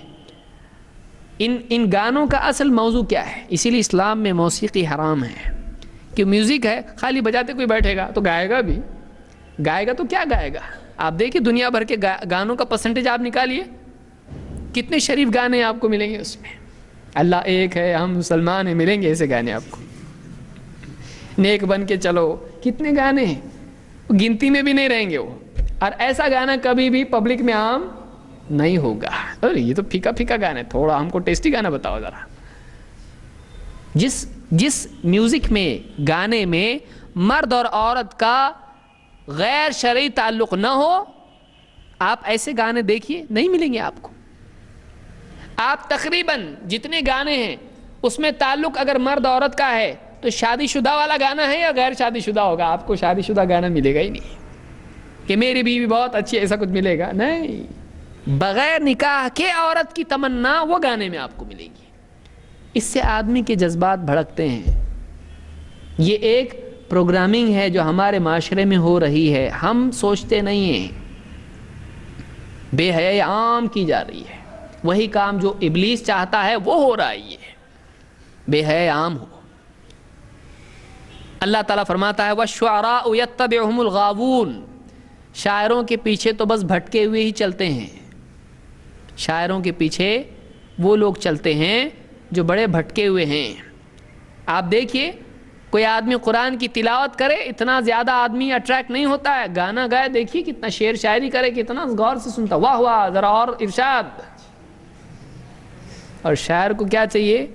ان گانوں کا اصل موضوع کیا ہے؟ اسی لیے اسلام میں موسیقی حرام ہے، کہ میوزک ہے، خالی بجاتے کوئی بیٹھے گا تو گائے گا بھی، گائے گا تو کیا گائے گا؟ آپ دیکھیں دنیا بھر کے گانوں کا پرسنٹیج آپ نکالیے، کتنے شریف گانے آپ کو ملیں گے اس میں؟ اللہ ایک ہے، ہم مسلمان ہیں، ملیں گے ایسے گانے آپ کو۔ نیک بن کے چلو، کتنے گانے ہیں، گنتی میں بھی نہیں رہیں گے وہ۔ اور ایسا گانا کبھی بھی پبلک میں عام نہیں ہوگا۔ ارے یہ تو پھیکا پھیکا گانا ہے، تھوڑا ہم کو ٹیسٹی گانا بتاؤ ذرا۔ جس میوزک میں، گانے میں مرد اور عورت کا غیر شرعی تعلق نہ ہو، آپ ایسے گانے دیکھیے، نہیں ملیں گے آپ کو۔ آپ تقریباً جتنے گانے ہیں اس میں تعلق اگر مرد عورت کا ہے تو شادی شدہ والا گانا ہے یا غیر شادی شدہ ہوگا؟ آپ کو شادی شدہ گانا ملے گا ہی نہیں، کہ میری بیوی بہت اچھی، ایسا کچھ ملے گا نہیں۔ بغیر نکاح کے عورت کی تمنا وہ گانے میں آپ کو ملے گی۔ اس سے آدمی کے جذبات بھڑکتے ہیں۔ یہ ایک پروگرامنگ ہے جو ہمارے معاشرے میں ہو رہی ہے، ہم سوچتے نہیں ہیں، بے حیائی عام کی جا رہی ہے۔ وہی کام جو ابلیس چاہتا ہے وہ ہو رہا ہے، یہ بے حیائی عام ہو۔ اللہ تعالیٰ فرماتا ہے وَالشُّعَرَاءُ يَتَّبِعُهُمُ الْغَاوُونَ، شاعروں کے پیچھے تو بس بھٹکے ہوئے ہی چلتے ہیں۔ شاعروں کے پیچھے وہ لوگ چلتے ہیں جو بڑے بھٹکے ہوئے ہیں۔ آپ دیکھیے کوئی آدمی قرآن کی تلاوت کرے، اتنا زیادہ آدمی اٹریکٹ نہیں ہوتا ہے، گانا گائے دیکھیے کتنا شعر شاعری کرے، کتنا غور سے سنتا، واہ واہ، ذرا اور ارشاد۔ اور شاعر کو کیا چاہیے؟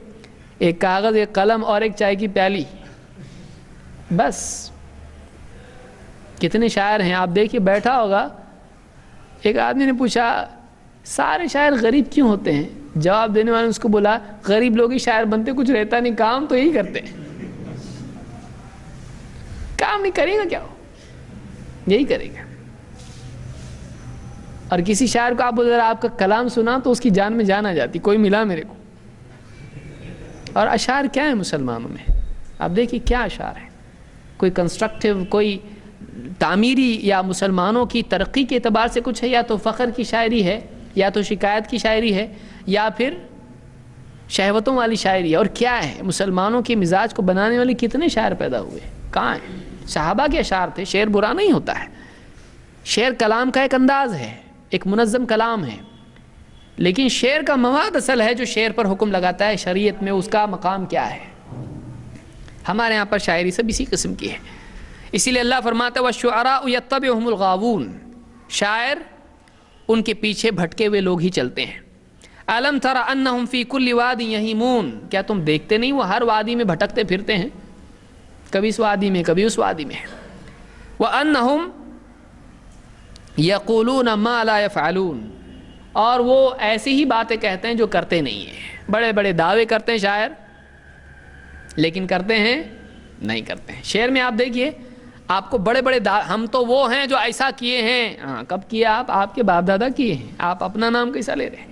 ایک کاغذ، ایک قلم اور ایک چائے کی پیالی، بس۔ کتنے شاعر ہیں آپ دیکھیے، بیٹھا ہوگا، ایک آدمی نے پوچھا سارے شاعر غریب کیوں ہوتے ہیں؟ جواب دینے والے نے اس کو بولا غریب لوگ ہی شاعر بنتے، کچھ رہتا نہیں، کام تو یہی کرتے ہیں، کام نہیں کرے گا کیا ہو، یہی کرے گا۔ اور کسی شاعر کو آپ بولے آپ کا کلام سنا تو اس کی جان میں جان آ جاتی، کوئی ملا میرے کو۔ اور اشعار کیا ہے مسلمانوں میں؟ آپ دیکھیے کیا اشعار ہے، کوئی کنسٹرکٹیو، کوئی تعمیری، یا مسلمانوں کی ترقی کے اعتبار سے کچھ ہے، یا تو فخر کی شاعری ہے، یا تو شکایت کی شاعری ہے، یا پھر شہوتوں والی شاعری ہے۔ اور کیا ہے؟ مسلمانوں کے مزاج کو بنانے والے کتنے شاعر پیدا ہوئے، کہاں ہیں؟ صحابہ کے اشعار تھے۔ شعر برا نہیں ہوتا ہے، شعر کلام کا ایک انداز ہے، ایک منظم کلام ہے، لیکن شعر کا مواد اصل ہے جو شعر پر حکم لگاتا ہے شریعت میں، اس کا مقام کیا ہے۔ ہمارے یہاں پر شاعری سب اسی قسم کی ہے۔ اسی لیے اللہ فرماتا ہے وَالشُّعَرَاءُ يَتَّبِعُهُمُ الْغَاوُونَ، شاعر ان کے پیچھے بھٹکے ہوئے لوگ ہی چلتے ہیں۔ أَلَمْ تَرَ أَنَّهُمْ فِي كُلِّ وَادٍ يَهِيمُونَ، کیا تم دیکھتے نہیں وہ ہر وادی میں بھٹکتے پھرتے ہیں، کبھی اس وادی میں کبھی اس وادی میں۔ وَأَنَّهُمْ يَقُولُونَ مَا لَا يَفْعَلُونَ، اور وہ ایسی ہی باتیں کہتے ہیں جو کرتے نہیں ہیں۔ بڑے بڑے دعوے کرتے ہیں شاعر، لیکن کرتے ہیں نہیں کرتے ہیں۔ شعر میں آپ دیکھیے، آپ کو بڑے بڑے ہم تو وہ ہیں جو ایسا کیے ہیں، کب کیا؟ آپ کے باپ دادا کیے ہیں، آپ اپنا نام کیسا لے رہے ہیں؟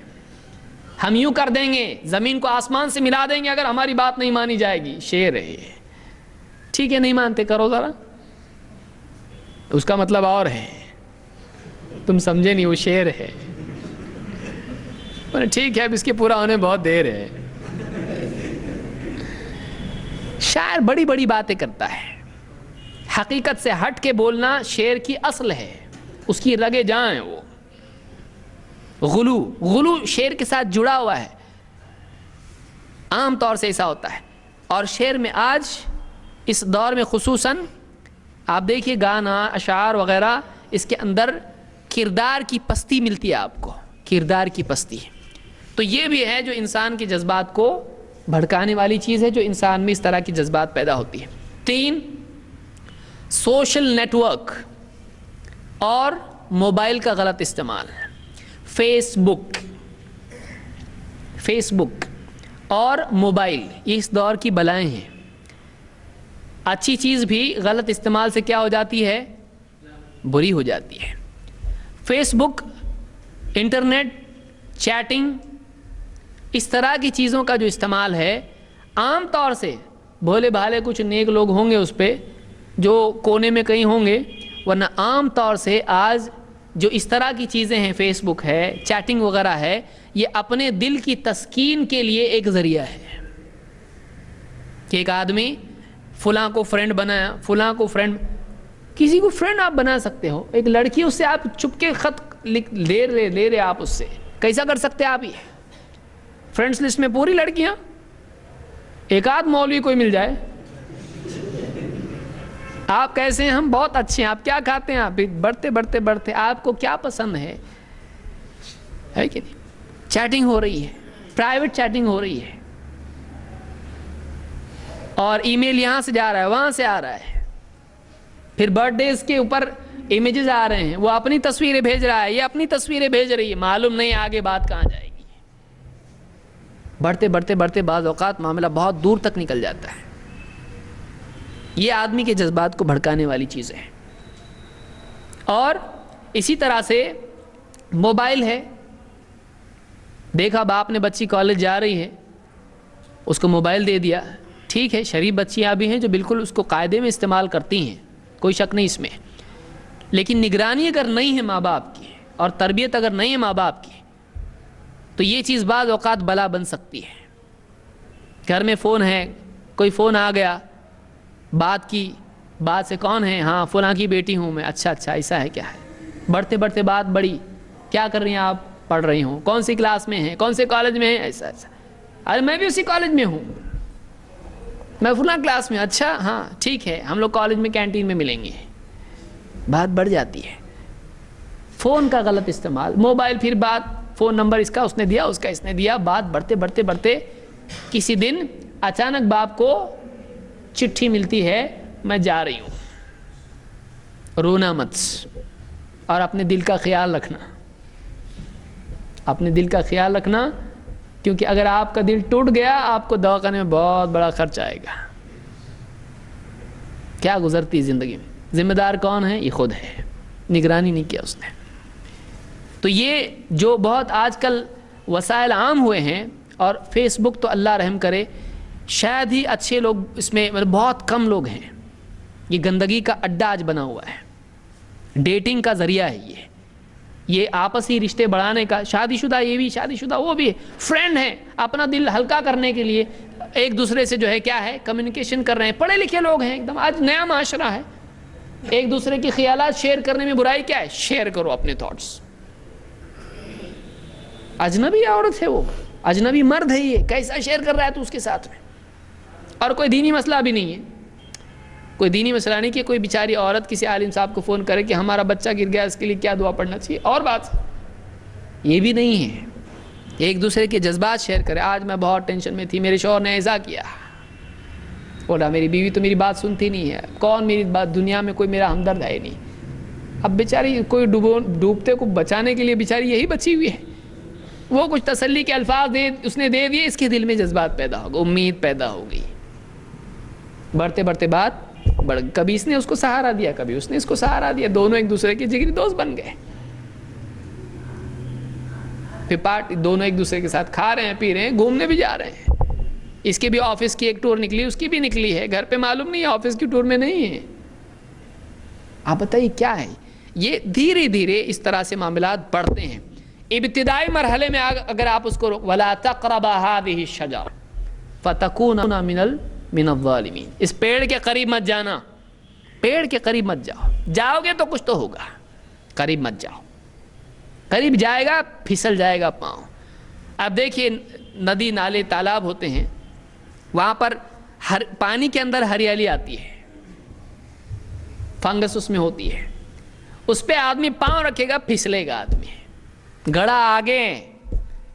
ہم یوں کر دیں گے، زمین کو آسمان سے ملا دیں گے اگر ہماری بات نہیں مانی جائے گی، شعر ہے یہ۔ ٹھیک ہے، نہیں مانتے، کرو ذرا، اس کا مطلب اور ہے، تم سمجھے نہیں، وہ شعر ہے۔ ٹھیک ہے، اب اس کے پورا ہونے بہت دیر ہے۔ شاعر بڑی بڑی باتیں کرتا ہے، حقیقت سے ہٹ کے بولنا شعر کی اصل ہے، اس کی رگے جاں ہیں۔ وہ غلو شعر کے ساتھ جڑا ہوا ہے، عام طور سے ایسا ہوتا ہے۔ اور شعر میں آج اس دور میں خصوصاً آپ دیکھیے گانا، اشعار وغیرہ، اس کے اندر کردار کی پستی ملتی ہے آپ کو، کردار کی پستی. تو یہ بھی ہے جو انسان کے جذبات کو بھڑکانے والی چیز ہے، جو انسان میں اس طرح کی جذبات پیدا ہوتی ہے. 3 سوشل نیٹ ورک اور موبائل کا غلط استعمال. فیس بک اور موبائل یہ اس دور کی بلائیں ہیں. اچھی چیز بھی غلط استعمال سے کیا ہو جاتی ہے؟ بری ہو جاتی ہے. فیس بک، انٹرنیٹ، چیٹنگ، اس طرح کی چیزوں کا جو استعمال ہے، عام طور سے بھولے بھالے کچھ نیک لوگ ہوں گے اس پہ جو کونے میں کہیں ہوں گے، ورنہ عام طور سے آج جو اس طرح کی چیزیں ہیں، فیس بک ہے، چیٹنگ وغیرہ ہے، یہ اپنے دل کی تسکین کے لیے ایک ذریعہ ہے کہ ایک آدمی فلاں کو فرینڈ بنایا، فلاں کو فرینڈ، کسی کو فرینڈ آپ بنا سکتے ہو. ایک لڑکی اس سے آپ چپ کے خط لے رہے آپ اس سے، کیسا کر سکتے آپ؟ یہ فرینڈس لسٹ میں پوری لڑکیاں، ایک آدھ مولوی کوئی مل جائے، آپ کیسے ہیں؟ ہم بہت اچھے ہیں. آپ کیا کھاتے ہیں؟ آپ بڑھتے آپ کو کیا پسند ہے کہ نہیں؟ چیٹنگ ہو رہی ہے، پرائیویٹ چیٹنگ ہو رہی ہے، اور ای میل یہاں سے جا رہا ہے، وہاں سے آ رہا ہے. پھر برتھ ڈیز کے اوپر امیجز آ رہے ہیں، وہ اپنی تصویریں بھیج رہا ہے، یہ اپنی تصویریں بھیج رہی ہے، معلوم نہیں آگے بات کہاں جائے گی. بڑھتے بعض اوقات معاملہ بہت دور تک نکل جاتا ہے. یہ آدمی کے جذبات کو بھڑکانے والی چیزیں ہیں. اور اسی طرح سے موبائل ہے. دیکھا باپ نے بچی کالج جا رہی ہے، اس کو موبائل دے دیا. ٹھیک ہے، شریف بچیاں بھی ہیں جو بالکل اس کو قاعدے میں استعمال کرتی ہیں، کوئی شک نہیں اس میں. لیکن نگرانی اگر نہیں ہے ماں باپ کی، اور تربیت اگر نہیں ہے ماں باپ کی، تو یہ چیز بعض اوقات بلا بن سکتی ہے. گھر میں فون ہے، کوئی فون آ گیا، بات کی، بات سے کون ہے؟ ہاں فلاں کی بیٹی ہوں میں. اچھا ایسا ہے کیا ہے؟ بڑھتے بات بڑی، کیا کر رہی ہیں آپ؟ پڑھ رہی ہوں. کون سی کلاس میں ہیں؟ کون سے کالج میں ہیں؟ ایسا. ارے میں بھی اسی کالج میں ہوں، میں فلاں کلاس میں. اچھا ہاں ٹھیک ہے، ہم لوگ کالج میں کینٹین میں ملیں گے. بات بڑھ جاتی ہے. فون کا غلط استعمال، موبائل، پھر بات، فون نمبر اس کا اس نے دیا، اس کا اس نے دیا. بات بڑھتے کسی دن اچانک باپ کو چٹھی ملتی ہے، میں جا رہی ہوں. رونا مت، اور اپنے دل کا خیال رکھنا، اپنے دل کا خیال رکھنا، کیونکہ اگر آپ کا دل ٹوٹ گیا آپ کو دواخانے میں بہت بڑا خرچ آئے گا. کیا گزرتی زندگی میں؟ ذمہ دار کون ہے؟ یہ خود ہے، نگرانی نہیں کیا اس نے. تو یہ جو بہت آج کل وسائل عام ہوئے ہیں، اور فیس بک تو اللہ رحم کرے، شاید ہی اچھے لوگ اس میں، مطلب بہت کم لوگ ہیں. یہ گندگی کا اڈا آج بنا ہوا ہے، ڈیٹنگ کا ذریعہ ہے یہ آپسی رشتے بڑھانے کا. شادی شدہ یہ بھی، شادی شدہ وہ بھی، فرینڈ ہیں، اپنا دل ہلکا کرنے کے لیے ایک دوسرے سے جو ہے کیا ہے، کمیونیکیشن کر رہے ہیں. پڑھے لکھے لوگ ہیں ایک دم. آج نیا معاشرہ ہے، ایک دوسرے کی خیالات شیئر کرنے میں برائی کیا ہے؟ شیئر کرو اپنے تھاٹس. اجنبی عورت ہے وہ، اجنبی مرد ہے، یہ کیسا شیئر کر رہا ہے تو اس کے ساتھ میں. اور کوئی دینی مسئلہ بھی نہیں ہے، کوئی دینی مسئلہ نہیں کہ کوئی بیچاری عورت کسی عالم صاحب کو فون کرے کہ ہمارا بچہ گر گیا، اس کے لیے کیا دعا پڑھنا چاہیے. اور بات یہ بھی نہیں ہے. ایک دوسرے کے جذبات شیئر کرے. آج میں بہت ٹینشن میں تھی، میرے شوہر نے ایسا کیا، بولا میری بیوی تو میری بات سنتی نہیں ہے. کون میری بات؟ دنیا میں کوئی میرا ہمدرد ہے نہیں. اب بیچاری کوئی ڈوبتے کو بچانے کے لیے بیچاری یہی بچی ہوئی ہے. وہ کچھ تسلی کے الفاظ اس نے دے دیے، اس کے دل میں جذبات پیدا ہو گئے، امید پیدا ہو گئی. بڑھتے بات کبھی اس نے اس کو سہارا دیا، کبھی اس نے اس کو سہارا دیا. دونوں ایک دوسرے کے جگری دوست بن گئے. پھر دونوں ایک دوسرے کے ساتھ کھا رہے ہیں، پی رہے ہیں، گھومنے بھی جا رہے ہیں. اس کے بھی آفس کی ایک ٹور نکلی، اس کی بھی نکلی ہے. گھر پہ معلوم نہیں ہے، آفس کی ٹور میں نہیں ہے. آپ بتائیے کیا ہے یہ؟ دھیرے دھیرے اس طرح سے معاملات بڑھتے ہیں. ابتدائی مرحلے میں اگر آپ اس کو وَلَا تَقْرَبَا هَذِهِ الشَّجَرَةَ فَتَكُونَ مِنَ الظَّالِمِينَ. اس پیڑ کے قریب مت جانا، پیڑ کے قریب مت جاؤ. جاؤ گے تو کچھ تو ہوگا، قریب مت جاؤ. قریب جائے گا پھسل جائے گا پاؤں. اب دیکھیے ندی نالے تالاب ہوتے ہیں، وہاں پر پانی کے اندر ہریالی آتی ہے، فنگس اس میں ہوتی ہے. اس پہ آدمی پاؤں رکھے گا پھسلے گا آدمی, گڑھا آگے.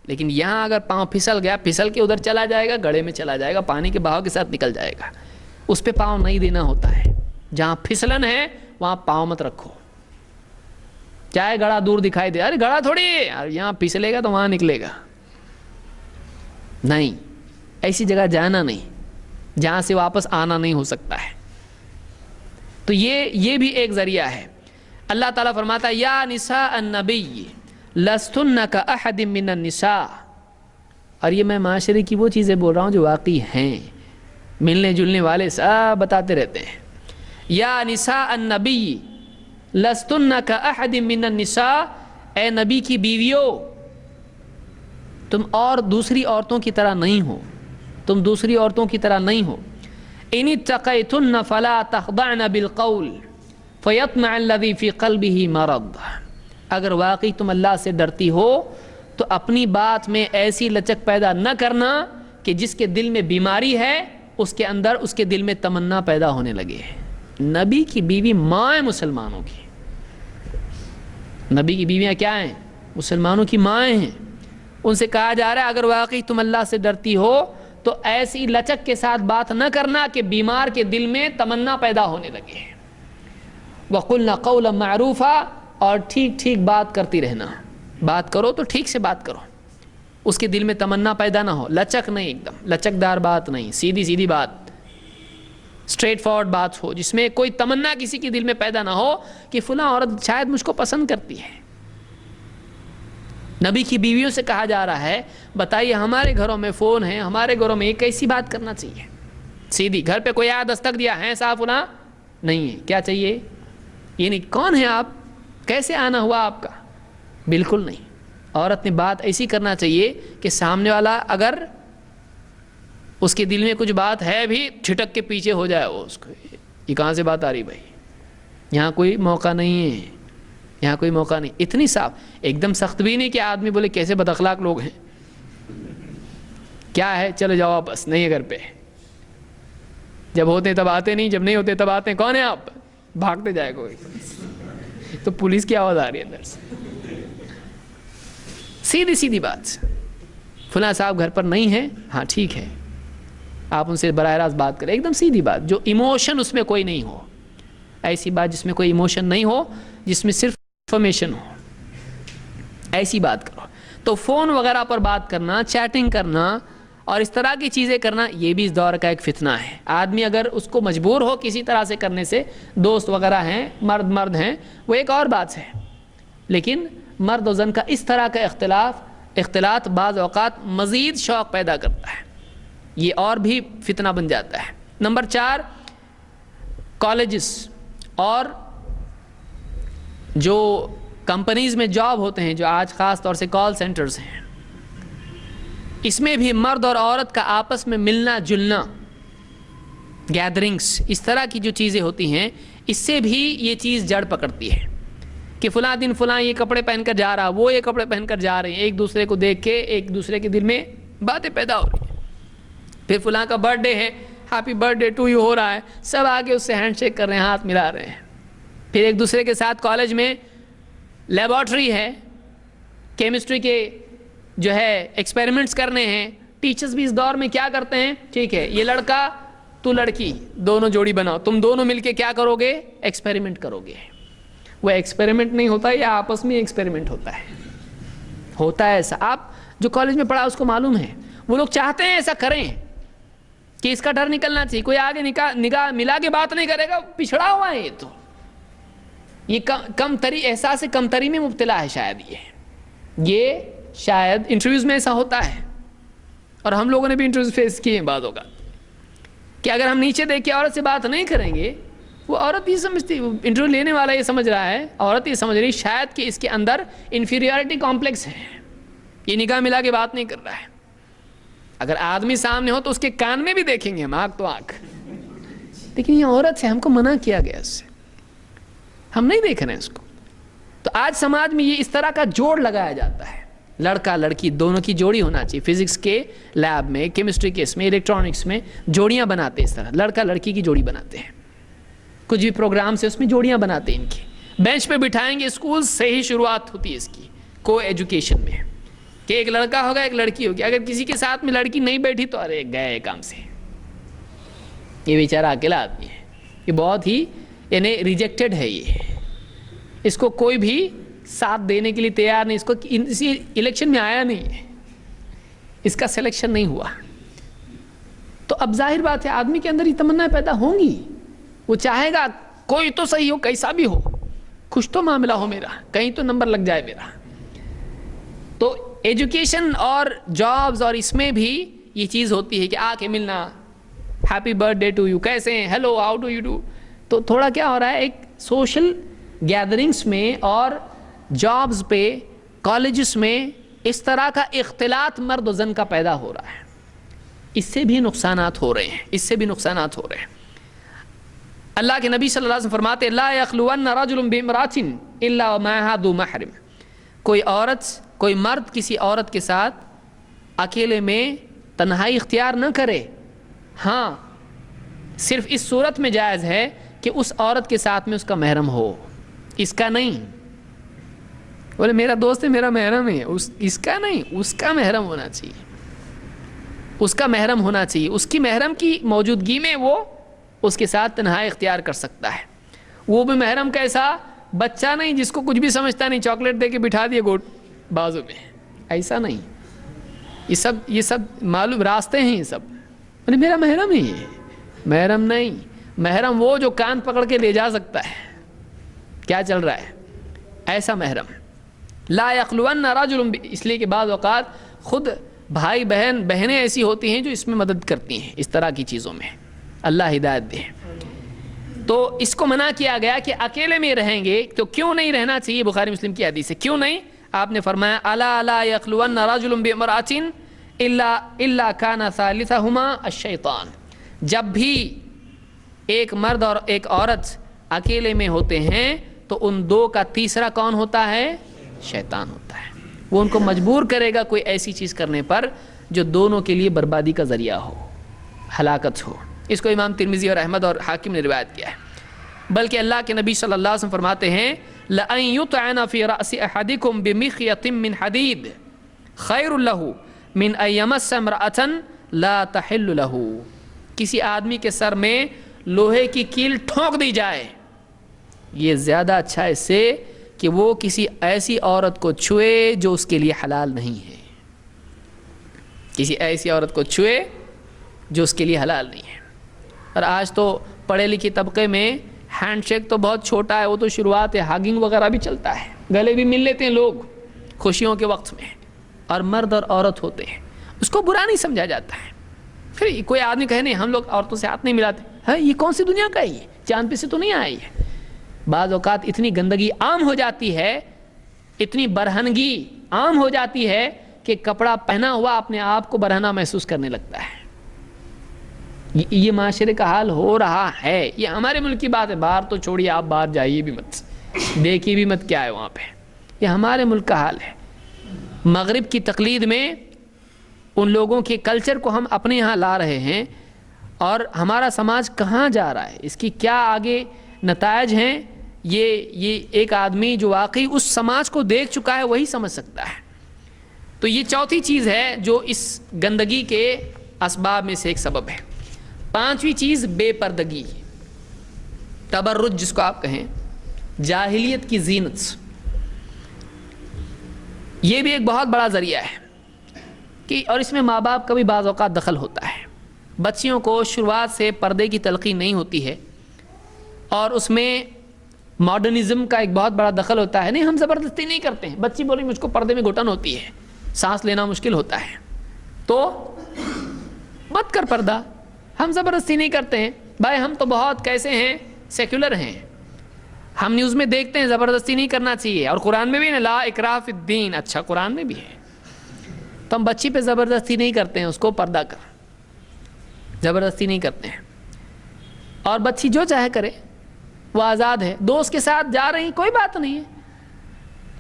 لیکن یہاں اگر پاؤں پھسل گیا, پھسل کے ادھر چلا جائے گا, گڑھے میں چلا جائے گا, پانی کے بہاؤ کے ساتھ نکل جائے گا. اس پہ پاؤں نہیں دینا ہوتا ہے. جہاں پھسلن ہے وہاں پاؤں مت رکھو, چاہے گڑھا دور دکھائی دے, ارے گڑھا تھوڑی ہے, یہاں پھسلے گا تو وہاں نکلے گا. نہیں, ایسی جگہ جانا نہیں جہاں سے واپس آنا نہیں ہو سکتا ہے. تو یہ بھی ایک ذریعہ ہے. اللہ تعالیٰ فرماتا ہے یا نساء النبی لستن کاحد من النساء. اور یہ میں معاشرے کی وہ چیزیں بول رہا ہوں جو واقعی ہیں, ملنے جلنے والے سب بتاتے رہتے ہیں. یا نساء النبی لستن کاحد من النساء, اے نبی کی بیویوں تم اور دوسری عورتوں کی طرح نہیں ہو, تم دوسری عورتوں کی طرح نہیں ہو. ان اتقیتن فلا تخضعن بالقول فیطمع الذی فی قلبہ مرض. اگر واقعی تم اللہ سے ڈرتی ہو تو اپنی بات میں ایسی لچک پیدا نہ کرنا کہ جس کے دل میں بیماری ہے اس کے اندر اس کے دل میں تمنا پیدا ہونے لگے. نبی کی بیوی ماں ہے مسلمانوں کی, نبی کی بیویاں کیا ہیں؟ مسلمانوں کی مائیں ہیں. ان سے کہا جا رہا ہے اگر واقعی تم اللہ سے ڈرتی ہو تو ایسی لچک کے ساتھ بات نہ کرنا کہ بیمار کے دل میں تمنا پیدا ہونے لگے. وَقُلْنَا قَوْلًا مَعْرُوفًا, اور ٹھیک ٹھیک بات کرتی رہنا. بات کرو تو ٹھیک سے بات کرو, اس کے دل میں تمنا پیدا نہ ہو. لچک نہیں, ایک دم لچکدار بات نہیں, سیدھی سیدھی بات, اسٹریٹ فارورڈ بات ہو جس میں کوئی تمنا کسی کے دل میں پیدا نہ ہو کہ فلاں عورت شاید مجھ کو پسند کرتی ہے. نبی کی بیویوں سے کہا جا رہا ہے بتائیے ہمارے گھروں میں فون ہے, ہمارے گھروں میں کیسی بات کرنا چاہیے؟ سیدھی, گھر پہ کوئی آیا دستک دیا ہے صاحب فلاں نہیں ہے, کیا چاہیے؟ یہ نہیں, کون ہے آپ, کیسے آنا ہوا آپ کا؟ بالکل نہیں. عورت نے بات ایسی کرنا چاہیے کہ سامنے والا اگر اس کے دل میں کچھ بات ہے بھی چھٹک کے پیچھے ہو جائے, وہ اس کو یہ کہاں سے بات آ رہی بھائی, یہاں کوئی موقع نہیں ہے, یہاں کوئی موقع نہیں. اتنی صاف, ایک دم سخت بھی نہیں کہ آدمی بولے کیسے بد اخلاق لوگ ہیں, کیا ہے چلو جاؤ واپس, نہیں ہے گھر پہ, جب ہوتے ہیں تب آتے نہیں, جب نہیں ہوتے تب آتے ہیں. کون ہے آپ؟ بھاگتے جائے کوئی تو پولیس کی آواز آ رہی ہے اندر سے. سیدھی سیدھی بات, فلاں صاحب گھر پر نہیں ہے, ہاں ٹھیک ہے, آپ ان سے براہ راست بات کریں, ایک دم سیدھی بات, جو ایموشن اس میں کوئی نہیں ہو, ایسی بات جس میں کوئی ایموشن نہیں ہو, جس میں صرف انفارمیشن ہو, ایسی بات کرو. تو فون وغیرہ پر بات کرنا, چیٹنگ کرنا اور اس طرح کی چیزیں کرنا, یہ بھی اس دور کا ایک فتنہ ہے. آدمی اگر اس کو مجبور ہو کسی طرح سے کرنے سے, دوست وغیرہ ہیں, مرد ہیں, وہ ایک اور بات ہے, لیکن مرد و زن کا اس طرح کا اختلاط بعض اوقات مزید شوق پیدا کرتا ہے, یہ اور بھی فتنہ بن جاتا ہے. نمبر 4, کالجز اور جو کمپنیز میں جاب ہوتے ہیں, جو آج خاص طور سے کال سینٹرز ہیں, اس میں بھی مرد اور عورت کا آپس میں ملنا جلنا, گیدرنگز, اس طرح کی جو چیزیں ہوتی ہیں, اس سے بھی یہ چیز جڑ پکڑتی ہے کہ فلاں دن فلاں یہ کپڑے پہن کر جا رہا, وہ یہ کپڑے پہن کر جا رہے ہیں, ایک دوسرے کو دیکھ کے ایک دوسرے کے دل میں باتیں پیدا ہو رہی ہیں. پھر فلاں کا برتھ ڈے ہے, happy birthday to you ہو رہا ہے, سب آگے اس سے ہینڈ شیک کر رہے ہیں, ہاتھ ملا رہے ہیں. پھر ایک دوسرے کے ساتھ کالج میں لیبارٹری ہے, کیمسٹری کے جو ہے ایکسپیریمنٹس کرنے ہیں. ٹیچرز بھی اس دور میں کیا کرتے ہیں, ٹھیک ہے یہ لڑکا تو لڑکی دونوں جوڑی بناؤ, تم دونوں مل کے کیا کرو گے, ایکسپیریمنٹ کرو گے. وہ ایکسپیریمنٹ نہیں ہوتا, یا آپس میں ایکسپیریمنٹ ہوتا ہے ایسا. آپ جو کالج میں پڑھا اس کو معلوم ہے, وہ لوگ چاہتے ہیں ایسا کریں کہ اس کا ڈر نکلنا چاہیے, کوئی آگے نگاہ ملا کے بات نہیں کرے گا, پچھڑا ہوا ہے یہ کمتری, احساس کمتری میں مبتلا ہے شاید. یہ شاید انٹرویوز میں ایسا ہوتا ہے, اور ہم لوگوں نے بھی انٹرویوز فیس کیے ہیں بعض اوقات, کہ اگر ہم نیچے دیکھ کے عورت سے بات نہیں کریں گے, وہ عورت یہ سمجھتی, انٹرویو لینے والا یہ سمجھ رہا ہے, عورت یہ سمجھ رہی شاید کہ اس کے اندر انفیریورٹی کمپلیکس ہے, یہ نگاہ ملا کے بات نہیں کر رہا ہے. اگر آدمی سامنے ہو تو اس کے کان میں بھی دیکھیں گے ہم, آنکھ تو آنکھ, لیکن یہ عورت ہے, ہم کو منع کیا گیا اس سے, ہم نہیں دیکھ رہے ہیں اس کو. تو آج سماج میں یہ اس طرح کا جوڑ لگایا جاتا ہے, لڑکا لڑکی دونوں کی جوڑی ہونا چاہیے. فزکس کے لیب میں, کیمسٹری کے اس میں, الیکٹرانکس میں جوڑیاں بناتے ہیں, اس طرح لڑکا لڑکی کی جوڑی بناتے ہیں. کچھ بھی پروگرام سے اس میں جوڑیاں بناتے ہیں ان کی, بینچ پہ بٹھائیں گے. اسکول سے ہی شروعات ہوتی ہے اس کی, کو ایجوکیشن میں, کہ ایک لڑکا ہوگا ایک لڑکی ہوگی. اگر کسی کے ساتھ میں لڑکی نہیں بیٹھی تو ارے گئے کام سے, یہ بیچارہ اکیلا آدمی ہے, یہ بہت ہی یعنی ریجیکٹڈ ہے, یہ اس کو کوئی بھی ساتھ دینے کے لیے تیار نہیں, اس کو اسی الیکشن میں آیا نہیں ہے, اس کا سلیکشن نہیں ہوا. تو اب ظاہر بات ہے آدمی کے اندر یہ تمنا پیدا ہوں گی, وہ چاہے گا کوئی تو صحیح ہو, کیسا بھی ہو, کچھ تو معاملہ ہو میرا, کہیں تو نمبر لگ جائے میرا. تو ایجوکیشن اور جابز اور اس میں بھی یہ چیز ہوتی ہے کہ آ کے ملنا, happy birthday to you, کیسے ہیں, hello how do you do. تو تھوڑا کیا ہو رہا ہے, ایک سوشل گیدرنگس میں اور جابز پہ, کالجز میں اس طرح کا اختلاط مرد و زن کا پیدا ہو رہا ہے. اس سے بھی نقصانات ہو رہے ہیں, اس سے بھی نقصانات ہو رہے ہیں. اللہ کے نبی صلی اللہ علیہ وسلم فرماتے لا یخلون رجل بامرأۃ الا ومعها ذو محرم, کوئی عورت, کوئی مرد کسی عورت کے ساتھ اکیلے میں تنہائی اختیار نہ کرے. ہاں صرف اس صورت میں جائز ہے کہ اس عورت کے ساتھ میں اس کا محرم ہو, اس کا نہیں. بولے میرا دوست ہے میرا محرم ہے, اس کا نہیں, اس کا محرم ہونا چاہیے, اس کا محرم ہونا چاہیے. اس کی محرم کی موجودگی میں وہ اس کے ساتھ تنہائی اختیار کر سکتا ہے. وہ بھی محرم کیسا, بچہ نہیں جس کو کچھ بھی سمجھتا نہیں, چاکلیٹ دے کے بٹھا دیے گوٹ بازو میں, ایسا نہیں. یہ سب معلوم راستے ہیں, یہ سب میرا محرم ہی ہے. محرم نہیں, محرم وہ جو کان پکڑ کے لے جا سکتا ہے کیا چل رہا ہے, ایسا محرم. لا یخلون رجل, اس لیے کہ بعض اوقات خود بھائی بہنیں ایسی ہوتی ہیں جو اس میں مدد کرتی ہیں اس طرح کی چیزوں میں, اللہ ہدایت دے. تو اس کو منع کیا گیا کہ اکیلے میں رہیں گے تو کیوں نہیں رہنا چاہیے. بخاری مسلم کی حدیث ہے, کیوں نہیں, آپ نے فرمایا الا لا یخلون رجل بامرأۃ الا کان ثالثہما الشیطان. جب بھی ایک مرد اور ایک عورت اکیلے میں ہوتے ہیں تو ان دو کا تیسرا کون ہوتا ہے, شیطان ہوتا ہے. وہ ان کو مجبور کرے گا کوئی ایسی چیز کرنے پر جو دونوں کے لیے بربادی کا ذریعہ ہو, ہلاکت ہو. اس کو امام ترمذی اور احمد اور حاکم نے روایت کیا ہے. بلکہ اللہ کے نبی صلی اللہ علیہ وسلم فرماتے ہیں لَأَن يُطْعَنَ فِي رَأْسِ أَحَدِكُمْ بِمِخْيَطٍ مِّنْ حَدِيدٍ خَيْرٌ لَهُ مِنْ أَن يَمَسَّ امْرَأَةً لَا تَحِلُّ لَهُ. کسی آدمی کے سر میں لوہے کی کیل ٹھونک دی جائے, یہ زیادہ اچھا ہے اس سے کہ وہ کسی ایسی عورت کو چھوئے جو اس کے لیے حلال نہیں ہے. کسی ایسی عورت کو چھوئے جو اس کے لیے حلال نہیں ہے. اور آج تو پڑھے لکھے طبقے میں ہینڈ شیک تو بہت چھوٹا ہے, وہ تو شروعات ہے, ہاگنگ وغیرہ بھی چلتا ہے, گلے بھی مل لیتے ہیں لوگ خوشیوں کے وقت میں, اور مرد اور عورت ہوتے ہیں, اس کو برا نہیں سمجھا جاتا ہے. پھر کوئی آدمی کہے نہیں ہم لوگ عورتوں سے ہاتھ نہیں ملاتے, ہے یہ کون سی دنیا کا ہے, یہ چاند پہ سے تو نہیں آئی ہے. بعض اوقات اتنی گندگی عام ہو جاتی ہے, اتنی برہنگی عام ہو جاتی ہے کہ کپڑا پہنا ہوا اپنے آپ کو برہنہ محسوس کرنے لگتا ہے. یہ معاشرے کا حال ہو رہا ہے. یہ ہمارے ملک کی بات ہے, باہر تو چھوڑیے, آپ باہر جائیے بھی مت, دیکھیے بھی مت کیا ہے وہاں پہ. یہ ہمارے ملک کا حال ہے. مغرب کی تقلید میں ان لوگوں کے کلچر کو ہم اپنے یہاں لا رہے ہیں, اور ہمارا سماج کہاں جا رہا ہے, اس کی کیا آگے نتائج ہیں, یہ ایک آدمی جو واقعی اس سماج کو دیکھ چکا ہے وہی سمجھ سکتا ہے. تو یہ چوتھی چیز ہے جو اس گندگی کے اسباب میں سے ایک سبب ہے. پانچویں چیز بے پردگی, تبرج جس کو آپ کہیں, جاہلیت کی زینت. یہ بھی ایک بہت بڑا ذریعہ ہے کہ, اور اس میں ماں باپ کا بھی بعض اوقات دخل ہوتا ہے. بچیوں کو شروعات سے پردے کی تلقین نہیں ہوتی ہے, اور اس میں ماڈرنزم کا ایک بہت بڑا دخل ہوتا ہے. نہیں ہم زبردستی نہیں کرتے ہیں, بچی بولی مجھ کو پردے میں گھٹن ہوتی ہے, سانس لینا مشکل ہوتا ہے, تو مت کر پردہ, ہم زبردستی نہیں کرتے ہیں. بھائی ہم تو بہت کیسے ہیں, سیکولر ہیں, ہم نیوز میں دیکھتے ہیں زبردستی نہیں کرنا چاہیے, اور قرآن میں بھی لا اکراہ فی الدین, اچھا قرآن میں بھی ہے. تو ہم بچی پہ زبردستی نہیں کرتے ہیں, اس کو پردہ کر, زبردستی نہیں کرتے ہیں. اور بچی جو چاہے کرے, وہ آزاد ہے. دوست کے ساتھ جا رہی کوئی بات نہیں ہے,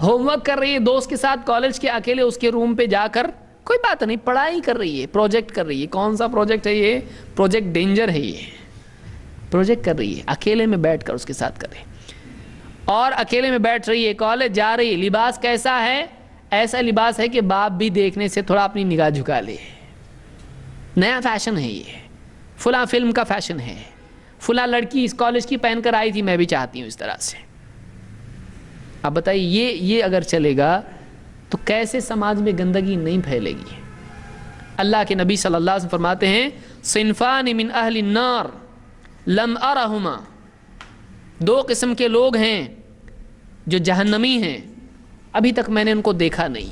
ہوم ورک کر رہی ہے دوست کے ساتھ کالج کے اکیلے اس کے روم پہ جا کر, کوئی بات نہیں. پڑھائی کر رہی ہے, پروجیکٹ کر رہی ہے. کون سا پروجیکٹ ہے یہ, پروجیکٹ ڈینجر ہے, یہ پروجیکٹ کر رہی ہے, اکیلے میں بیٹھ کر اس کے ساتھ کرے. اور اکیلے میں بیٹھ رہی ہے، کالج جا رہی ہے، لباس کیسا ہے؟ ایسا لباس ہے کہ باپ بھی دیکھنے سے تھوڑا اپنی نگاہ جھکا لے، نیا فیشن ہے، یہ فلاں فلم کا فیشن ہے، فلاں لڑکی اس کالج کی پہن کر آئی تھی، میں بھی چاہتی ہوں اس طرح سے۔ اب بتائیے یہ اگر چلے گا تو کیسے سماج میں گندگی نہیں پھیلے گی؟ اللہ کے نبی صلی اللہ علیہ وسلم فرماتے ہیں صنفان من اہل النار لم ارہما، دو قسم کے لوگ ہیں جو جہنمی ہیں، ابھی تک میں نے ان کو دیکھا نہیں۔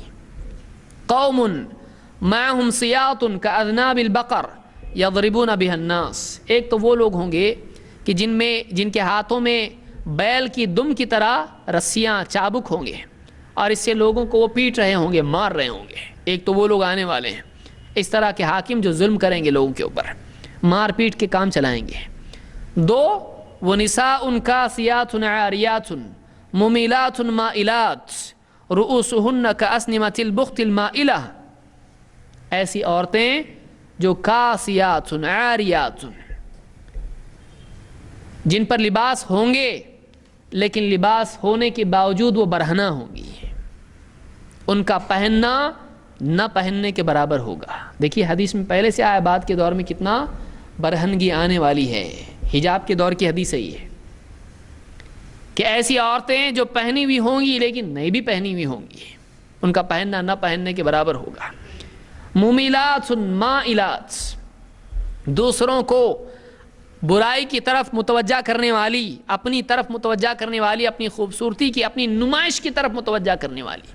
قوم معہم سیاط کاذناب البقر یضربون بها الناس، ایک تو وہ لوگ ہوں گے کہ جن کے ہاتھوں میں بیل کی دم کی طرح رسیاں چابک ہوں گے، اور اس سے لوگوں کو وہ پیٹ رہے ہوں گے، مار رہے ہوں گے۔ ایک تو وہ لوگ آنے والے ہیں، اس طرح کے حاکم جو ظلم کریں گے لوگوں کے اوپر، مار پیٹ کے کام چلائیں گے۔ دو، وہ نساء کاسیات عاریات ممیلات مائلات رؤوسہن کاسنمۃ البخت المائلہ، ایسی عورتیں جو کاسیات عاریات، جن پر لباس ہوں گے لیکن لباس ہونے کے باوجود وہ برہنہ ہوں گی، ان کا پہننا نہ پہننے کے برابر ہوگا۔ دیکھیے حدیث میں پہلے سے آیا، بعد کے دور میں کتنا برہنگی آنے والی ہے، حجاب کے دور کی حدیث ہے یہ، کہ ایسی عورتیں جو پہنی ہوئی ہوں گی لیکن نہیں بھی پہنی ہوئی ہوں گی، ان کا پہننا نہ پہننے کے برابر ہوگا۔ ممیلات مائلات، دوسروں کو برائی کی طرف متوجہ کرنے والی، اپنی طرف متوجہ کرنے والی، اپنی خوبصورتی کی، اپنی نمائش کی طرف متوجہ کرنے والی،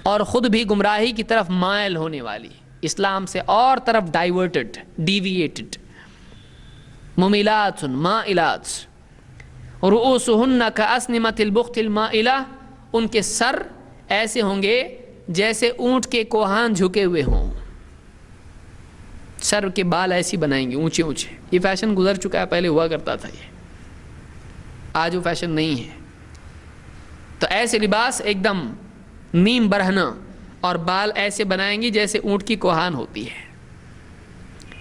اور خود بھی گمراہی کی طرف مائل ہونے والی، اسلام سے اور طرف ڈائیورٹڈ، ڈیویٹڈ۔ ممیلات مائلات رؤوسہن کاسنمۃ البخت المائلہ، ان کے سر ایسے ہوں گے جیسے اونٹ کے کوہان جھکے ہوئے ہوں، سر کے بال ایسی بنائیں گے اونچے اونچے۔ یہ فیشن گزر چکا ہے، پہلے ہوا کرتا تھا یہ، آج وہ فیشن نہیں ہے۔ تو ایسے لباس ایک دم نیم برہنہ، اور بال ایسے بنائیں گی جیسے اونٹ کی کوہان ہوتی ہے۔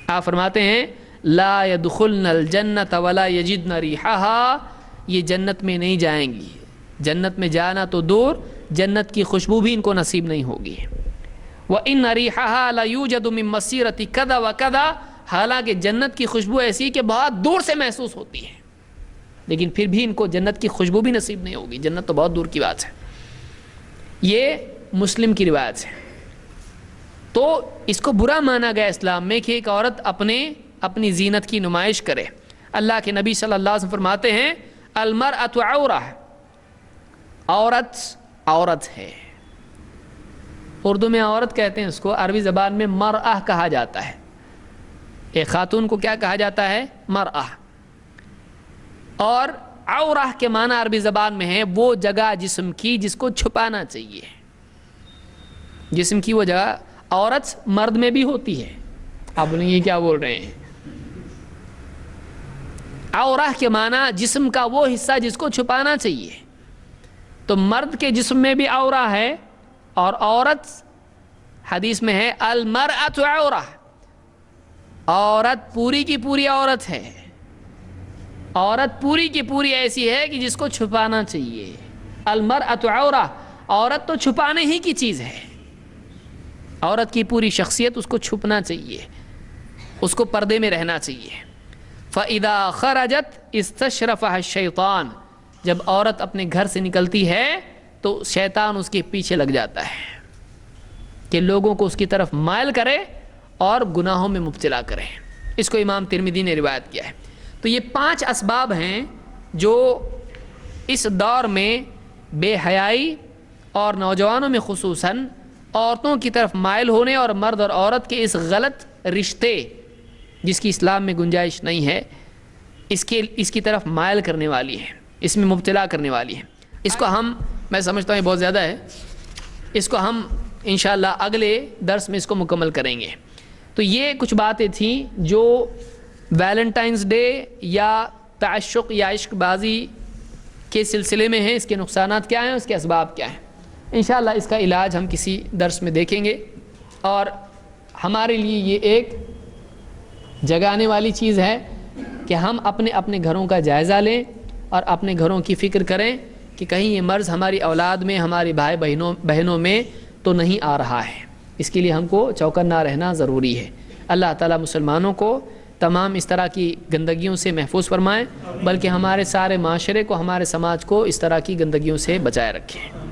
آپ فرماتے ہیں لا يدخلن الجنۃ ولا یجدن ریحھا، یہ جنت میں نہیں جائیں گی، جنت میں جانا تو دور، جنت کی خوشبو بھی ان کو نصیب نہیں ہوگی۔ وَإِنَّ رِيحَهَا لَيُوجَدُ مِن مَّسِيرَةِ كَذَا وَكَذَا، حالانکہ جنت کی خوشبو ایسی کہ بہت دور سے محسوس ہوتی ہے، لیکن پھر بھی ان کو جنت کی خوشبو بھی نصیب نہیں ہوگی، جنت تو بہت دور کی بات ہے۔ یہ مسلم کی روایت ہے۔ تو اس کو برا مانا گیا اسلام میں کہ ایک عورت اپنی زینت کی نمائش کرے۔ اللہ کے نبی صلی اللہ علیہ وسلم فرماتے ہیں المرأۃ عورہ، عورت ہے۔ اردو میں عورت کہتے ہیں اس کو، عربی زبان میں مرأہ کہا جاتا ہے۔ ایک خاتون کو کیا کہا جاتا ہے؟ مرأہ۔ اور عورہ کے معنی عربی زبان میں ہے وہ جگہ جسم کی جس کو چھپانا چاہیے، جسم کی وہ جگہ۔ عورت مرد میں بھی ہوتی ہے، آپ بولیں یہ کیا بول رہے ہیں؟ عورہ کے معنی جسم کا وہ حصہ جس کو چھپانا چاہیے، تو مرد کے جسم میں بھی عورہ ہے، اور عورت حدیث میں ہے المرأۃ عورہ، عورت پوری کی پوری عورت ہے، عورت پوری کی پوری ایسی ہے کہ جس کو چھپانا چاہیے۔ المرأۃ عورہ، عورت تو چھپانے ہی کی چیز ہے، عورت کی پوری شخصیت اس کو چھپنا چاہیے، اس کو پردے میں رہنا چاہیے۔ فَإِذَا خَرَجَتْ اسْتَشْرَفَهَا الشَّيْطَانُ، جب عورت اپنے گھر سے نکلتی ہے تو شیطان اس کے پیچھے لگ جاتا ہے کہ لوگوں کو اس کی طرف مائل کرے اور گناہوں میں مبتلا کرے۔ اس کو امام ترمذی نے روایت کیا ہے۔ تو یہ 5 اسباب ہیں جو اس دور میں بے حیائی اور نوجوانوں میں خصوصاً عورتوں کی طرف مائل ہونے اور مرد اور عورت کے اس غلط رشتے جس کی اسلام میں گنجائش نہیں ہے، اس کی طرف مائل کرنے والی ہے، اس میں مبتلا کرنے والی ہے۔ اس کو میں سمجھتا ہوں یہ بہت زیادہ ہے، اس کو ہم انشاءاللہ اگلے درس میں اس کو مکمل کریں گے۔ تو یہ کچھ باتیں تھیں جو ویلنٹائنز ڈے یا تعشق یا عشق بازی کے سلسلے میں ہیں، اس کے نقصانات کیا ہیں، اس کے اسباب کیا ہیں۔ انشاءاللہ اس کا علاج ہم کسی درس میں دیکھیں گے، اور ہمارے لیے یہ ایک جگانے والی چیز ہے کہ ہم اپنے گھروں کا جائزہ لیں، اور اپنے گھروں کی فکر کریں کہ کہیں یہ مرض ہماری اولاد میں، ہماری بھائی بہنوں میں تو نہیں آ رہا ہے۔ اس کے لیے ہم کو چوکنا رہنا ضروری ہے۔ اللہ تعالیٰ مسلمانوں کو تمام اس طرح کی گندگیوں سے محفوظ فرمائیں، بلکہ ہمارے سارے معاشرے کو، ہمارے سماج کو اس طرح کی گندگیوں سے بچائے رکھیں۔